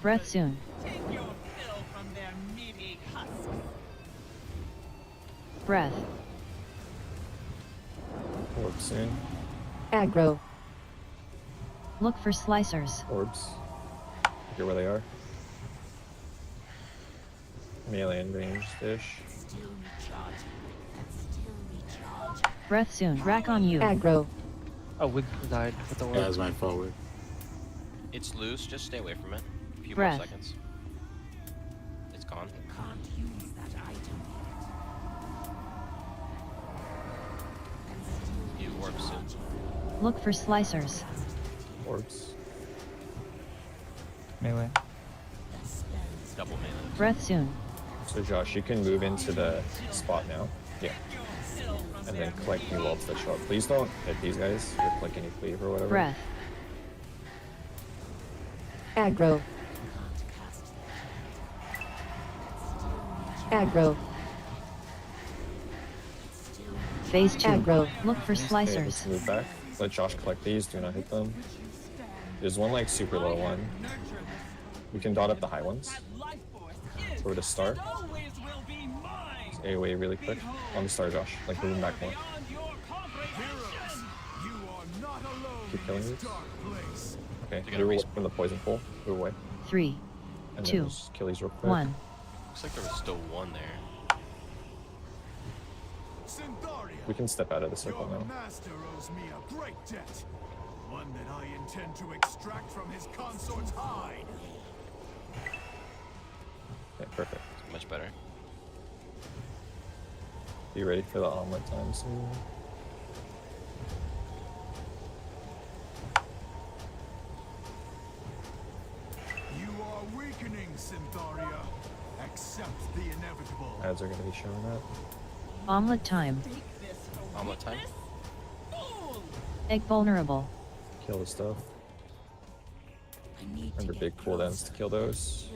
Breath soon. Breath. Orb soon. Aggro. Look for slicers. Orbs. Here where they are. Melee and range dish. Breath soon. Rack on you. Aggro. Oh, we died with the orb. Yeah, that's my forward. It's loose. Just stay away from it. A few Breath. more seconds. It's gone. You orb soon. Look for slicers. Orbs. Melee. Double melee. Breath soon. So Josh, you can move into the spot now. Yeah. And then collect new welds that show up. Please don't hit these guys with like any cleave or whatever. Breath. Aggro. Aggro. Phase 2. Aggro. Look for Okay, slicers. let's move back. Let Josh collect these. Do not hit them. There's one like super low one. We can dot up the high ones. Or the star. Just AoE really quick. On the star, Josh. Like moving back more. Keep killing these. Okay, move away from the poison pool. Move away. 3, And 2, then just kill these real quick. 1. Looks like there was still one there. We can step out of the circle Your now. master owes me a great debt. One that I intend to extract from his consort's hide. Okay, perfect. Much better. Be ready for the omelet time soon. You are weakening, Syntharia. Accept the inevitable. Ads are going to be showing up. Omelet time. Omelet time. Egg vulnerable. Kill the stuff. Remember big cooldowns to kill those.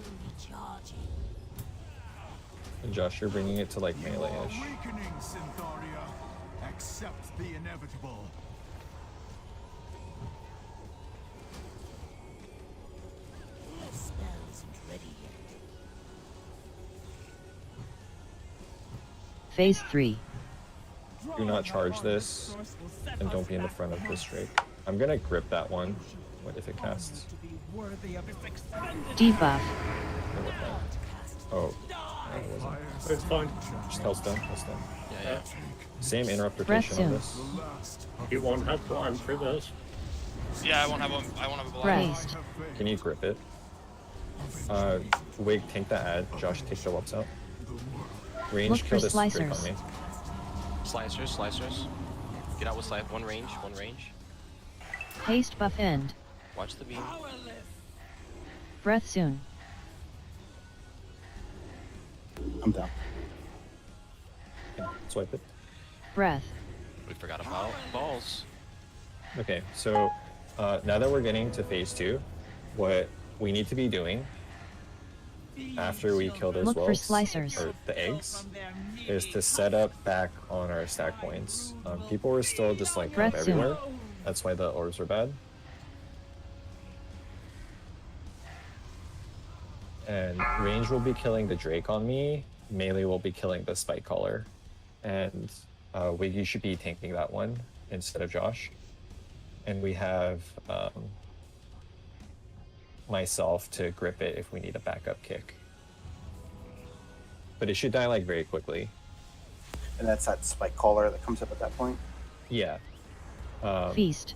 And Josh, you're bringing it to like melee-ish. Weakening, Syntharia. Accept the inevitable. The spell isn't ready yet. Phase 3. Do not charge this, and don't be in the front of this Drake. I'm gonna grip that one. What if it casts? Debuff. Oh, no, it wasn't. It's fine. Just Hellstone, Hellstone. Yeah. Same interrupt Breath rotation on soon. this. You won't have time for this. Yeah, I won't have a blind. Braced. Can you grip it? Wig, take the ad. Josh, take the webs out. Range, Look for kill this Drake slicers. on me. Slicers. Get out with slice. One range. Haste buff end. Watch the beam. Breath soon. I'm down. Okay, swipe it. Breath. We forgot about balls. Okay, so now that we're getting to phase 2, what we need to be doing after we kill those Look for welds, slicers. or the eggs, is to set up back on our stack points. People were still just like kind of Breath soon. everywhere. That's why the orbs are bad. And range will be killing the Drake on me. Melee will be killing the Spike Caller. And Wiggy should be tanking that one instead of Josh. And we have myself to grip it if we need a backup kick. But it should die like very quickly. And that's that spike caller that comes up at that point. Yeah. Feast.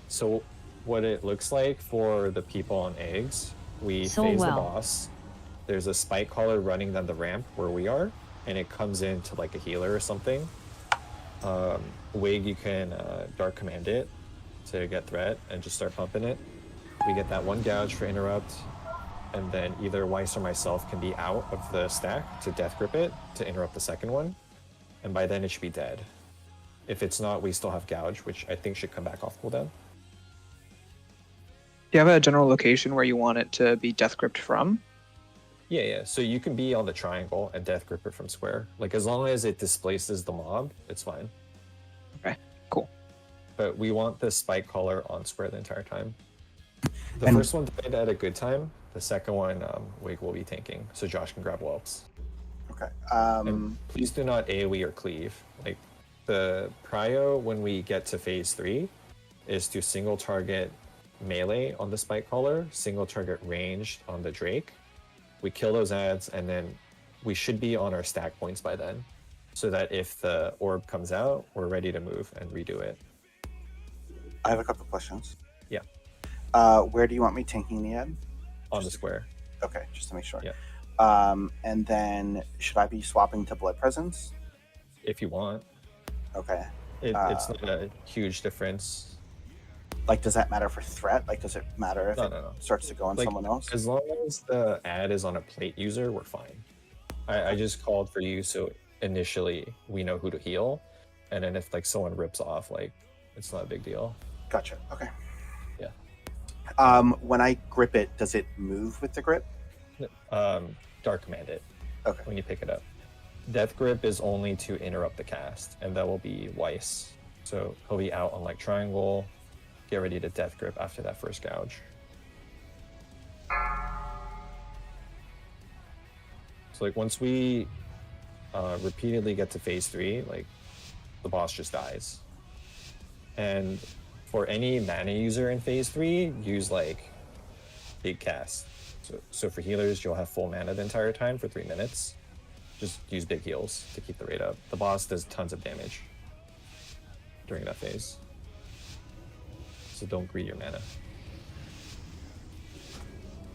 So what it looks like for the people on eggs, we So phase well. the boss, there's a spike caller running down the ramp where we are, and it comes into like a healer or something. Wig, you can dark command it to get threat and just start pumping it. We get that one gouge for interrupt, and then either Weiss or myself can be out of the stack to death grip it to interrupt the second one, and by then it should be dead. If it's not, we still have gouge, which I think should come back off cooldown. Do you have a general location where you want it to be death gripped from? Yeah. So you can be on the triangle and death grip it from square. Like as long as it displaces the mob, it's fine. Okay, cool. But we want the spike caller on square the entire time. The first one died at a good time. The second one, Wig will be tanking, so Josh can grab whelps. Okay. And please do not AoE or cleave. Like the prio when we get to phase 3 is to single target melee on the spike caller, single target ranged on the Drake. We kill those ads, and then we should be on our stack points by then, so that if the orb comes out, we're ready to move and redo it. I have a couple questions. Yeah. Where do you want me tanking the ad? On the square. Okay, just to make sure. Yeah. And then should I be swapping to Blood Presence? If you want. Okay. It's not a huge difference. Like, does that matter for threat? Like, does it matter if No. starts to go on Like, someone else? As long as the ad is on a plate user, we're fine. I just called for you so initially we know who to heal, and then if like someone rips off, like it's not a big deal. Gotcha. Okay. Yeah. When I grip it, does it move with the grip? Dark command it. Okay. When you pick it up. Death grip is only to interrupt the cast, and that will be Weiss. So he'll be out on like triangle. Get ready to death grip after that first gouge. So like once we repeatedly get to phase 3, like the boss just dies. And for any mana user in phase 3, use like big cast. So for healers, you'll have full mana the entire time for 3 minutes. Just use big heals to keep the rate up. The boss does tons of damage during that phase. So don't greed your mana.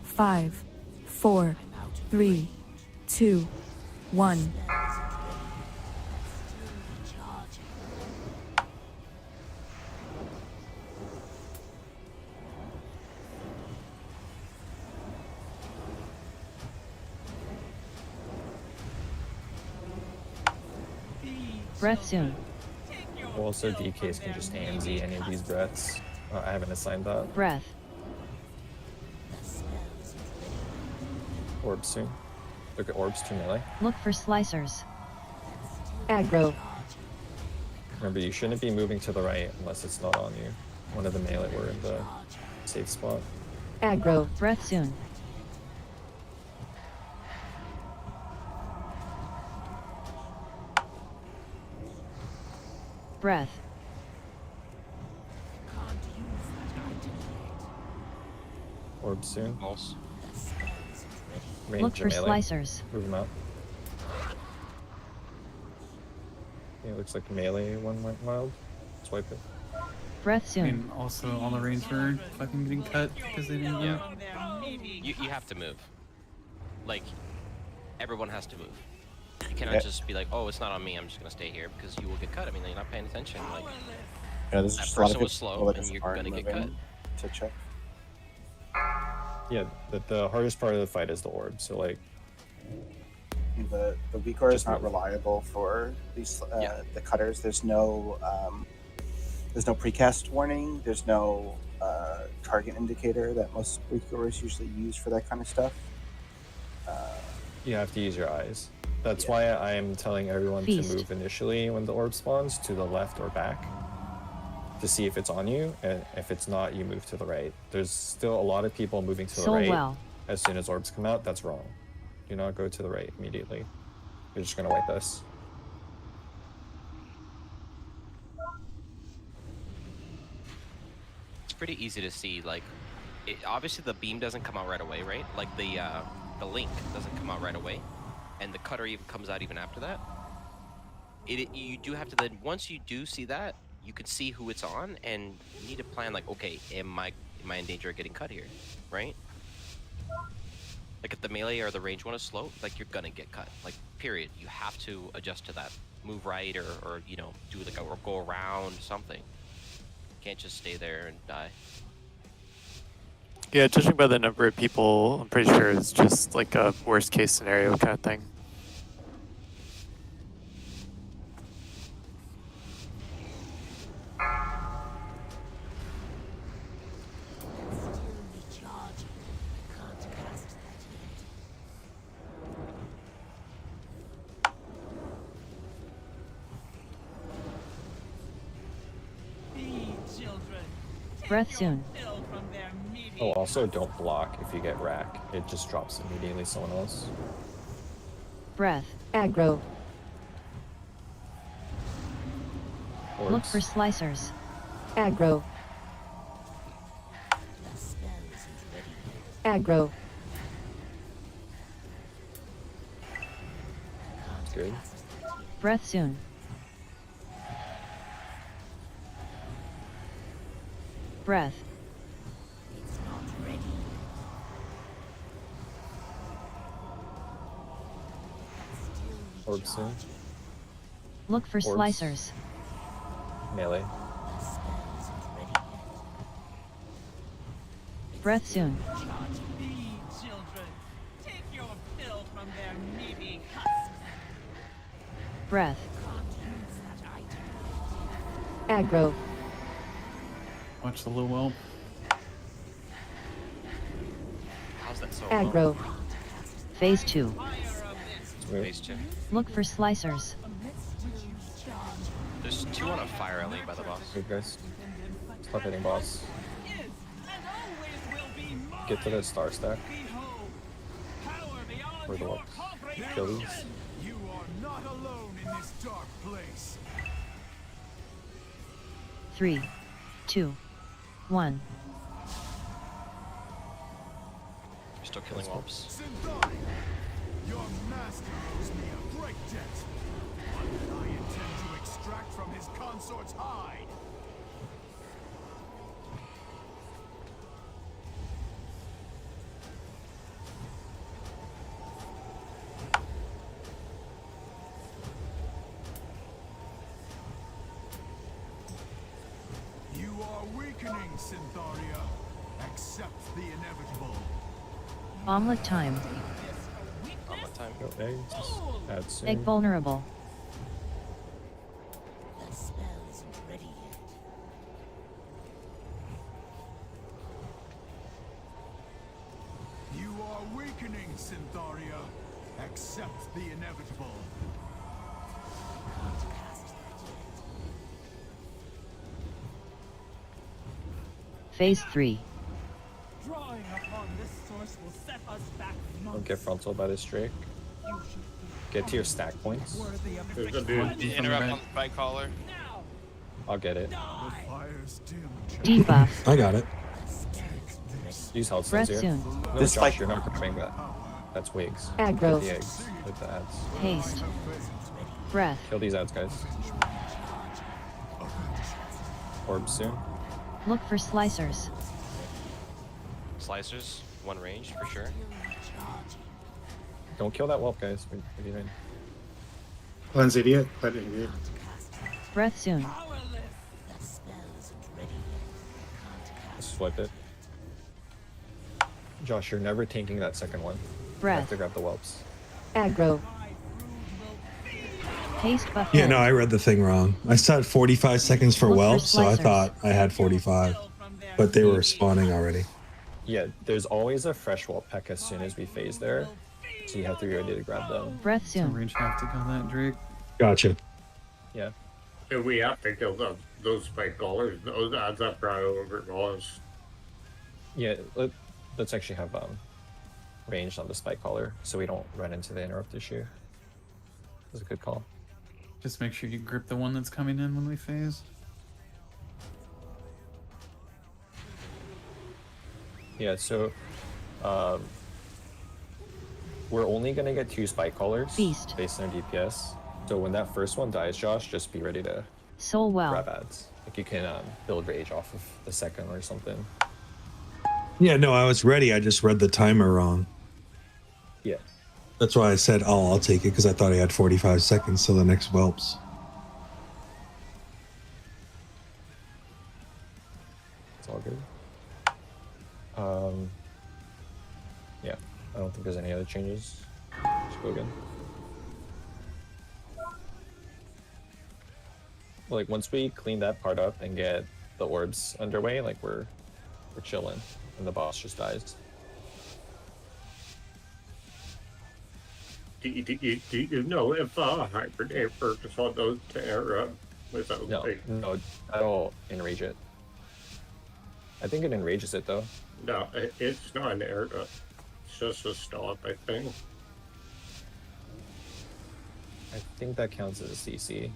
5, 4, 3, 2, 1. Breath soon. Also, DKs can just AMZ any of these breaths. I haven't assigned that. Breath. Orbs soon. Look at orbs to melee. Look for slicers. Aggro. Remember, you shouldn't be moving to the right unless it's not on you. One of the melee were in the safe spot. Aggro. Breath soon. Breath. Orbs soon. Pulse. Look for slicers. Move them out. Yeah, it looks like melee one went wild. Swipe it. Breath soon. And also all the ranger fucking getting cut because they didn't get. You have to move. Like, everyone has to move. You cannot just be like, oh, it's not on me, I'm just gonna stay here, because you will get cut. I mean, you're not paying attention. Like, there's that just a lot of person was people slow, that and just you're aren't gonna get cut. moving to check. Yeah, the hardest part of the fight is the orb. So like, The weaker is not reliable for these the cutters. There's no precast warning. There's no target indicator that most weakers usually use for that kind of stuff. you have to use your eyes. That's why I am telling everyone Feast. to move initially when the orb spawns to the left or back to see if it's on you, and if it's not, you move to the right. There's still a lot of people moving to the So right well. as soon as orbs come out. That's wrong. Do not go to the right immediately. You're just gonna wipe us. It's pretty easy to see. Like, obviously the beam doesn't come out right away, right? Like the link doesn't come out right away, and the cutter even comes out even after that. You do have to then, once you do see that, you can see who it's on, and you need to plan like, okay, am I in danger of getting cut here, right? Like if the melee or the range one is slow, like you're gonna get cut. Like period. You have to adjust to that. Move right or you know, do like a or go around something. You can't just stay there and die. Yeah, judging by the number of people, I'm pretty sure it's just like a worst case scenario kind of thing. Breath soon. Oh, also don't block if you get rack. It just drops immediately someone else. Breath. Aggro. Look for Orbs. slicers. Aggro. Aggro. That's good. Breath soon. Breath. Orb soon. Look for Orbs. slicers. Melee. Breath soon. Breath. Aggro. Watch the little whelp. How's that so Aggro. Phase 2. Phase 2. Look for slicers. There's 2 on a fire alley by the boss. Good guys. Stop hitting boss. Get to the star stack. Where the whelps. Kill these. You are not alone in this dark place. 3, 2, 1. You're still killing whelps. Your master owes me a great debt. One that I intend to extract from his consort's hide. You are weakening, Syntharia. Accept the inevitable. Omelet time. Omelet time. Go eggs. Add soon. Egg vulnerable. That spell isn't ready yet. You are weakening, Syntharia. Accept the inevitable. Phase 3. Drawing upon this source will set us back Don't get frontal by this Drake. Get to your stack points. There's a dude. The interrupt on the spike caller. I'll get it. Debuff. I got it. Use health Breath stones here. soon. No, This Josh, like- you're not grabbing that. That's wigs. Aggro. Get the eggs with the ads. Haste. Breath. Kill these ads, guys. Orbs soon. Look for slicers. Slicers, 1 range for sure. Don't kill that whelp, guys. What are you doing? Cleanse idiot. Cleanse idiot. Breath soon. Just swipe it. Josh, you're never tanking that second one. You Breath. have to grab the whelps. Aggro. Haste buff. Yeah, no, I read the thing wrong. I said 45 seconds for Look for whelps, so I slicers. thought I had 45. But they were spawning already. Yeah, there's always a fresh whelp peck as soon as we phase there. So you have to be ready to grab them. Breath So soon. range have to kill that Drake. Gotcha. Yeah. And we have to kill those spike callers. Those adds up right over boss. Yeah, let's actually have range on the spike collar so we don't run into the interrupt issue. That's a good call. Just make sure you grip the one that's coming in when we phase. Yeah, so we're only gonna get 2 spike collars Feast. based on our DPS. So when that first one dies, Josh, just be ready to Soul well. grab ads. Like you can build rage off of the second or something. Yeah, no, I was ready. I just read the timer wrong. Yeah. That's why I said, oh, I'll take it, because I thought I had 45 seconds till the next whelps. It's all good. Yeah, I don't think there's any other changes. Just go again. Like once we clean that part up and get the orbs underway, like we're chilling, and the boss just dies. Do you know if hibernate works on those Terra without No, that'll enrage it. I think it enrages it though. No, it's not an air. It's just a stop, I think. I think that counts as a CC.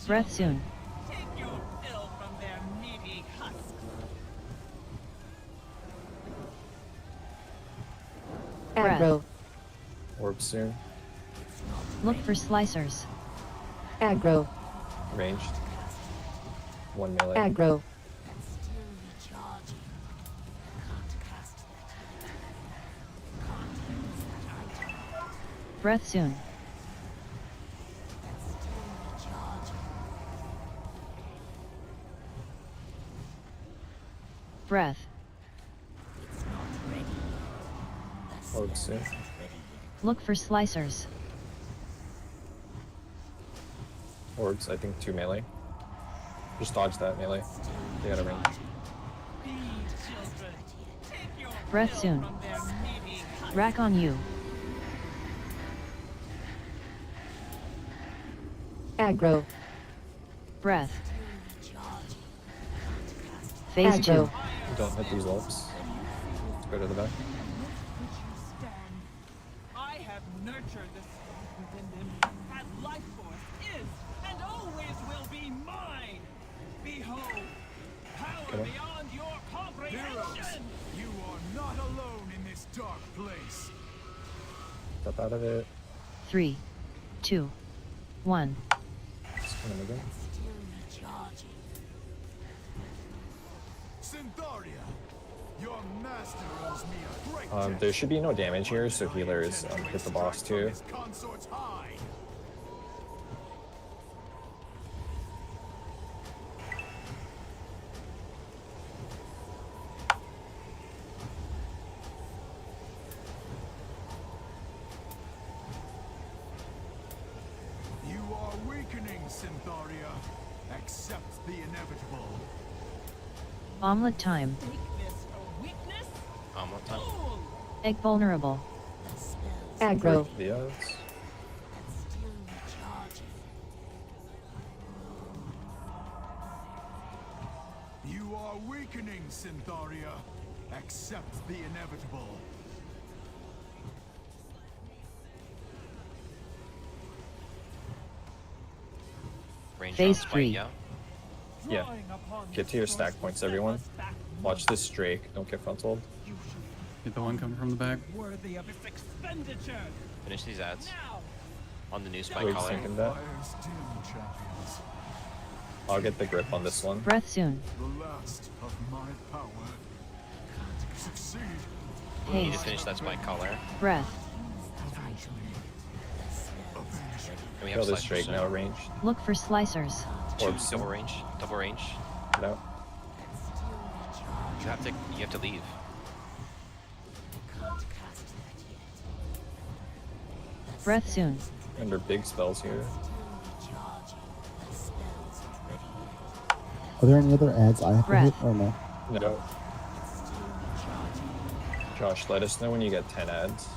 Breath soon. Take your fill from their meaty husks. Aggro. Orb soon. Look for slicers. Aggro. Ranged. One melee. Aggro. Breath soon. Breath. Orb soon. Look for slicers. Orbs, I think 2 melee. Just dodge that melee. They got a range. Breath soon. Rack on you. Aggro. Breath. Phase 2. Don't hit these lobes. Let's go to the back. I have nurtured the spark within them. That life force is and always will be mine. Behold, power Okay. beyond your comprehension. You are not alone in this dark place. Step out of it. 3, 2, 1. Just kind of again. Syntharia, your master owes me a great There should be no damage here, so healers hit the boss too. consort's hide. You are weakening, Syntharia. Accept the inevitable. Omelet time. Omelet time. Egg vulnerable. Aggro. The odds. You are weakening, Syntharia. Accept the inevitable. Range Phase on spike, 3. yeah. Yeah. Get to your stack points, everyone. Watch this Drake. Don't get frontaled. Get the one coming from the back. Worthy of its expenditure. Finish these ads. On the new spike Rogue's collar. thinking that. I'll get the grip on this one. Breath soon. The last of my power. Succeed. You need to Haste. finish that spike collar. Breath. And we Kill have this slicers Drake soon. now, ranged. Look for slicers. Orbs. Double range. Double range. Get out. You have to leave. Breath soon. Under big spells here. Are there any other ads I have to Breath. hit or no? No. Josh, let us know when you get 10 ads.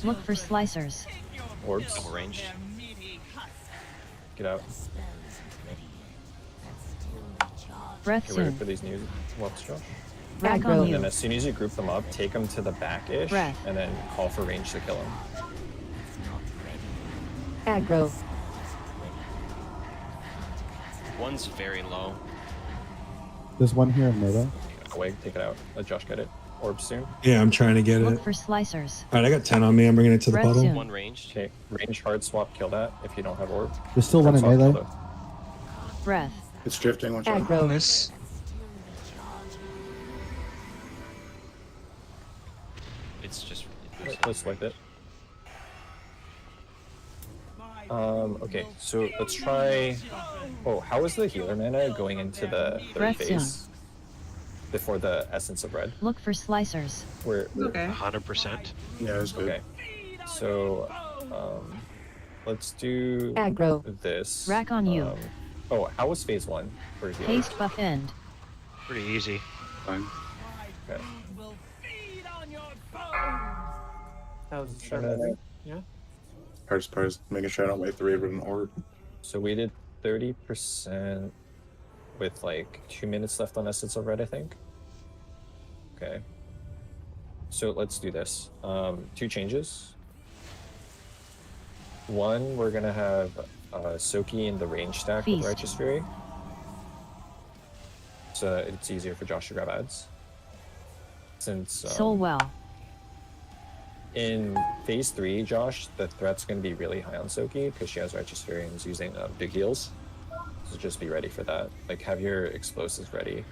Look for slicers. Orbs. Double range. Get out. Breath Get ready soon. for these new whelps, Josh. Rack on And then you. as soon as you group them up, take them to the back-ish, Breath. and then call for range to kill them. Aggro. One's very low. There's one here in melee. Away, take it out. Let Josh get it. Orb soon. Yeah, I'm trying to get it. Look for slicers. All right, I got 10 on me. I'm bringing it to the Red puddle. soon. One ranged. Okay, range hard swap, kill that if you don't have orb. There's still Hard one in swap, melee. kill that. Breath. It's drifting. One shot. Aggro. Miss. It's just. Let's wipe it. Okay, so let's try. Oh, how is the healer mana going into the third Breath phase before the essence of red? Look for slicers. We're Okay. 100%. Yeah, it's good. okay. So, let's do Aggro. this. Rack on you. Oh, how was phase 1 for healer? Haste buff end. Pretty easy. Fine. Okay. Will feed on your bones. Yeah. Hardest part is making sure I don't wait 3 of an orb. So we did 30% with like 2 minutes left on Essence of Red, I think. Okay. So let's do this. 2 changes. One, we're gonna have Soki in the range stack with Feast. Righteous Fury. So it's easier for Josh to grab ads. Since Soul well. in phase 3, Josh, the threat's going to be really high on Soki because she has Righteous Fury and is using big heals. So just be ready for that. Like, have your explosives ready.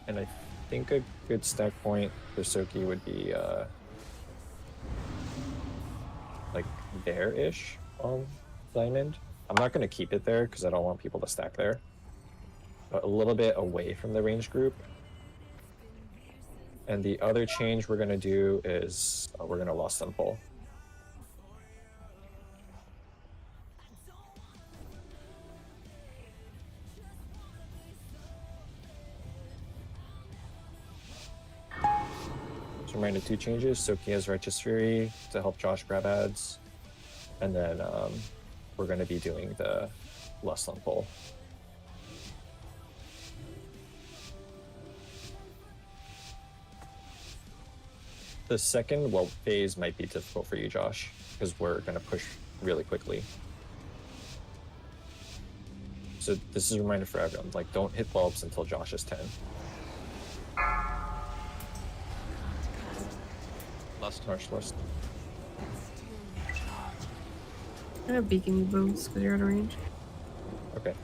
And I think a good stack point for Soki would be like there-ish on Diamond. I'm not going to keep it there because I don't want people to stack there. But a little bit away from the range group. And the other change we're going to do is we're going to Lost on Pull. So reminder 2 changes. Soki has Righteous Fury to help Josh grab ads. And then we're going to be doing the Lust on Pull. The second phase might be difficult for you, Josh, because we're going to push really quickly. So this is a reminder for everyone, like, don't hit bulbs until Josh is 10. Lust. Harsh Lust. I have beacon you bones because you're out of range. Okay.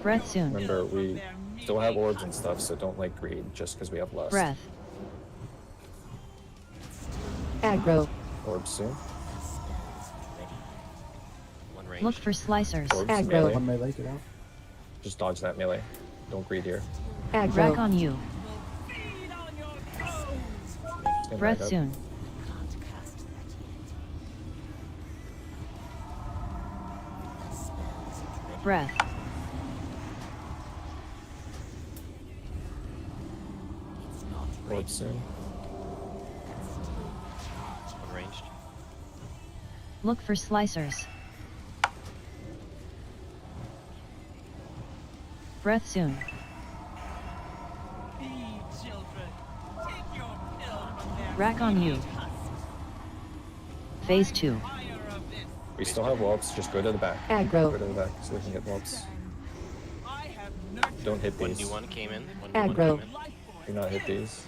Breath soon. Remember, we still have orbs and stuff, so don't like greed just because we have lust. Breath. Aggro. Orbs soon. One range. Look for slicers. Orbs, Aggro. melee. One melee, get out. Just dodge that melee. Don't greed here. Aggro. Rack on you. Stand Breath back up. soon. Breath. Orbs soon. One ranged. Look for slicers. Breath soon. Rack on you. Phase 2. We still have whelps, just go to the back. Aggro. Go to the back so we can get whelps. Don't hit these. 1d1 came in. 1d1 Aggro. came in. Do not hit these.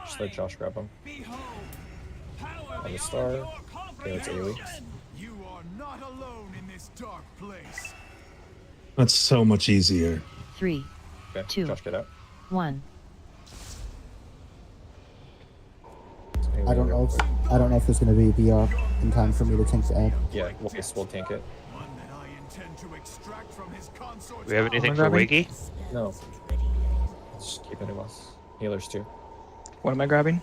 Just let Josh grab them. On the star. Okay, it's AoE. You are not alone in this dark place. That's so much easier. 3, Okay, 2, Josh, get out. 1. I don't know if there's going to be VR in time for me to tank the egg. Yeah, we'll tank it. One that I intend to extract from his consort's Do we have anything Am I for grabbing? Wiggy? No. Just keep it in us. Healers too. What am I grabbing?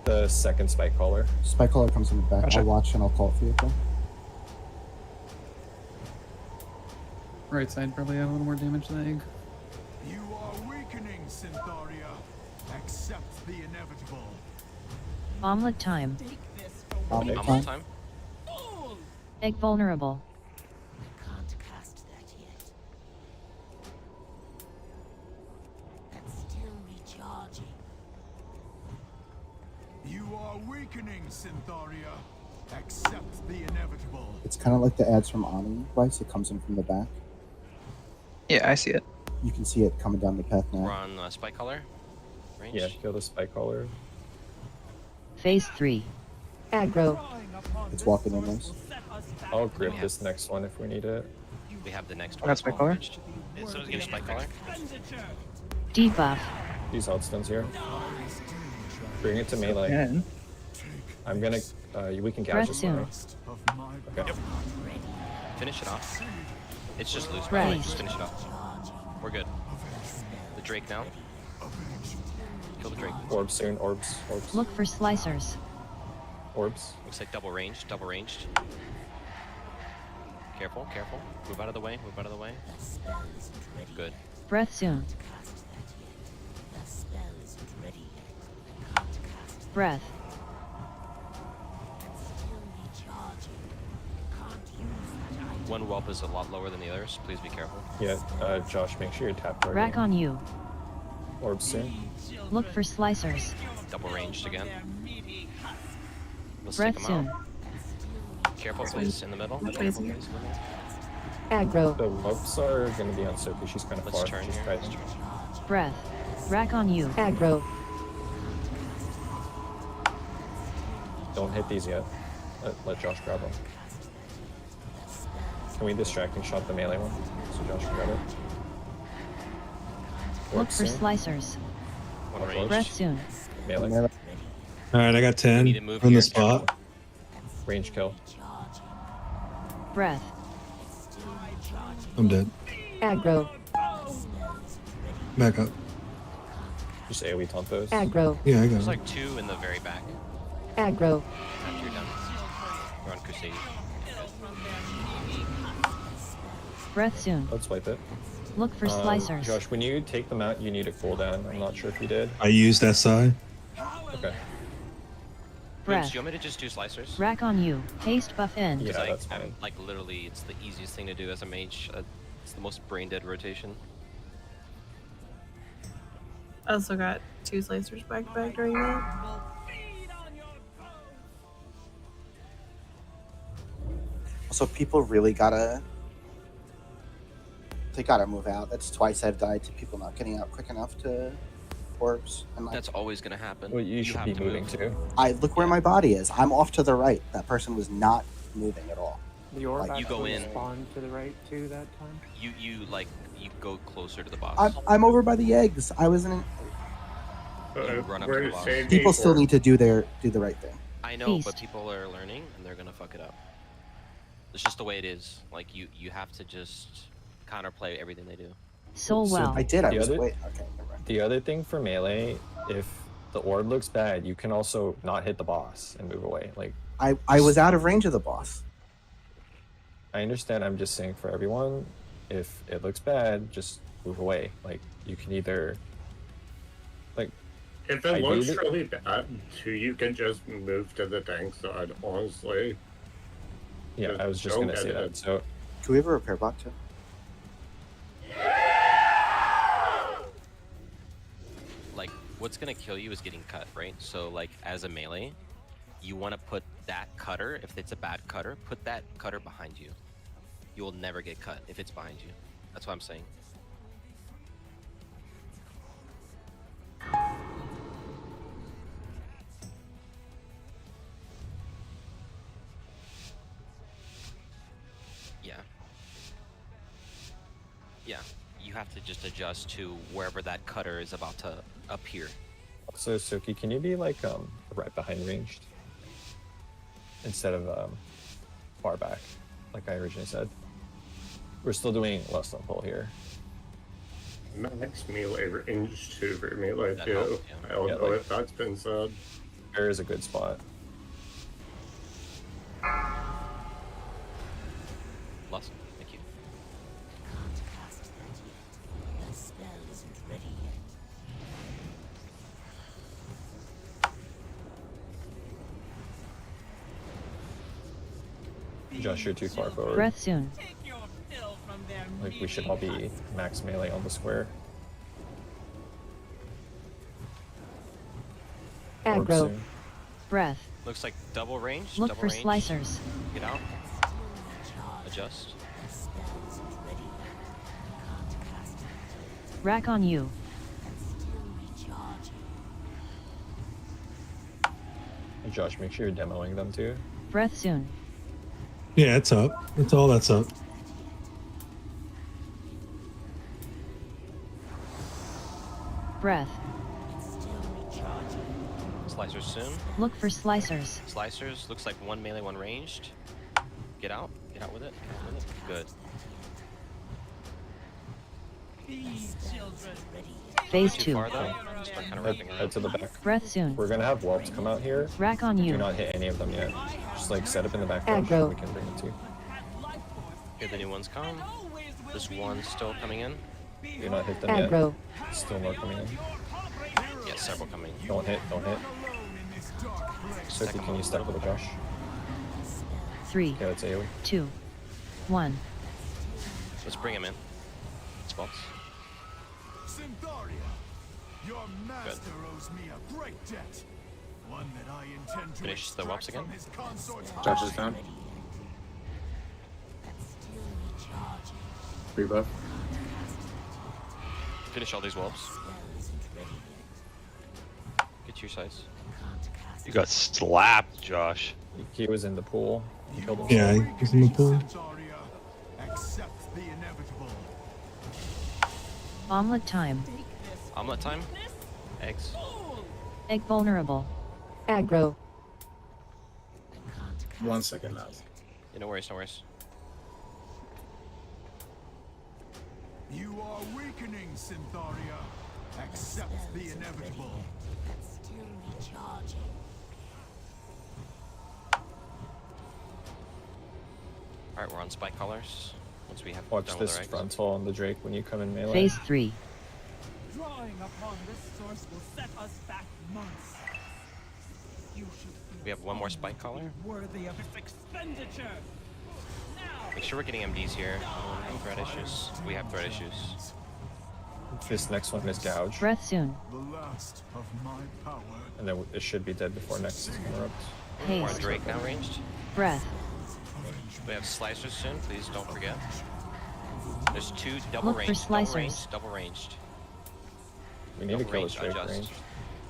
The second spike caller. Spike caller comes in the back. Gotcha. I'll watch and I'll call it for you. Okay? Right side probably have a little more damage to the egg. You are weakening, Syntharia. Accept the inevitable. Omelet time. Omelet Omelet time. time. Egg vulnerable. I can't cast that yet. That's still recharging. are weakening, Syntharia. Accept the inevitable. It's kind of like the ads from Omni Vice. It comes in from the back. Yeah, I see it. You can see it coming down the path now. We're on spike color. Range. Yeah, kill the spike caller. Phase 3. Aggro. It's walking in nice. I'll grip this next one if we need it. We have the next I one. got spike color. Yeah, someone's getting spike color. Debuff. These outstuns here. Bring it to melee. Yeah. I'm gonna. We can gouge Breath this soon. now. Okay. Finish it off. It's just loose. Right. By the way. Just finish it off. We're good. The Drake now. Kill the Drake. Orbs soon. Orbs. Orbs. Look for slicers. Orbs. Looks like double ranged. Double ranged. Careful. Careful. Move out of the way. Move out of the way. Good. Breath soon. Breath. One whelp is a lot lower than the others. Please be careful. Yeah, Josh, make sure you tap target. Rack on you. Orbs soon. Look for slicers. Double ranged again. Let's Breath take them soon. out. Careful, please, in the middle. Which way is Careful, he? please, in the middle. Aggro. The whelps are going to be on Sophie. She's kind of Let's far. turn She's here. fighting. Let's turn. Breath. Rack on you. Aggro. Don't hit these yet. Let Josh grab them. Can we distracting shot the melee one? So Josh can grab it. Look Orbs for soon. slicers. One range. Breath soon. Melee. Melee. Alright, I got 10 need to move on here. the spot. Range kill. Breath. I'm dead. Aggro. Back up. Just AoE taunt those. Aggro. Yeah, I got There's it. like two in the very back. Aggro. After you're done. You're on Crusade. Breath soon. Let's wipe it. Look for slicers. Josh, when you take them out, you need a cooldown. I'm not sure if you did. I used SI. Okay. Breath. Do you want me to just do slicers? Rack on you. Haste buff in. Yeah, Like, that's fine. like literally, it's the easiest thing to do as a mage. It's the most brain dead rotation. I also got 2 slicers back to back during that. So people really gotta. They gotta move out. That's twice I've died to people not getting out quick enough to orbs. And like, That's always gonna happen. Well, you should have be to moving move. too. I look where my body is. I'm off to the right. That person was not moving at all. The orb Like, You go actually in. spawned to the right too that time. You go closer to the boss. I'm over by the eggs. I was in. You run up to We're the boss. saving People still for- need to do the right thing. I know, Feast. but people are learning and they're gonna fuck it up. It's just the way it is. Like you have to just counterplay everything they do. Soul So well. I did. I The was other- wait. Okay, never mind. The other thing for melee, if the orb looks bad, you can also not hit the boss and move away. Like, I was out of range of the boss. I understand. I'm just saying for everyone, if it looks bad, just move away. Like, you can either, like, If I it looks did it- really bad, too, you can just move to the tank side, honestly. yeah, I was just don't gonna say edit that. it. So Can we have a repair bot too? Like what's gonna kill you is getting cut, right? So like as a melee, you want to put that cutter, if it's a bad cutter, put that cutter behind you. You will never get cut if it's behind you. That's what I'm saying. Yeah. Yeah, you have to just adjust to wherever that cutter is about to appear. So Suki, can you be like right behind ranged instead of far back, like I originally said? We're still doing less than pull here. Max melee range too for melee That too. helps, yeah. I don't Yeah, know like- if that's been said. There is a good spot. Lost. Thank you. Can't cast that yet. The spell isn't ready yet. Josh, you're too far forward. Breath soon. Like, we should all be max melee on the square. Orb Aggro. soon. Breath. Looks like double range. Look double for range. slicers. Get out. Adjust. Rack on you. And Josh, make sure you're demoing them too. Breath soon. Yeah, it's up. That's all that's up. Breath. Slicers soon. Look for slicers. Slicers. Looks like one melee, one ranged. Get out. Get out with it. Get out with it. Good. These children. Phase Too 2. far though. Start kind of wrapping Head around. to the back. Breath soon. We're gonna have whelps come out here. Rack on you. Do not hit any of them yet. Just like set up in the back bush, Aggro. we can bring it to you. Here the new ones come. This one's still coming in. Do not hit them Aggro. yet. Still more coming in. Yeah, several coming. Don't hit, don't hit. Sophie, can you stack with a Josh? 3, Okay, that's AoE. 2, 1. Let's bring him in. Spots. Syntharia, your master owes me a great debt. One that I intend to Finish the whelps again. his consort's Josh is down. Rebuff. Finish all these whelps. Get to your size. You got slapped, Josh. He was in the pool. He killed himself. Yeah, he's in the pool. accept the inevitable. Omelet time. Omelet time. Eggs. Egg vulnerable. Aggro. 1 second now. Yeah, no worries, no worries. You are weakening, Syntharia. Accept the inevitable. Still recharging. Alright, we're on spike collars. Once we have Watch done with this our eggs. frontal on the Drake when you come in melee. Phase 3. Drawing upon this source will set us back months. You should We have one more spike collar. be worthy of its expenditure. Make sure we're getting MDs here. No threat issues. We have threat issues. This next one is gouge. Breath soon. The last of my power. And then it should be dead before next interrupt. We're on Haste. Drake now ranged. Breath. We have slicers soon, please don't forget. There's two double Look for ranged, double slicers. ranged, double ranged. We need to Double kill this ranged, Drake adjust. range.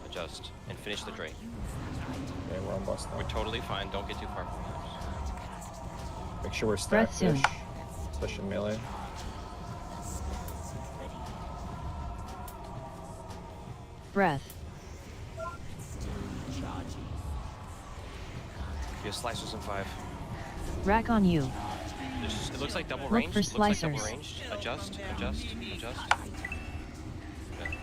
Adjust. And finish the Drake. Okay, we're on boss now. We're totally fine, don't get too far from us. Make sure we're Breath stacked soon. ish. Especially melee. Breath. We have slicers in 5. Rack on you. It looks like double Look ranged. for Looks like double slicers. ranged. Adjust, adjust, adjust. Okay.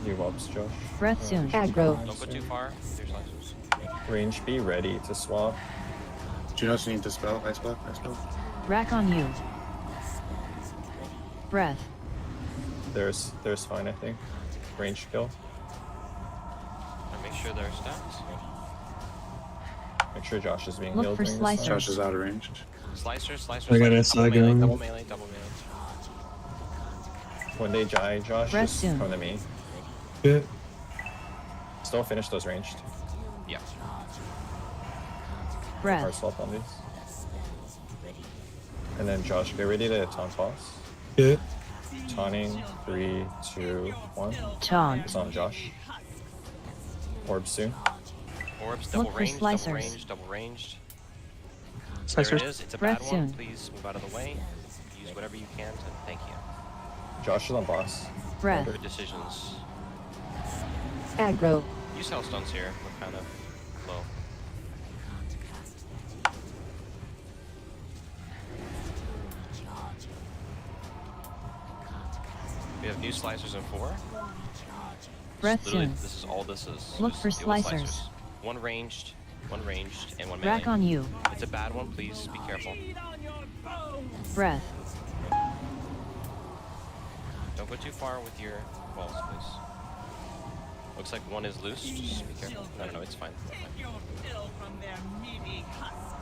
New whelps, Josh. Breath soon. Aggro. Don't go too far. There's slicers. Range, be ready to swap. Do you also need to spell? Ice block? Ice block? Rack on you. Breath. There's fine, I think. Range kill. And make sure they're stacked. Make sure Josh is being Look healed for during this time. slicers. Josh is out of range. Slicers, slicers. I got slicers, SI double melee, going. double melee, double melee. When they die, Josh, Breath just soon. come to me. Yeah. Still finish those ranged. Yeah. Hard Breath. swap on these. And then Josh, get ready to taunt boss. Yeah. Taunting, 3, 2, 1. Taunt. It's on Josh. Orb soon. Orbs, double Look for ranged, double slicers. ranged, double ranged. Slicers. There it is. It's a Breath bad soon. one. Please move out of the way. Use whatever you can to thank you. Josh is on boss. Breath. Good decisions. Aggro. Use hellstones here. We're kind of low. We have new slicers in 4. Breath Literally, soon. this is all this is. Look Just for deal with slicers. One ranged, and one melee. Rack on you. It's a bad one. Please be careful. Breath. Don't go too far with your balls, please. Looks like one is loose. Just be careful. No, it's fine.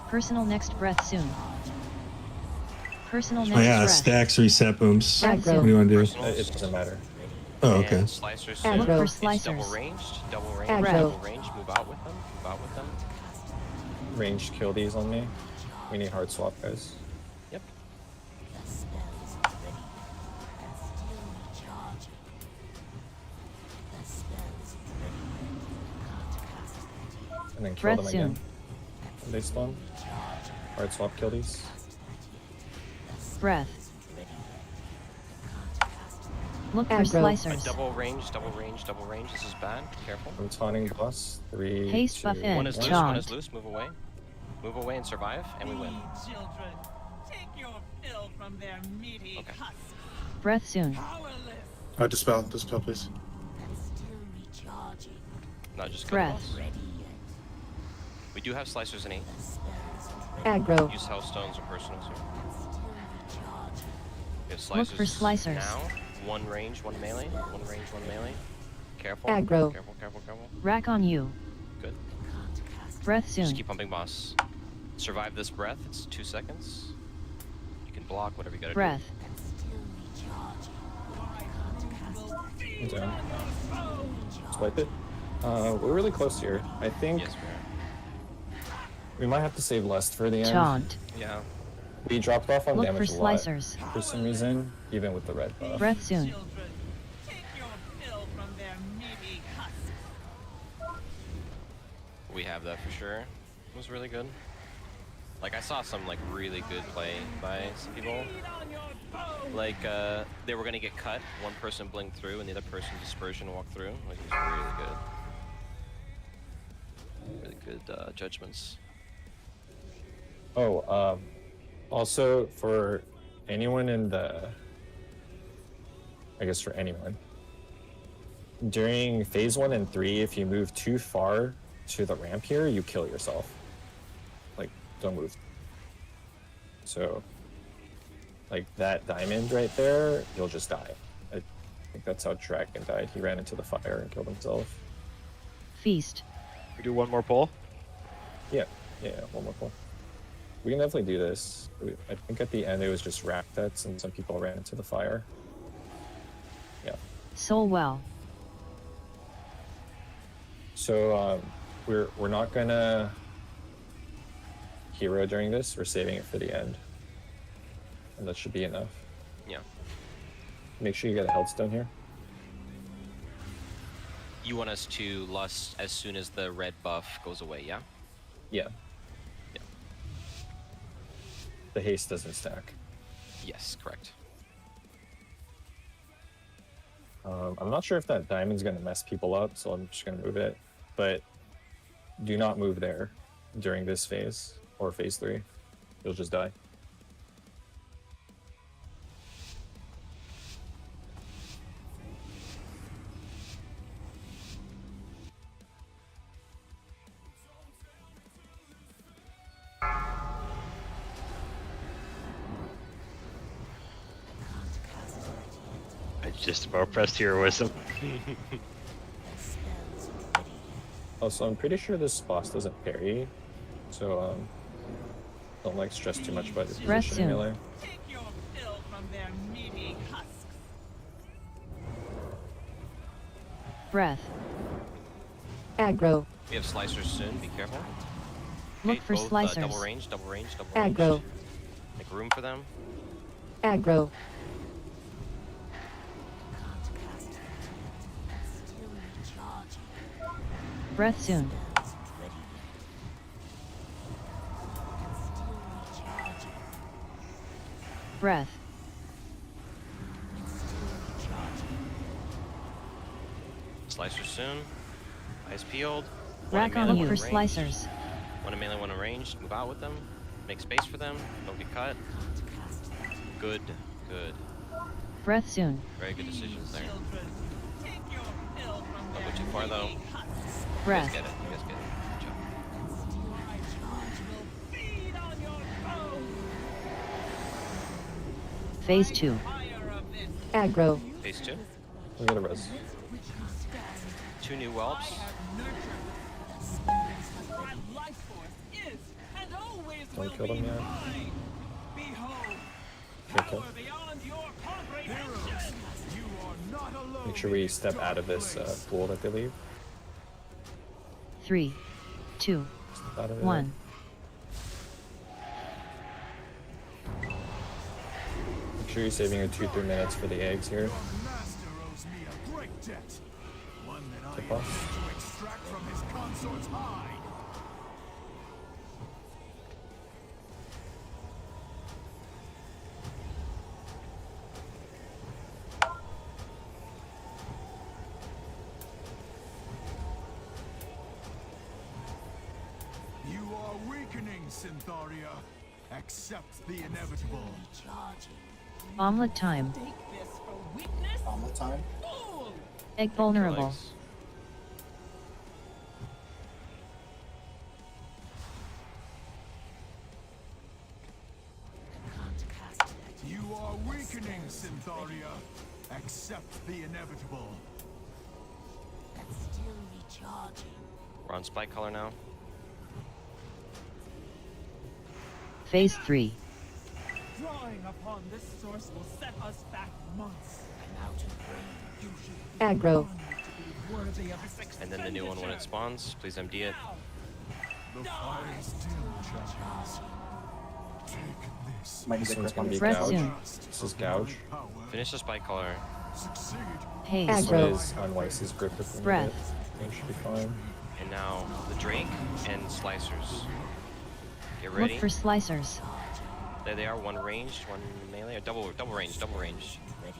Personal next breath soon. Personal Oh next yeah, breath. stacks reset booms. Aggro. What do you want to do? It doesn't matter. Oh, okay. And slicers soon. Look for It's double slicers. ranged, double range, Aggro. double range. Move out with them. Move out with them. Ranged kill these on me. We need hard swap, guys. Yep. And then kill Breath them soon. again. When they spawn. Hard swap kill these. Breath. Look for A slicers. double range, double range, double range. This is bad. Careful. I'm taunting boss. 3, Haste 2, buff in. One is loose, Taunt. one is loose. Move away. Move away and survive, and we win. Children, take your fill from their meaty husks. Breath soon. Dispel, please. Not just kill the Breath. boss. We do have slicers in 8. Aggro. Use hellstones or personals here. We have Look slicers for slicers. now. One range, one melee. One range, one melee. Careful. Aggro. Careful, careful, careful. Rack on you. Good. Breath soon. Just keep pumping boss. Survive this breath. It's 2 seconds. You can block whatever you gotta Breath. I'm down. Swipe it. We're really close here. I think Yes, we might have to save Lust for the end. Taunt. Yeah. We dropped off on Look damage for a lot slicers. for some reason, even with the red buff. Breath soon. We have that for sure. It was really good. Like, I saw some, like, really good play by some people. Like, they were gonna get cut. One person blinked through, and the other person dispersion walked through. Like, it was really good. Really good judgments. Oh, also for anyone in the, I guess for anyone, during phase 1 and 3, if you move too far to the ramp here, you kill yourself. Like, don't move. So, like that diamond right there, you'll just die. I think that's how Dragon died. He ran into the fire and killed himself. Feast. We do one more pull. Yeah, one more pull. We can definitely do this. I think at the end it was just rack debts and some people ran into the fire. Yeah. Soul well. So we're not gonna hero during this. We're saving it for the end, and that should be enough. Yeah. Make sure you get a healthstone here. You want us to lust as soon as the red buff goes away, yeah? Yeah. The haste doesn't stack. Yes, correct. I'm not sure if that diamond's gonna mess people up, so I'm just gonna move it. But do not move there during this phase or phase 3. You'll just die. I just about pressed heroism. Also, I'm pretty sure this boss doesn't parry, so don't like stress too much about your Rest position soon. melee. Take your fill from their meaty husks. Breath. Aggro. We have slicers soon, be careful. Look Okay, for both, slicers. double range, double range, double Aggro. range. Make room for them. Aggro. Breath soon. Breath. Slicers soon. Eyes peeled. Rack on you for slicers. One in melee, one in ranged. Move out with them. Make space for them. Don't get cut. Good, good. Breath soon. Very good decisions there. Don't go too far though. Breath. You guys get it. You guys get it. Good job. Phase 2. Aggro. Phase 2. We got a res. 2 new whelps. Don't kill them yet. Okay, kill. Make sure we step out of this pool that they leave. 3, 2, Step out of it. 1. Make sure you're saving your 2-3 minutes for the eggs here. Master owes me a great debt. One that I Tip off. intend to extract from his consort's hide. You are weakening, Syntharia. Accept the inevitable. Omelet time. Omelet time. Egg vulnerable. You are weakening, Syntharia. Accept the inevitable. Still recharging. We're on spike color now. Phase 3. Drawing upon this source will set us back months. You should Aggro. be worthy of this And then the new one when it expenditure. spawns. Please empty it. The fire is dim, champions. Take this. Might need This to one's grip on gonna be his Rest gouge. soon. This is gouge. Finish the spike color. Succeed. Haze. This one Aggro. is on Weiss's grip if we need Breath. it. It should be fine. And now the Drake and Slicers. Get Look ready. for slicers. There they are, one ranged, one melee, or double range.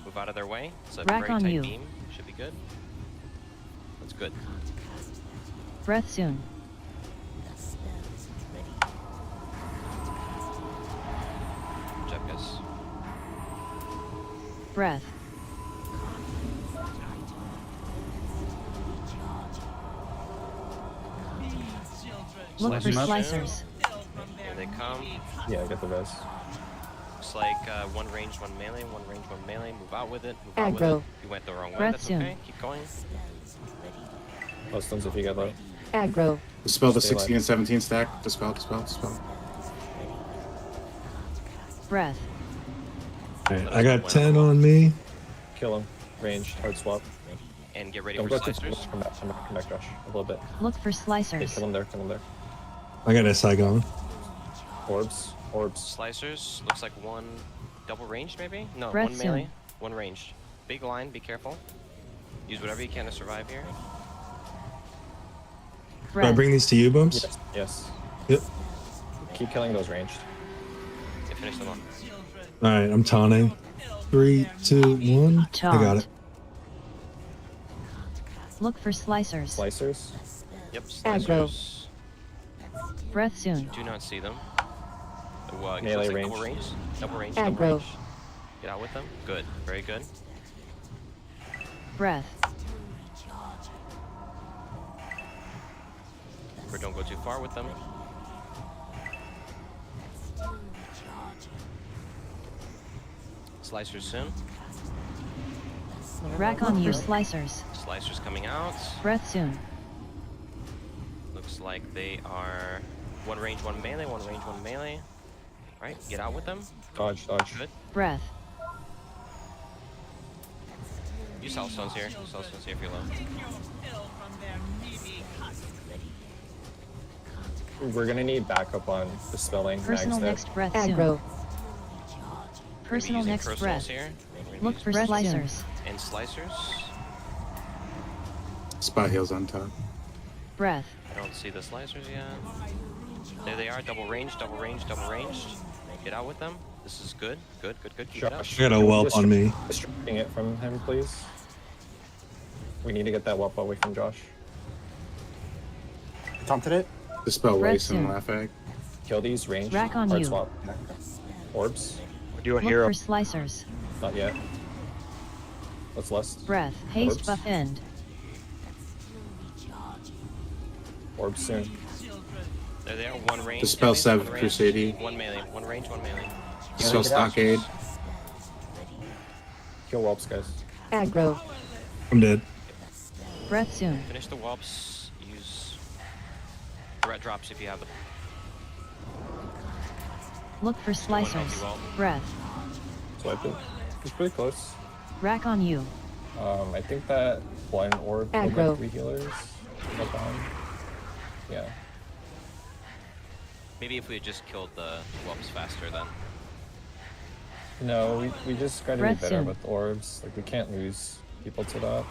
Move out of their way. It's a Rack very on tight you. beam. Should be good. That's good. Breath soon. Good job, guys. Breath. Look for slicers. Here they come. Yeah, I got the res. Looks like one range, one melee, one range, one melee. Move out with it. Move out with Aggro. it. You went the wrong way. Breath That's soon. okay. Keep going. Customs if you get low. Aggro. Dispel the Stay 16 alive. and 17 stack. Dispel. Breath. Alright, I got 10 on me. Kill him. Ranged. Hard swap. And get ready Don't for go too slicers. come back, Josh. A little bit. Look for Okay, slicers. kill him there, kill him there. I got SI going. Orbs. Slicers. Looks like one double ranged, maybe? No, Breath one melee, soon. one ranged. Big line. Be careful. Use whatever you can to survive here. Do I Breath. bring these to you, Bumps? Yes, yes. Yep. Keep killing those ranged. Yeah, finish them off. Alright, I'm taunting. 3, 2, 1. I got Taunt. it. Look for slicers. Slicers. Yep, Aggro. slicers. Breath soon. Do not see them. Melee Like range. double range. Double range. Aggro. Double range. Get out with them. Good. Very good. Breath. Or don't go too far with them. Slicers soon. Rack on you, slicers. Slicers coming out. Breath soon. Looks like they are one range, one melee, one range, one melee. Alright, get out with them. Dodge, dodge. Good. Breath. Use Hellstones here. Use Hellstones here if you're low. We're gonna need backup on dispelling Personal mags next breath Aggro. soon. Personal Using next personals breath. here. We're gonna Look use for slicers. and slicers. Spot heals on top. Breath. I don't see the slicers yet. There they are. Double range, double range, double ranged. Get out with them. This is good. Good, good, good. Keep it up. Josh, I got a whelp on me. Distracting it from him, please. We need to get that whelp away from Josh. Taunted it. Dispel Red waste and soon. laugh egg. Kill these ranged. Rack on Hard you. swap. Orbs. We're doing Look hero. for slicers. Not yet. What's lust? Breath. Haste Orbs. buff end. Orbs soon. There they are. One range. Dispel melee, 7 one range, Crusade. One melee. One range, one melee. Dispel stockade. Kill whelps, guys. Aggro. I'm dead. Breath soon. Finish the whelps. Use threat drops if you have them. Look for slicers. multi-whelp. Breath. Swipe it. He's pretty close. Rack on you. I think that one orb killed Aggro. like 3 healers. Like behind. Yeah. Maybe if we had just killed the whelps faster then. No, we just gotta be Breath better soon. with orbs. Like we can't lose people to that.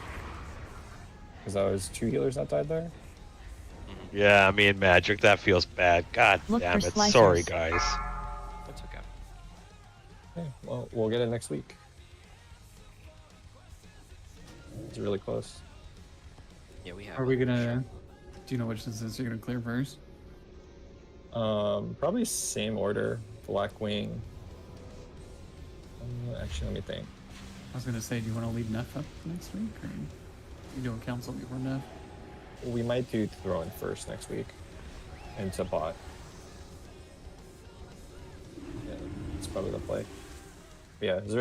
Because that was 2 healers that died there. Yeah, me and Magic, that feels bad. God Look damn for it. slicers. Sorry, guys. That's okay. Okay, well, we'll get it next week. It's really close. Yeah, we have. Are we gonna? Do you know which instance you're gonna clear first? Probably same order. Black Wing. Actually, let me think. I was gonna say, do you want to leave Neff up next week, or you do a council before Neff? We might do Throne first next week. Into bot. Yeah, it's probably the play. But yeah, is there